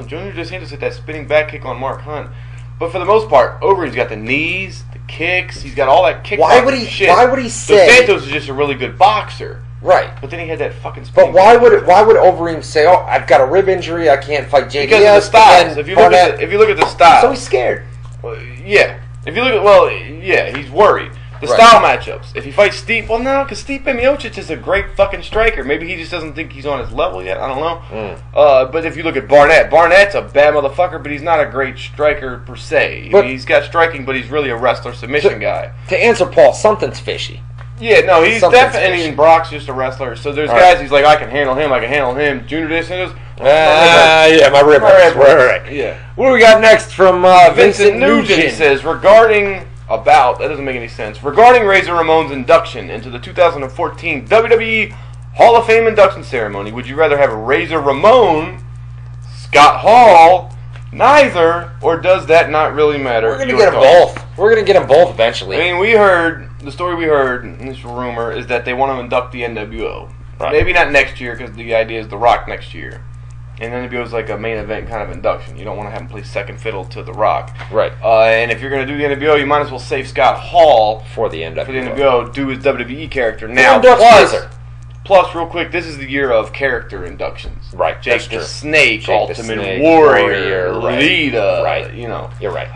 Junior Dos Santos hit that spinning back kick on Mark Hunt. But for the most part, Overeem's got the knees, the kicks. He's got all that kick. Why would he say? Dos Santos is just a really good boxer. Right. But then he had that fucking. But why would Overeem say, "Oh, I've got a rib injury, I can't fight JDS"? Because of the styles. If you look at the style, so he's scared. Well, yeah. If you look at he's worried. The Right. style matchups. If he fights Stipe, well, no, because Stipe Miocic is a great fucking striker. Maybe he just doesn't think he's on his level yet. I don't know. But if you look at Barnett's a bad motherfucker, but he's not a great striker per se. I mean, he's got striking, but he's really a wrestler submission guy. To answer Paul, something's fishy. Yeah, no, he's definitely, and Brock's just a wrestler. So there's guys he's like, I can handle him. Junior Dos Santos. Yeah, my rib hurts. Right. Yeah. What do we got next from Vincent Nugent? Says, that doesn't make any sense. Regarding Razor Ramon's induction into the 2014 WWE Hall of Fame induction ceremony, would you rather have Razor Ramon, Scott Hall, neither, or does that not really matter? We're going to get them both. We're going to get them both eventually. I mean, the story we heard, this rumor, is that they want to induct the NWO. Right. Maybe not next year, because the idea is The Rock next year. And NWO is like a main event kind of induction. You don't want to have him play second fiddle to The Rock. Right. And if you're going to do the NWO, you might as well save Scott Hall for the NWO. For the NWO, do his WWE character. Now, plus, real quick, this is the year of character inductions. Right. Jake the Snake, Ultimate Warrior, Lita. Right. You know. You're right.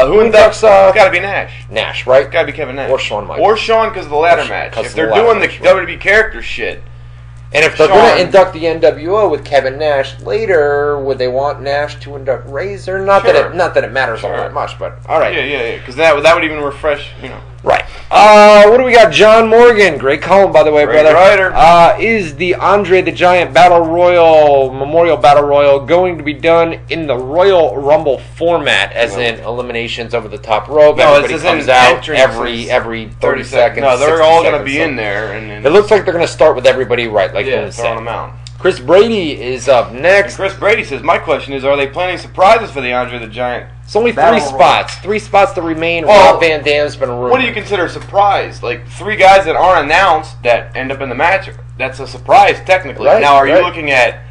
Who inducts? It's got to be Nash. Nash, right? It's got to be Kevin Nash. Or Shawn Michaels. Or Shawn because of the ladder match. If they're doing the WWE character shit. And if they're going to induct the NWO with Kevin Nash later, would they want Nash to induct Razor? Not that it matters all that much, but all right. Yeah. Because that would even refresh, you know. Right. What do we got? John Morgan, great column by the way, great brother. Writer. Is the Andre the Giant Battle Royal Memorial Battle Royal going to be done in the Royal Rumble format, as in eliminations over the top rope? No, everybody comes out every 30 seconds. No, they're all going to be in there, and it looks like they're going to start with everybody right, like throwing them out. Chris Brady is up next. And Chris Brady says, my question is, are they planning surprises for the Andre the Giant? It's only three spots to remain. Rob Van Dam's been rumored. What do you consider a surprise? Like 3 guys that aren't announced that end up in the match. That's a surprise technically. Right, now, are you looking at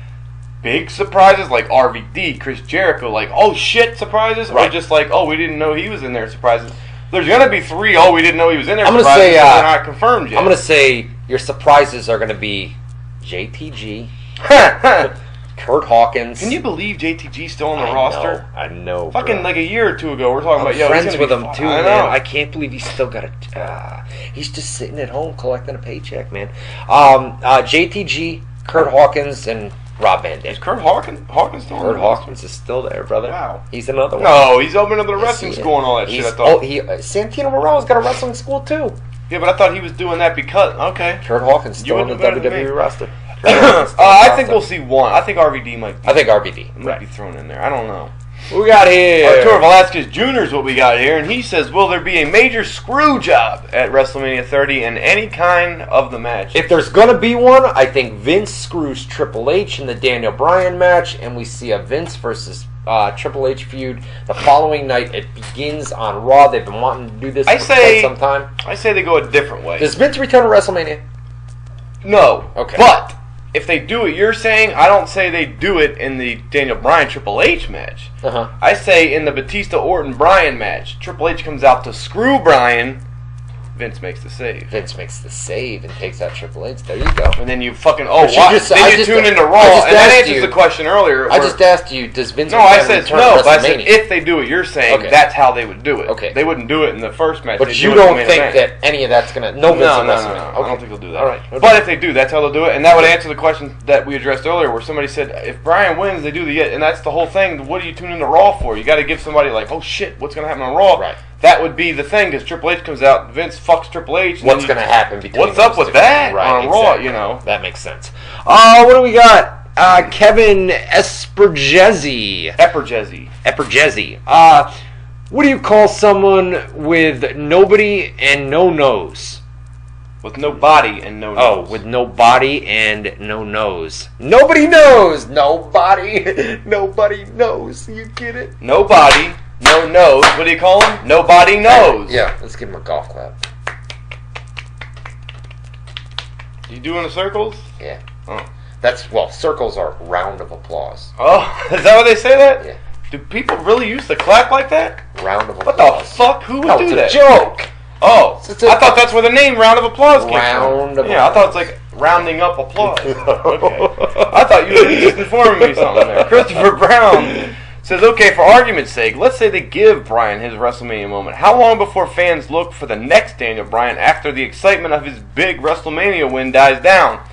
big surprises like RVD, Chris Jericho, like oh shit surprises, or just like oh we didn't know he was in there surprises? There's gonna be 3 oh we didn't know he was in there. I'm gonna say they're not confirmed yet. I'm gonna say your surprises are gonna be JTG. Kurt Hawkins. Can you believe JTG's still on the roster? I know. Fucking like a year or 2 ago, we're talking about friends with him too, I man. know. I can't believe he's still got a. He's just sitting at home collecting a paycheck, man. JTG, Kurt Hawkins, and Rob Van Dam. Is Kurt Hawkins still on the roster? Kurt Hawkins is still there, brother. Wow. He's another one. No, he's opening up the wrestling school and all that shit. I thought. Santino Morella's got a wrestling school too. Yeah, but I thought he was doing that because Kurt Hawkins still on the WWE roster. I think we'll see one. I think RVD might be. I think RVD might be thrown in there. I don't know. What we got here? Arturo Velasquez Jr. is what we got here, and he says, will there be a major screw job at WrestleMania 30 in any kind of the match? If there's going to be one, I think Vince screws Triple H in the Daniel Bryan match, and we see a Vince versus Triple H feud the following night. It begins on Raw. They've been wanting to do this for quite some time. I say they go a different way. Does Vince return to WrestleMania? No. Okay. But if they do what you're saying, I don't say they do it in the Daniel Bryan Triple H match. I say in the Batista Orton Bryan match, Triple H comes out to screw Bryan. Vince makes the save. Vince makes the save and takes out Triple H. There you go. And then you fucking then you tune into Raw, and that answers the question earlier. I just asked you, does Vince? No, I said no. But I said if they do what you're saying, that's how they would do it. Okay, they wouldn't do it in the first match. But you don't think that any of that's gonna? No, no. I don't think they'll do that. All right, but if they do, that's how they'll do it, and that would answer the question that we addressed earlier, where somebody said if Bryan wins, they do and that's the whole thing. What are you tuning into Raw for? You got to give somebody like, oh shit, what's gonna happen on Raw? Right. That would be the thing, because Triple H comes out, Vince fucks Triple H. What's going to happen between what's up with that right, on Raw, you know? That makes sense. What do we got? Kevin Espergezi. What do you call someone with nobody and no nose? With no body and no nose. Oh, with no body and no nose. Nobody knows. Nobody knows. You get it? No body. no knows. What do you call him? Nobody knows. Yeah, let's give him a golf clap. You doing the circles? Yeah. Oh. Circles are round of applause. Oh, is that what they say that? Yeah. Do people really use to clap like that? Round of applause. What the fuck? Who would do that? It's a joke. Oh, I thought that's where the name Round of Applause came Round from. of Yeah, I thought it's like rounding up applause. Okay. I thought you were just informing me something there. Christopher Brown says, okay, for argument's sake, let's say they give Bryan his WrestleMania moment. How long before fans look for the next Daniel Bryan after the excitement of his big WrestleMania win dies down?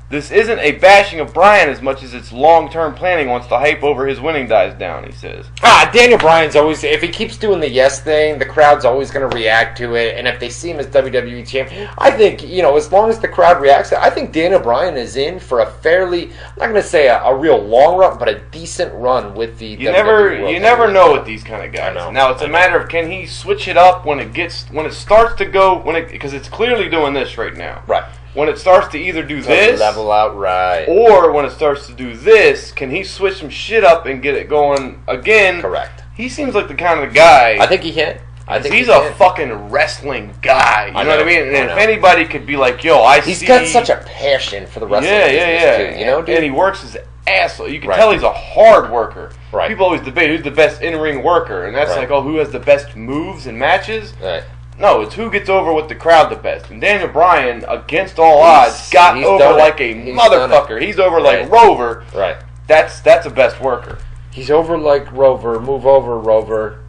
This isn't a bashing of Bryan as much as it's long-term planning once the hype over his winning dies down, he says. Daniel Bryan's always, if he keeps doing the yes thing, the crowd's always going to react to it, and if they see him as WWE champion, I think, as long as the crowd reacts, I think Daniel Bryan is in for a fairly, I'm not going to say a real long run, but a decent run with the WWE You never know with these kind of guys. Now, it's a matter of can he switch it up when it starts to go, because it's clearly doing this right now. Right. When it starts to either do this, level out, right, or when it starts to do this, can he switch some shit up and get it going again? Correct. He seems like the kind of guy. I think he can. He's a fucking wrestling guy. You know what I mean? And if anybody could be like, yo, he's got such a passion for the wrestling business too. Dude? And he works his ass off. You can tell he's a hard worker. Right. People always debate who's the best in-ring worker, and that's like, oh, who has the best moves and matches? Right. No, it's who gets over with the crowd the best. And Daniel Bryan, against all odds, got over like a motherfucker. He's over like Rover. Right. That's a best worker. He's over like Rover. Move over, Rover.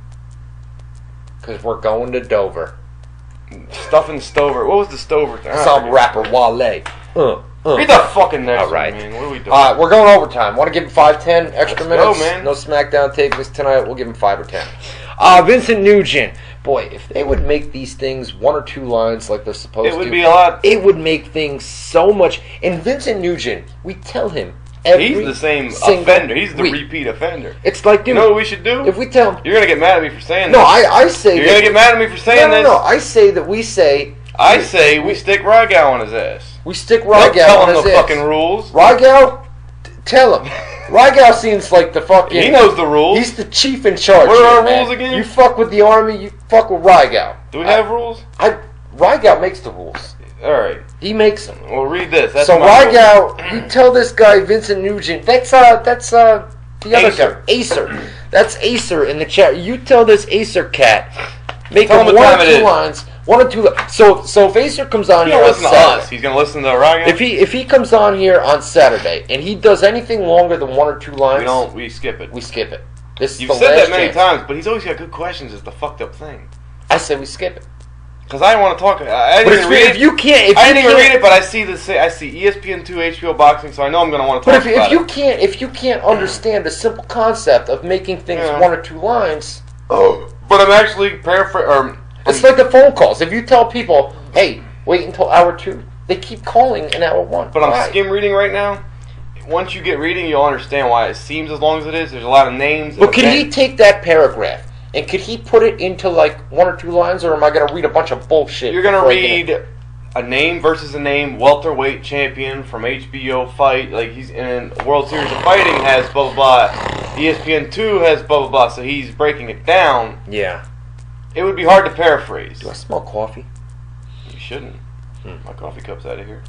Because we're going to Dover. Stuffing Stover. What was the Stover thing? Some rapper Wale. Read the fucking next one, man. What are we doing? We're going overtime. Want to give him 5, 10 extra minutes? Go, man. No SmackDown tapings tonight. We'll give him 5 or 10. Vincent Nugent. Boy, if they would make these things 1 or 2 lines like they're supposed to, it would be a lot. It would make things so much. And Vincent Nugent, we tell him he's the same offender. He's the repeat offender. It's like, dude, you know what we should do? If we tell him, you're gonna get mad at me for saying this. No, I say you're gonna get mad at me for saying this. No. I say that we say. I say we stick Rygal on his ass. We stick Rygal on his ass. Tell him the fucking rules. Rygal, tell him. Rygal seems like the fucking. He knows the rules. He's the chief in charge. What are our rules again? You fuck with the army. You fuck with Rygal. Do we have rules? Rygal makes the rules. All right. He makes them. Well, read this. That's so Rygal, you tell this guy Vincent Nugent. That's the other guy, Acer. That's Acer in the chat. You tell this Acer cat. Make him 1 or 2 lines. 1 or 2. So if Acer comes on here on Saturday, he's gonna listen to Rygal. If he comes on here on Saturday and he does anything longer than 1 or 2 lines, we skip it. We skip it. This You've said that many times, but he's always got good questions. It's the fucked up thing. I say we skip it. Because I want to talk. I didn't even read it. I didn't even read it, but I see ESPN2, HBO Boxing, so I know I'm going to want to talk about it. If you can't understand the simple concept of making things 1 or 2 lines, but I'm actually paraphrasing. It's like the phone calls. If you tell people, "Hey, wait until hour 2," they keep calling in hour 1. But I'm skim reading right now. Once you get reading, you'll understand why it seems as long as it is. There's a lot of names. But could he take that paragraph? And could he put it into like 1 or 2 lines, or am I going to read a bunch of bullshit? You're going to read a name versus a name, welterweight champion from HBO Fight. Like he's in World Series of Fighting has blah blah blah. ESPN2 has blah blah blah. So he's breaking it down. Yeah. It would be hard to paraphrase. Do I smell coffee? You shouldn't. My coffee cup's out of here.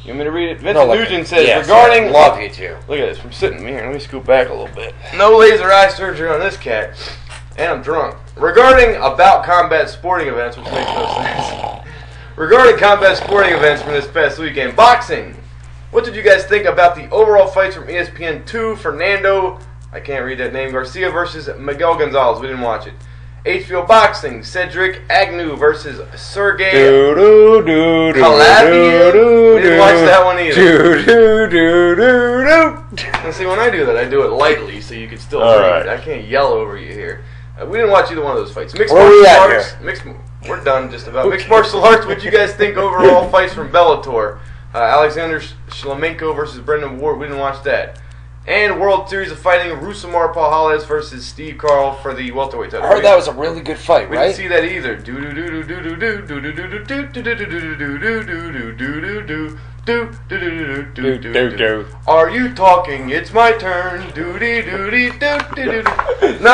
You want me to read it? Vincent Nugent says, yes, regarding... I love you too. Look at this. I'm sitting here. Let me scoot back a little bit. No laser eye surgery on this cat. And I'm drunk. Regarding about combat sporting events, which makes no sense. Regarding combat sporting events from this past weekend, boxing. What did you guys think about the overall fights from ESPN2? Fernando, I can't read that name, Garcia versus Miguel Gonzalez. We didn't watch it. HBO Boxing, Cedric Agnew versus Sergey Calabria. We didn't watch that one either. And see, when I do that, I do it lightly so you can still read. I can't yell over you here. We didn't watch either one of those fights. Mixed martial arts. We're done just about. Mixed martial arts. What you guys think overall fights from Bellator? Alexander Shlemenko versus Brendan Ward. We didn't watch that. And World Series of Fighting, Rousimar Pajales versus Steve Carl for the welterweight title. I heard that was a really good fight, we right? Didn't see that either. Do do do do do do do. Are you talking? It's my turn. Doody doody do do do. No.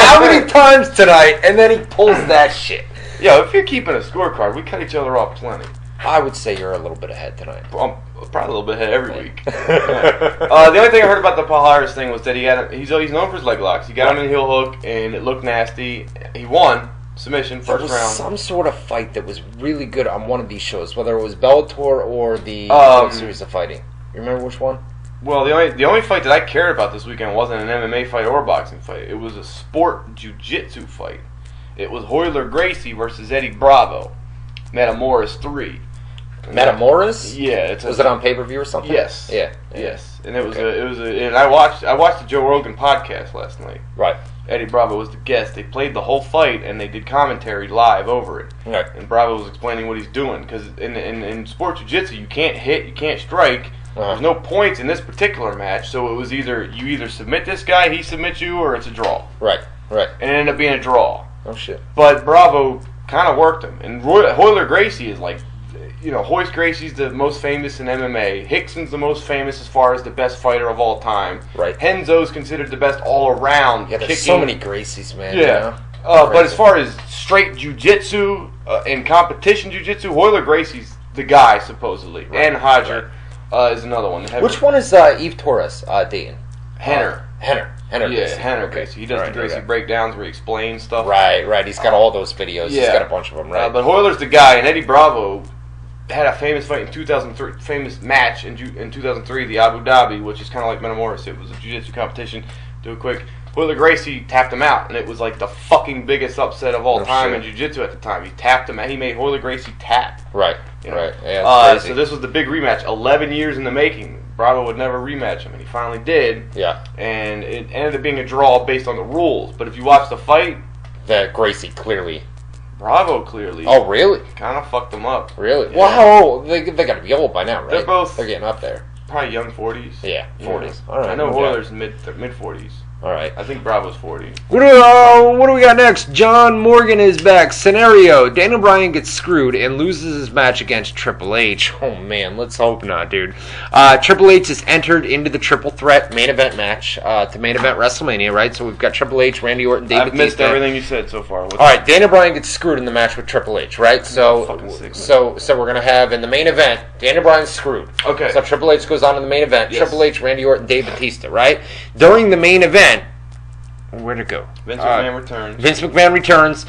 How many times tonight? And then he pulls that shit. Yo, if you're keeping a scorecard, we cut each other off plenty. I would say you're a little bit ahead tonight. I'm probably a little bit ahead every week. The only thing I heard about the Paul Harris thing was that he's known for his leg locks. He got him in heel hook, and it looked nasty. He won submission first round. There was some sort of fight that was really good on one of these shows, whether it was Bellator or the Series of Fighting. You remember which one? Well, the only fight that I cared about this weekend wasn't an MMA fight or a boxing fight. It was a sport jiu-jitsu fight. It was Royler Gracie versus Eddie Bravo. Metamoris 3. Metamoris? Yeah. Was it on pay-per-view or something? Yes. Yeah. Yes. And and I watched the Joe Rogan podcast last night. Right. Eddie Bravo was the guest. They played the whole fight and they did commentary live over it. Right. And Bravo was explaining what he's doing because in sport jiu-jitsu you can't hit, you can't strike. There's no points in this particular match, so it was you either submit this guy, he submits you, or it's a draw. Right. And it ended up being a draw. Oh shit. But Bravo kind of worked him. And Royler Gracie is like, Hoist Gracie's the most famous in MMA. Hickson's the most famous as far as the best fighter of all time. Right. Henzo's considered the best all around. Yeah, there's so many Gracies, man. Yeah. But as far as straight jiu-jitsu and competition jiu-jitsu, Royler Gracie's the guy, supposedly. Right. And Hodger is another one. Which one is Eve Torres dating? Henner. Henner Gracie. Henner Gracie. He does the Gracie breakdowns where he explains stuff. Right. He's got all those videos. Yeah. He's got a bunch of them, right? But Royler's the guy, and Eddie Bravo had a famous fight in 2003, famous match in 2003, the Abu Dhabi, which is kind of like Metamoris. It was a jiu-jitsu competition. Do it quick. Royler Gracie tapped him out, and it was like the fucking biggest upset of all time in jiu-jitsu at the time. He tapped him out. He made Royler Gracie tap. Right. Right. Yeah, so this was the big rematch. 11 years in the making. Bravo would never rematch him, and he finally did. Yeah. And it ended up being a draw based on the rules. But if you watch the fight, that Gracie clearly. Bravo clearly. Oh, really? Kind of fucked them up. Really? Yeah. Well, how old? They got to be old by now, right? They're getting up there. Probably young 40s. Yeah, 40s. All right. I know Royler's mid 40s. All right. I think Bravo's 40. What do we got next? John Morgan is back. Scenario: Daniel Bryan gets screwed and loses his match against Triple H. Oh man, let's hope not, dude. Triple H is entered into the triple threat main event match to main event WrestleMania, right? So we've got Triple H, Randy Orton, David. I've missed everything you said so far. All right, Daniel Bryan gets screwed in the match with Triple H, right? So we're gonna have in the main event Daniel Bryan's screwed. Okay. So Triple H goes on to the main event. Yes. Triple H, Randy Orton, Dave Bautista, right? During the main event. Where'd it go? Vince McMahon returns. Vince McMahon returns,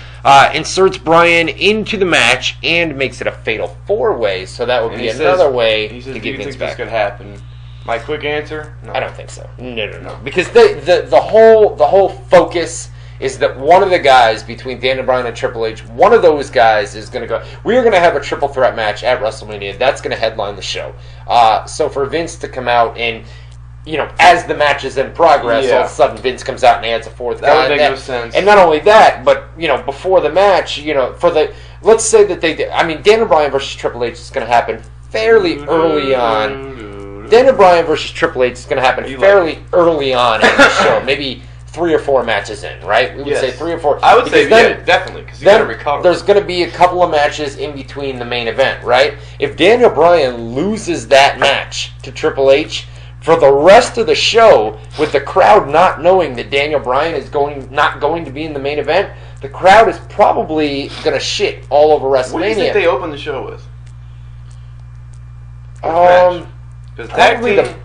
inserts Bryan into the match, and makes it a fatal 4-way. So that would be another way to get Vince back. This could happen? My quick answer: no. I don't think so. No. Because the whole focus is that one of the guys between Daniel Bryan and Triple H, one of those guys is going to go. We are going to have a triple threat match at WrestleMania. That's going to headline the show. So for Vince to come out and, as the match is in progress, all of a sudden Vince comes out and adds a fourth guy. That would make no sense. And not only that, but, before the match, let's say that Daniel Bryan versus Triple H is going to happen fairly early on. Daniel Bryan versus Triple H is going to happen fairly early on in the show. Maybe 3 or 4 matches in, right? We would say 3 or 4. I would say, definitely, because you got to recover. There's going to be a couple of matches in between the main event, right? If Daniel Bryan loses that match to Triple H, for the rest of the show, with the crowd not knowing that Daniel Bryan is not going to be in the main event, the crowd is probably going to shit all over WrestleMania. What do you think they open the show with? Probably the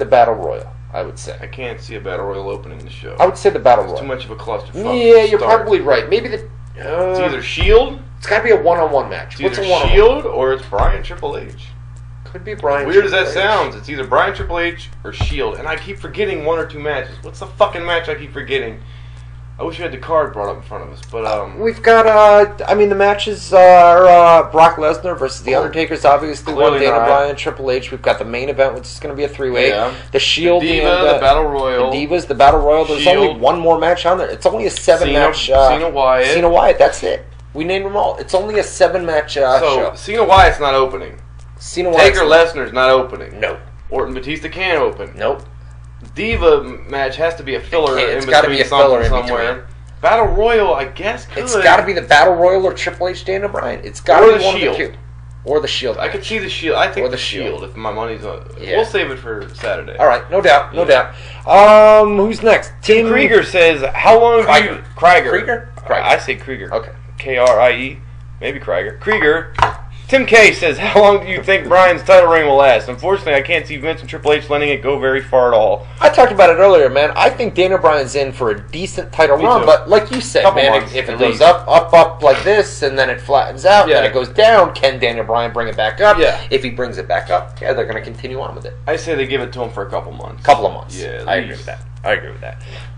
Battle Royal. I would say. I can't see a Battle Royal opening the show. I would say the Battle Royal. It's too much of a clusterfuck. Yeah, you're probably right. Maybe it's either Shield. It's got to be a one-on-one match. It's either Shield or it's Bryan Triple H. Could be Bryan. Weird as that sounds, it's either Bryan Triple H or Shield, and I keep forgetting 1 or 2 matches. What's the fucking match I keep forgetting? I wish we had the card brought up in front of us, but we've got. The matches are Brock Lesnar versus the Undertaker's obviously one. Daniel Bryan, Triple H. We've got the main event, which is going to be a 3-way. Yeah. The Shield, the Battle Royal, the Divas, the Battle Royal. There's only one more match on there. It's only a 7-match. Cena Wyatt. That's it. We named them all. It's only a 7-match show. Cena Wyatt's not opening. Taker Lesnar's not opening. No. Orton Batista can't open. Nope. Diva match has to be a filler in between got to be a filler in somewhere. Battle Royal, I guess. It's got to be the Battle Royal or Triple H Daniel Bryan. It's got to be one of the two. Or the Shield. I could see the Shield. I think the Shield. If my money's on, we'll save it for Saturday. All right, no doubt, no doubt. Who's next? Tim Krieger says, "How long do you Krieger? I say Krieger. Okay, Krie, maybe Krieger. Tim K says, "How long do you think Bryan's title reign will last?" Unfortunately, I can't see Vince and Triple H letting it go very far at all. I talked about it earlier, man. I think Daniel Bryan's in for a decent title run, but like you said, man, if it goes up like this, and then it flattens out, and it goes down, can Daniel Bryan bring it back up? Yeah. If he brings it back up, they're going to continue on with it. I say they give it to him for a couple months. Couple of months. Yeah, I agree with that.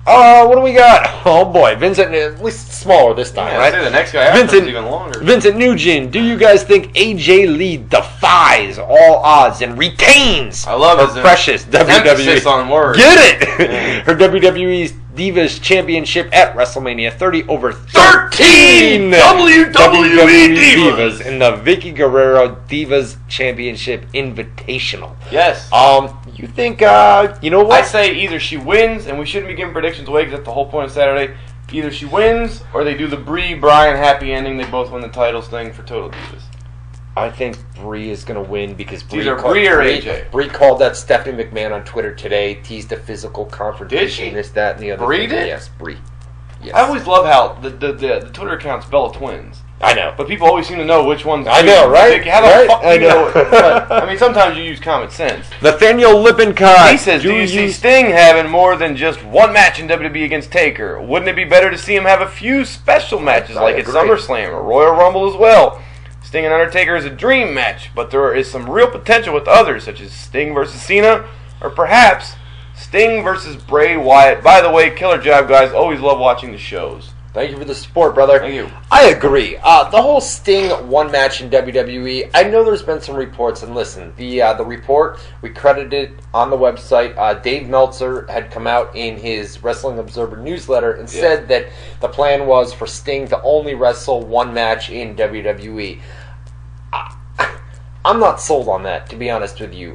What do we got? Oh boy, Vincent, at least smaller this time, right? I say the next guy after is even longer. Vincent Nugent, do you guys think AJ Lee defies all odds and retains her precious WWE on words. Get it? Her WWE's Divas Championship at WrestleMania 30 over 13 WWE Divas in the Vicky Guerrero Divas Championship Invitational. Yes. You think, you know what? I say either she wins, and we shouldn't be giving predictions away because that's the whole point of Saturday. Either she wins, or they do the Brie Bryan happy ending. They both win the titles thing for Total Divas. I think Brie is going to win because Brie or AJ. Brie called that Stephanie McMahon on Twitter today, teased a physical confrontation. Did she? This, that, and the other. Brie did? Yes, Brie. Yes. I always love how the Twitter account's Bella Twins. I know. But people always seem to know which one's I know, right? How the fuck do you know it? But, I mean, sometimes you use common sense. Nathaniel Lippincott. He says, do you see Sting having more than just one match in WWE against Taker? Wouldn't it be better to see him have a few special matches like at SummerSlam or Royal Rumble as well? Sting and Undertaker is a dream match, but there is some real potential with others, such as Sting versus Cena, or perhaps Sting versus Bray Wyatt. By the way, killer job, guys. Always love watching the shows. Thank you for the support, brother. Thank you. I agree. The whole Sting one match in WWE, I know there's been some reports, and listen, the report, we credited on the website, Dave Meltzer had come out in his Wrestling Observer newsletter and said that the plan was for Sting to only wrestle one match in WWE. I'm not sold on that, to be honest with you.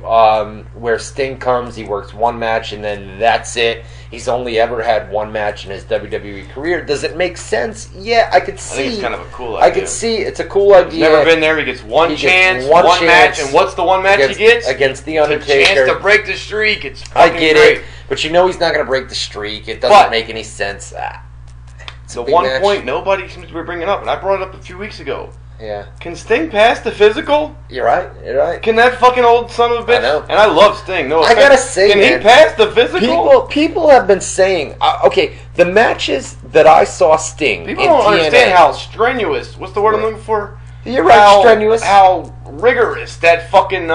Where Sting comes, he works one match, and then that's it. He's only ever had one match in his WWE career. Does it make sense? Yeah, I could see. I think it's kind of a cool idea. I could see it's a cool idea. He's never been there. He gets one chance, one match, and what's the one match he gets? Against the Undertaker. The chance to break the streak. It's I fucking get great. it, but you know he's not going to break the streak. It doesn't make any sense. The one point nobody seems to be bringing up, and I brought it up a few weeks ago. Yeah. Can Sting pass the physical? You're right. You're right. Can that fucking old son of a bitch? I know. And I love Sting. No offense. I gotta say, can he pass the physical? People have been saying, okay, the matches that I saw Sting. People don't understand how strenuous. What's the word I'm looking for? You're right. Strenuous. How rigorous that fucking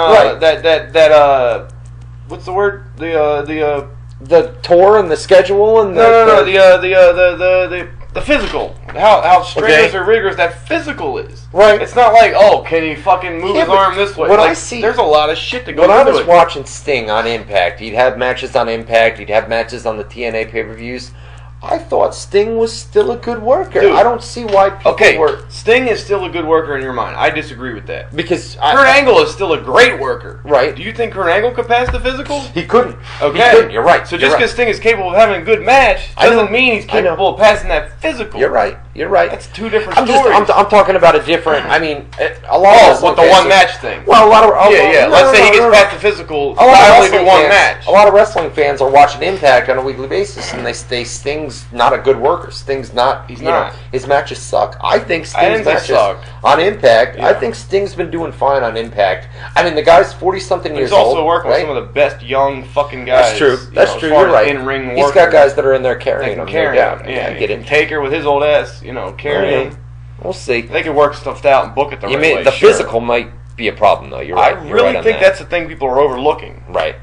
what's the word? The tour and the schedule and the physical. How strenuous or rigorous that physical is. Right. It's not like, oh, can he fucking move his arm this way? I see, there's a lot of shit that goes into it. When I was watching Sting on Impact, he'd have matches on Impact, he'd have matches on the TNA pay-per-views. I thought Sting was still a good worker. Dude, I don't see why people were... Sting is still a good worker in your mind. I disagree with that. Because... Kurt Angle is still a great worker. Right. Do you think Kurt Angle could pass the physical? He couldn't. Okay. He couldn't. You're right. So just because Sting is capable of having a good match doesn't mean he's capable of passing that physical. You're right. You're right. That's two different stories. I'm talking about a different... I mean, a lot of... with the one match thing. Well, a lot of... Let's say he gets past the physical. I only do one match. A lot of wrestling fans are watching Impact on a weekly basis, and they say Sting's not a good worker. Sting's not. He's not. His matches suck. I think Sting's matches on Impact. I think Sting's been doing fine on Impact. I mean, the guy's 40-something years old. He's also working with some of the best young fucking guys. That's true. That's true. You're right. In-ring He's got guys that are in there carrying him. Yeah, I get it. Taker with his old ass, carrying him. We'll see. They could work stuff out and book it the right way. The physical might be a problem, though. You're right. I really think that's the thing people are overlooking. Right.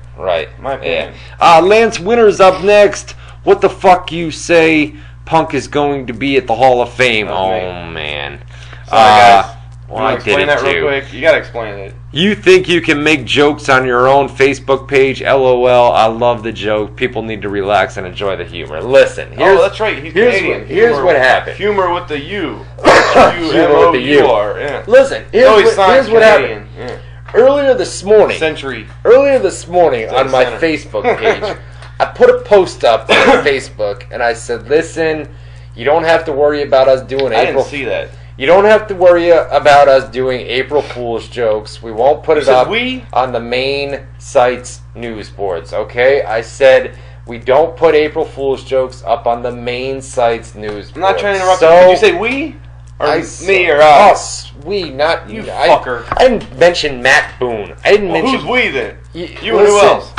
My opinion. Lance Winter's up next. What the fuck you say? Punk is going to be at the Hall of Fame. Man. Sorry, guys. Well, I explain that real quick. You gotta explain it. You think you can make jokes on your own Facebook page? LOL. I love the joke. People need to relax and enjoy the humor. Listen. That's right. He's Canadian. Here's what happened. Humor with the U. Humor with the U. Yeah. Listen. Here's what happened. Yeah. Earlier this morning on my Facebook page, I put a post up on Facebook, and I said, listen, You don't have to worry about us doing April. I didn't see that. You don't have to worry about us doing April Fool's jokes. We won't put it up on the main site's news boards, okay? I said we don't put April Fool's jokes up on the main site's news boards. I'm not trying to interrupt you. Did you say we? Or me or us? We, not you. Fucker. I didn't mention Matt Boone. I didn't mention... Who's we then? You and who else?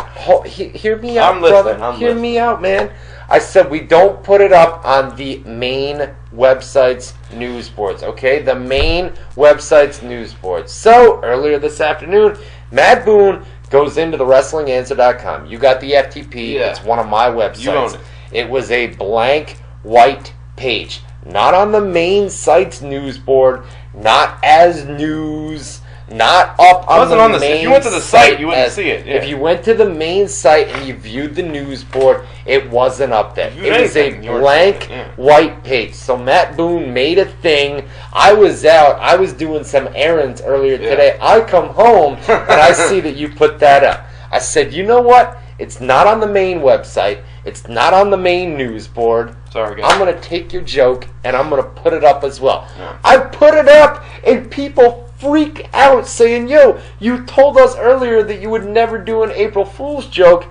Hear me out, I'm listening. brother. Hear me out, man. I said we don't put it up on the main website's news boards, okay? The main website's news boards. So, earlier this afternoon, Matt Boone goes into the WrestlingAnswer.com. You got the FTP. Yeah. It's one of my websites. You own it. It was a blank white page. Not on the main site's news board. Not as news. Not up on the main site. If you went to the site, you wouldn't see it. Yeah. If you went to the main site and you viewed the news board, it wasn't up there. It was a blank white page. So Matt Boone made a thing. I was out. I was doing some errands earlier today. I come home and I see that you put that up. I said, you know what? It's not on the main website. It's not on the main news board. Sorry, guys. I'm going to take your joke and I'm going to put it up as well. Yeah. I put it up and people freak out saying, yo, you told us earlier that you would never do an April Fool's joke.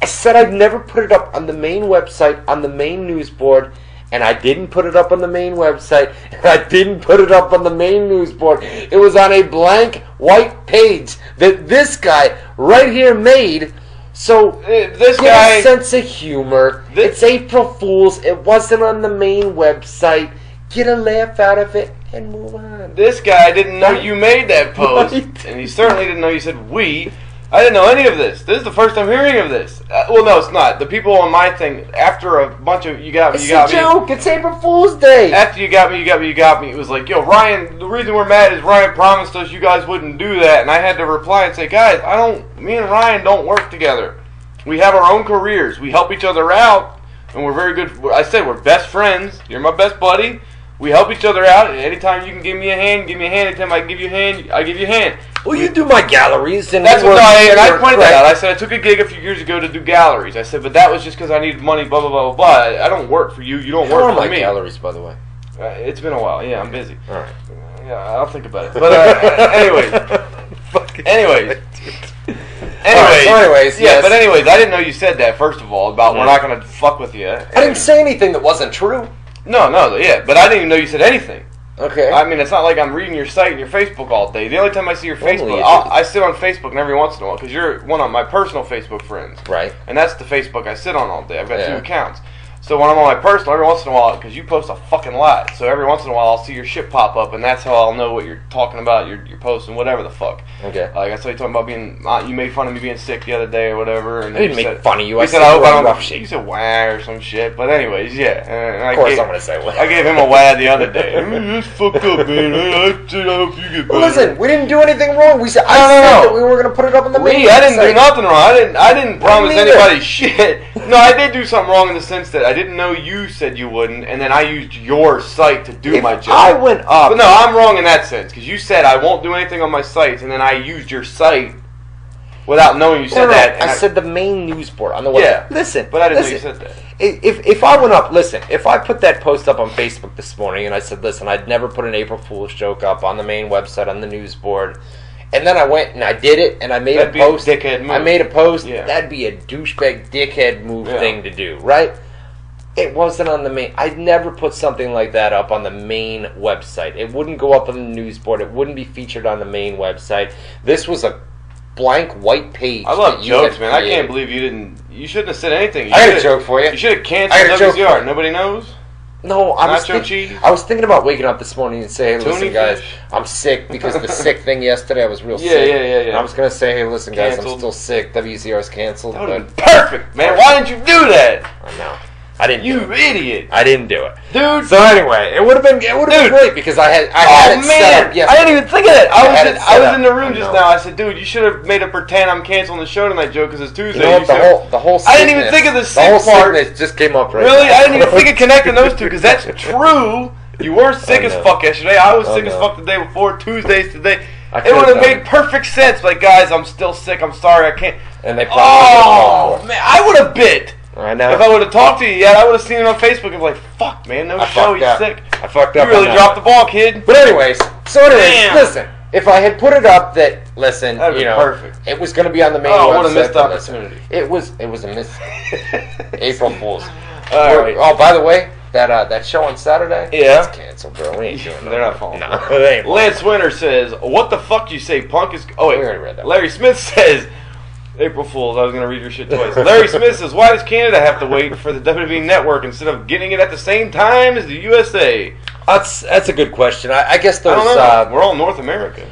I said I'd never put it up on the main website, on the main news board, and I didn't put it up on the main website, and I didn't put it up on the main news board. It was on a blank white page that this guy right here made. So, this guy, a sense of humor. It's April Fool's. It wasn't on the main website. Get a laugh out of it and move on. This guy didn't know you made that post, and he certainly didn't know you said we. I didn't know any of this. This is the first I'm hearing of this. Well, no, it's not. The people on my thing, after a bunch of you got me. It's a joke. It's April Fool's Day. After you got me. It was like, yo, Ryan. The reason we're mad is Ryan promised us you guys wouldn't do that, and I had to reply and say, guys, me and Ryan don't work together. We have our own careers. We help each other out, and we're very good. I said we're best friends. You're my best buddy. We help each other out. Anytime you can give me a hand, give me a hand. Anytime I can give you a hand, I give you a hand. Well, you do my galleries, and that's what I pointed that out. I said I took a gig a few years ago to do galleries. I said, but that was just because I needed money. Blah blah blah blah blah. I don't work for you. You don't work for me. Galleries, by the way. It's been a while. Yeah, I'm busy. All right. Yeah, I'll think about it. But anyways. Anyways, yeah, yes. But anyways, I didn't know you said that, first of all, about we're not going to fuck with you. I didn't say anything that wasn't true. No, yeah, but I didn't even know you said anything. Okay. I mean, it's not like I'm reading your site and your Facebook all day. The only time I see your Facebook, I sit on Facebook and every once in a while, because you're one of my personal Facebook friends. Right. And that's the Facebook I sit on all day. I've got 2 accounts. So when I'm on my personal, every once in a while, because you post a fucking lot, so every once in a while I'll see your shit pop up, and that's how I'll know what you're talking about, you're posting, whatever the fuck. Okay. Like I saw you talking about being, you made fun of me being sick the other day or whatever. And I didn't make fun of you. I said I hope I don't rough shape. You said wah or some shit, but anyways, yeah. And of course I'm going to say wah. I gave him a wah the other day. That's fucked up, man. I hope you get better. Well, listen, we didn't do anything wrong. I said that we were going to put it up on the main I didn't do nothing wrong. I didn't promise anybody shit. No, I did do something wrong in the sense that I didn't know you said you wouldn't, and then I used your site to do my job. I went up. But no, I'm wrong in that sense, because you said I won't do anything on my site, and then I used your site without knowing you said that. I said the main news board on the website. Yeah, listen. But I didn't know you said that. If I went up, listen, if I put that post up on Facebook this morning, and I said, listen, I'd never put an April Fool's joke up on the main website, on the news board, and then I went and I did it, and I made a post. That'd be a dickhead move. I made a post. Yeah. That'd be a douchebag dickhead move thing to do, right? It wasn't on the main. I'd never put something like that up on the main website. It wouldn't go up on the news board. It wouldn't be featured on the main website. This was a blank white page. I love jokes, man. I can't believe you didn't. You shouldn't have said anything. I got a joke for you. You should have canceled WZR. Nobody knows. No, I was thinking about waking up this morning and say, hey, listen, guys, I'm sick because the sick thing yesterday, I was real sick. Yeah. And I was going to say, hey, listen, guys, I'm still sick. WZR's canceled. That would have been perfect, man. Why didn't you do that? I know. I didn't. You idiot! I didn't do it, dude. So anyway, it would have been great because I had it set up. Yes, I didn't even think of that. I was in the room just now. I said, dude, you should have made a pretend I'm canceling the show tonight, Joe, because it's Tuesday. You know what, the whole I didn't even think of the sick part. It just came up right. Really, now. I didn't even think of connecting those two because that's true. You were sick as fuck yesterday. I was sick as fuck the day before. Tuesdays today. It would have made perfect sense. Like, guys, I'm still sick. I'm sorry. I can't. And they probably man, I would have bit. I know. If I would have talked to you yet, I would have seen it on Facebook and be like, fuck, man, no show, he's sick. I fucked up. You really dropped the ball, kid. But anyways, listen. If I had put it up that, listen, perfect. It was going to be on the main website. Oh, what a missed opportunity. It was a miss. April Fool's. All right. Oh, by the way, that show on Saturday? Yeah. It's canceled, bro. We ain't doing that. They're not falling. No, they ain't. Lance Winter says, what the fuck you say, Punk is... Oh, wait. We already read that. Larry Smith says... April Fools, I was going to read your shit twice. Larry Smith says, why does Canada have to wait for the WWE Network instead of getting it at the same time as the USA? That's a good question. I guess there's... I don't know. We're all North America.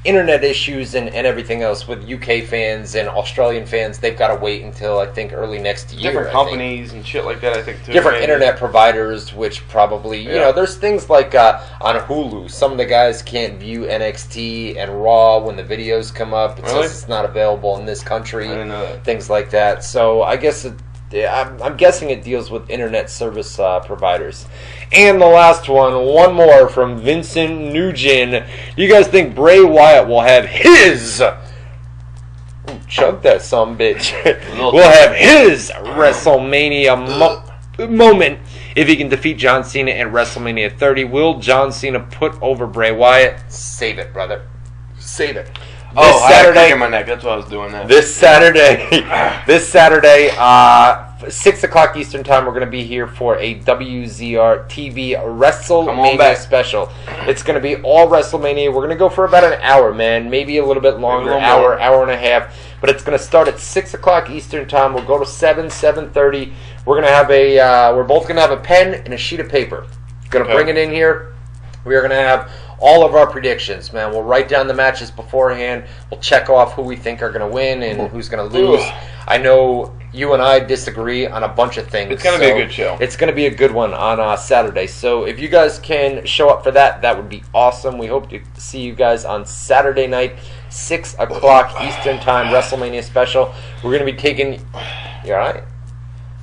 Internet issues and everything else with UK fans and Australian fans. They've got to wait until, I think, early next year. Different companies and shit like that, I think, too. Different internet providers, which probably... You know, there's things like on Hulu, some of the guys can't view NXT and Raw when the videos come up. It says it's not available in this country. I didn't know that. Things like that. So I guess... I'm guessing it deals with internet service providers. And the last one more from Vincent Nugent. Do you guys think Bray Wyatt will have his... chug that bitch. Will have his WrestleMania moment if he can defeat John Cena at WrestleMania 30? Will John Cena put over Bray Wyatt? Save it, brother. Save it. I had a crack in my neck. That's why I was doing that. This Saturday, 6 o'clock Eastern Time, we're going to be here for a WZR TV WrestleMania special. It's going to be all WrestleMania. We're going to go for about an hour, man. Maybe a little bit longer, hour and a half. But it's going to start at 6 o'clock Eastern Time. We'll go to 7:30. We're going to have we're both going to have a pen and a sheet of paper. Going to bring it in here. We are going to have all of our predictions, man. We'll write down the matches beforehand. We'll check off who we think are going to win and who's going to lose. I know you and I disagree on a bunch of things. It's going to be a good show. It's going to be a good one on Saturday. So if you guys can show up for that, that would be awesome. We hope to see you guys on Saturday night, 6 o'clock Eastern Time, WrestleMania special. We're going to be taking... You all right?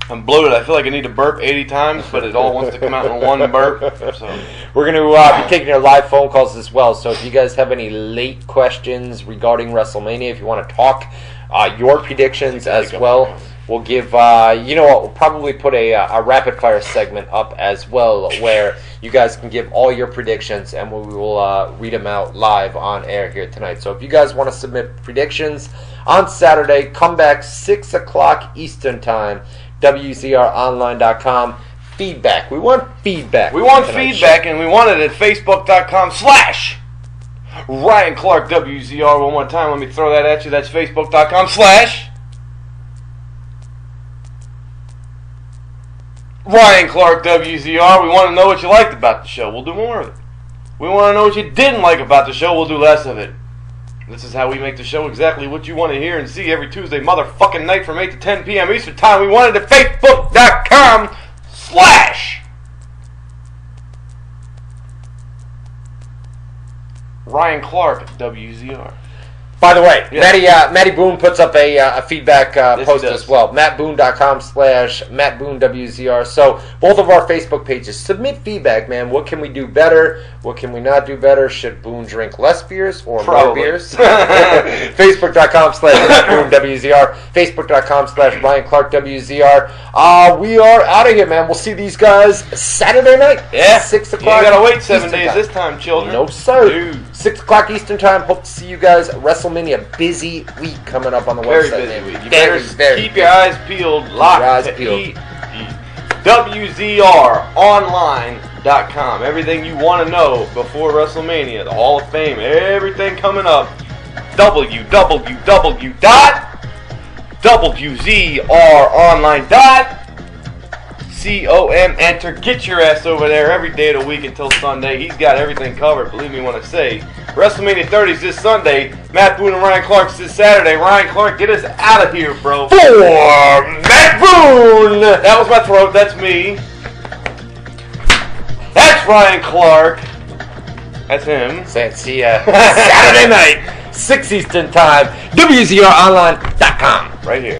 I'm bloated. I feel like I need to burp 80 times, but it all wants to come out in one burp. So we're going to be taking your live phone calls as well. So if you guys have any late questions regarding WrestleMania, if you want to talk your predictions as well, we'll give, we'll probably put a rapid fire segment up as well where you guys can give all your predictions and we will read them out live on air here tonight. So if you guys want to submit predictions on Saturday, come back 6 o'clock Eastern Time. WZROnline.com. Feedback. We want feedback. We want feedback, and we want it at Facebook.com/Ryan Clark WZR. One more time. Let me throw that at you. That's Facebook.com/Ryan Clark WZR. We want to know what you liked about the show. We'll do more of it. We want to know what you didn't like about the show. We'll do less of it. This is how we make the show exactly what you want to hear and see every Tuesday motherfucking night from 8 to 10 p.m. Eastern Time. We want it at Facebook.com/Ryan Clark WZR. By the way, Matty Boone puts up a feedback post as well. MattBoone.com/MattBooneWZR. So both of our Facebook pages. Submit feedback, man. What can we do better? What can we not do better? Should Boone drink less beers or more beers? Facebook.com/MattBooneWZR. Facebook.com/RyanClarkWZR. We are out of here, man. We'll see these guys Saturday night. Yeah. 6 o'clock. You gotta wait 7 days this time, children. No, sir. Dude. 6 o'clock Eastern Time. Hope to see you guys. WrestleMania, busy week coming up on the website. Very busy week. You better keep your eyes peeled. Locked to WZROnline.com. Everything you want to know before WrestleMania, the Hall of Fame, everything coming up. www.WZROnline.com. Enter. Get your ass over there every day of the week until Sunday. He's got everything covered, believe me when I say. WrestleMania 30's this Sunday. Matt Boone and Ryan Clark's this Saturday. Ryan Clark, get us out of here, bro. For Matt Boone! That was my throat. That's me. That's Ryan Clark. That's him. See ya Saturday night, 6 Eastern Time. WZROnline.com. Right here.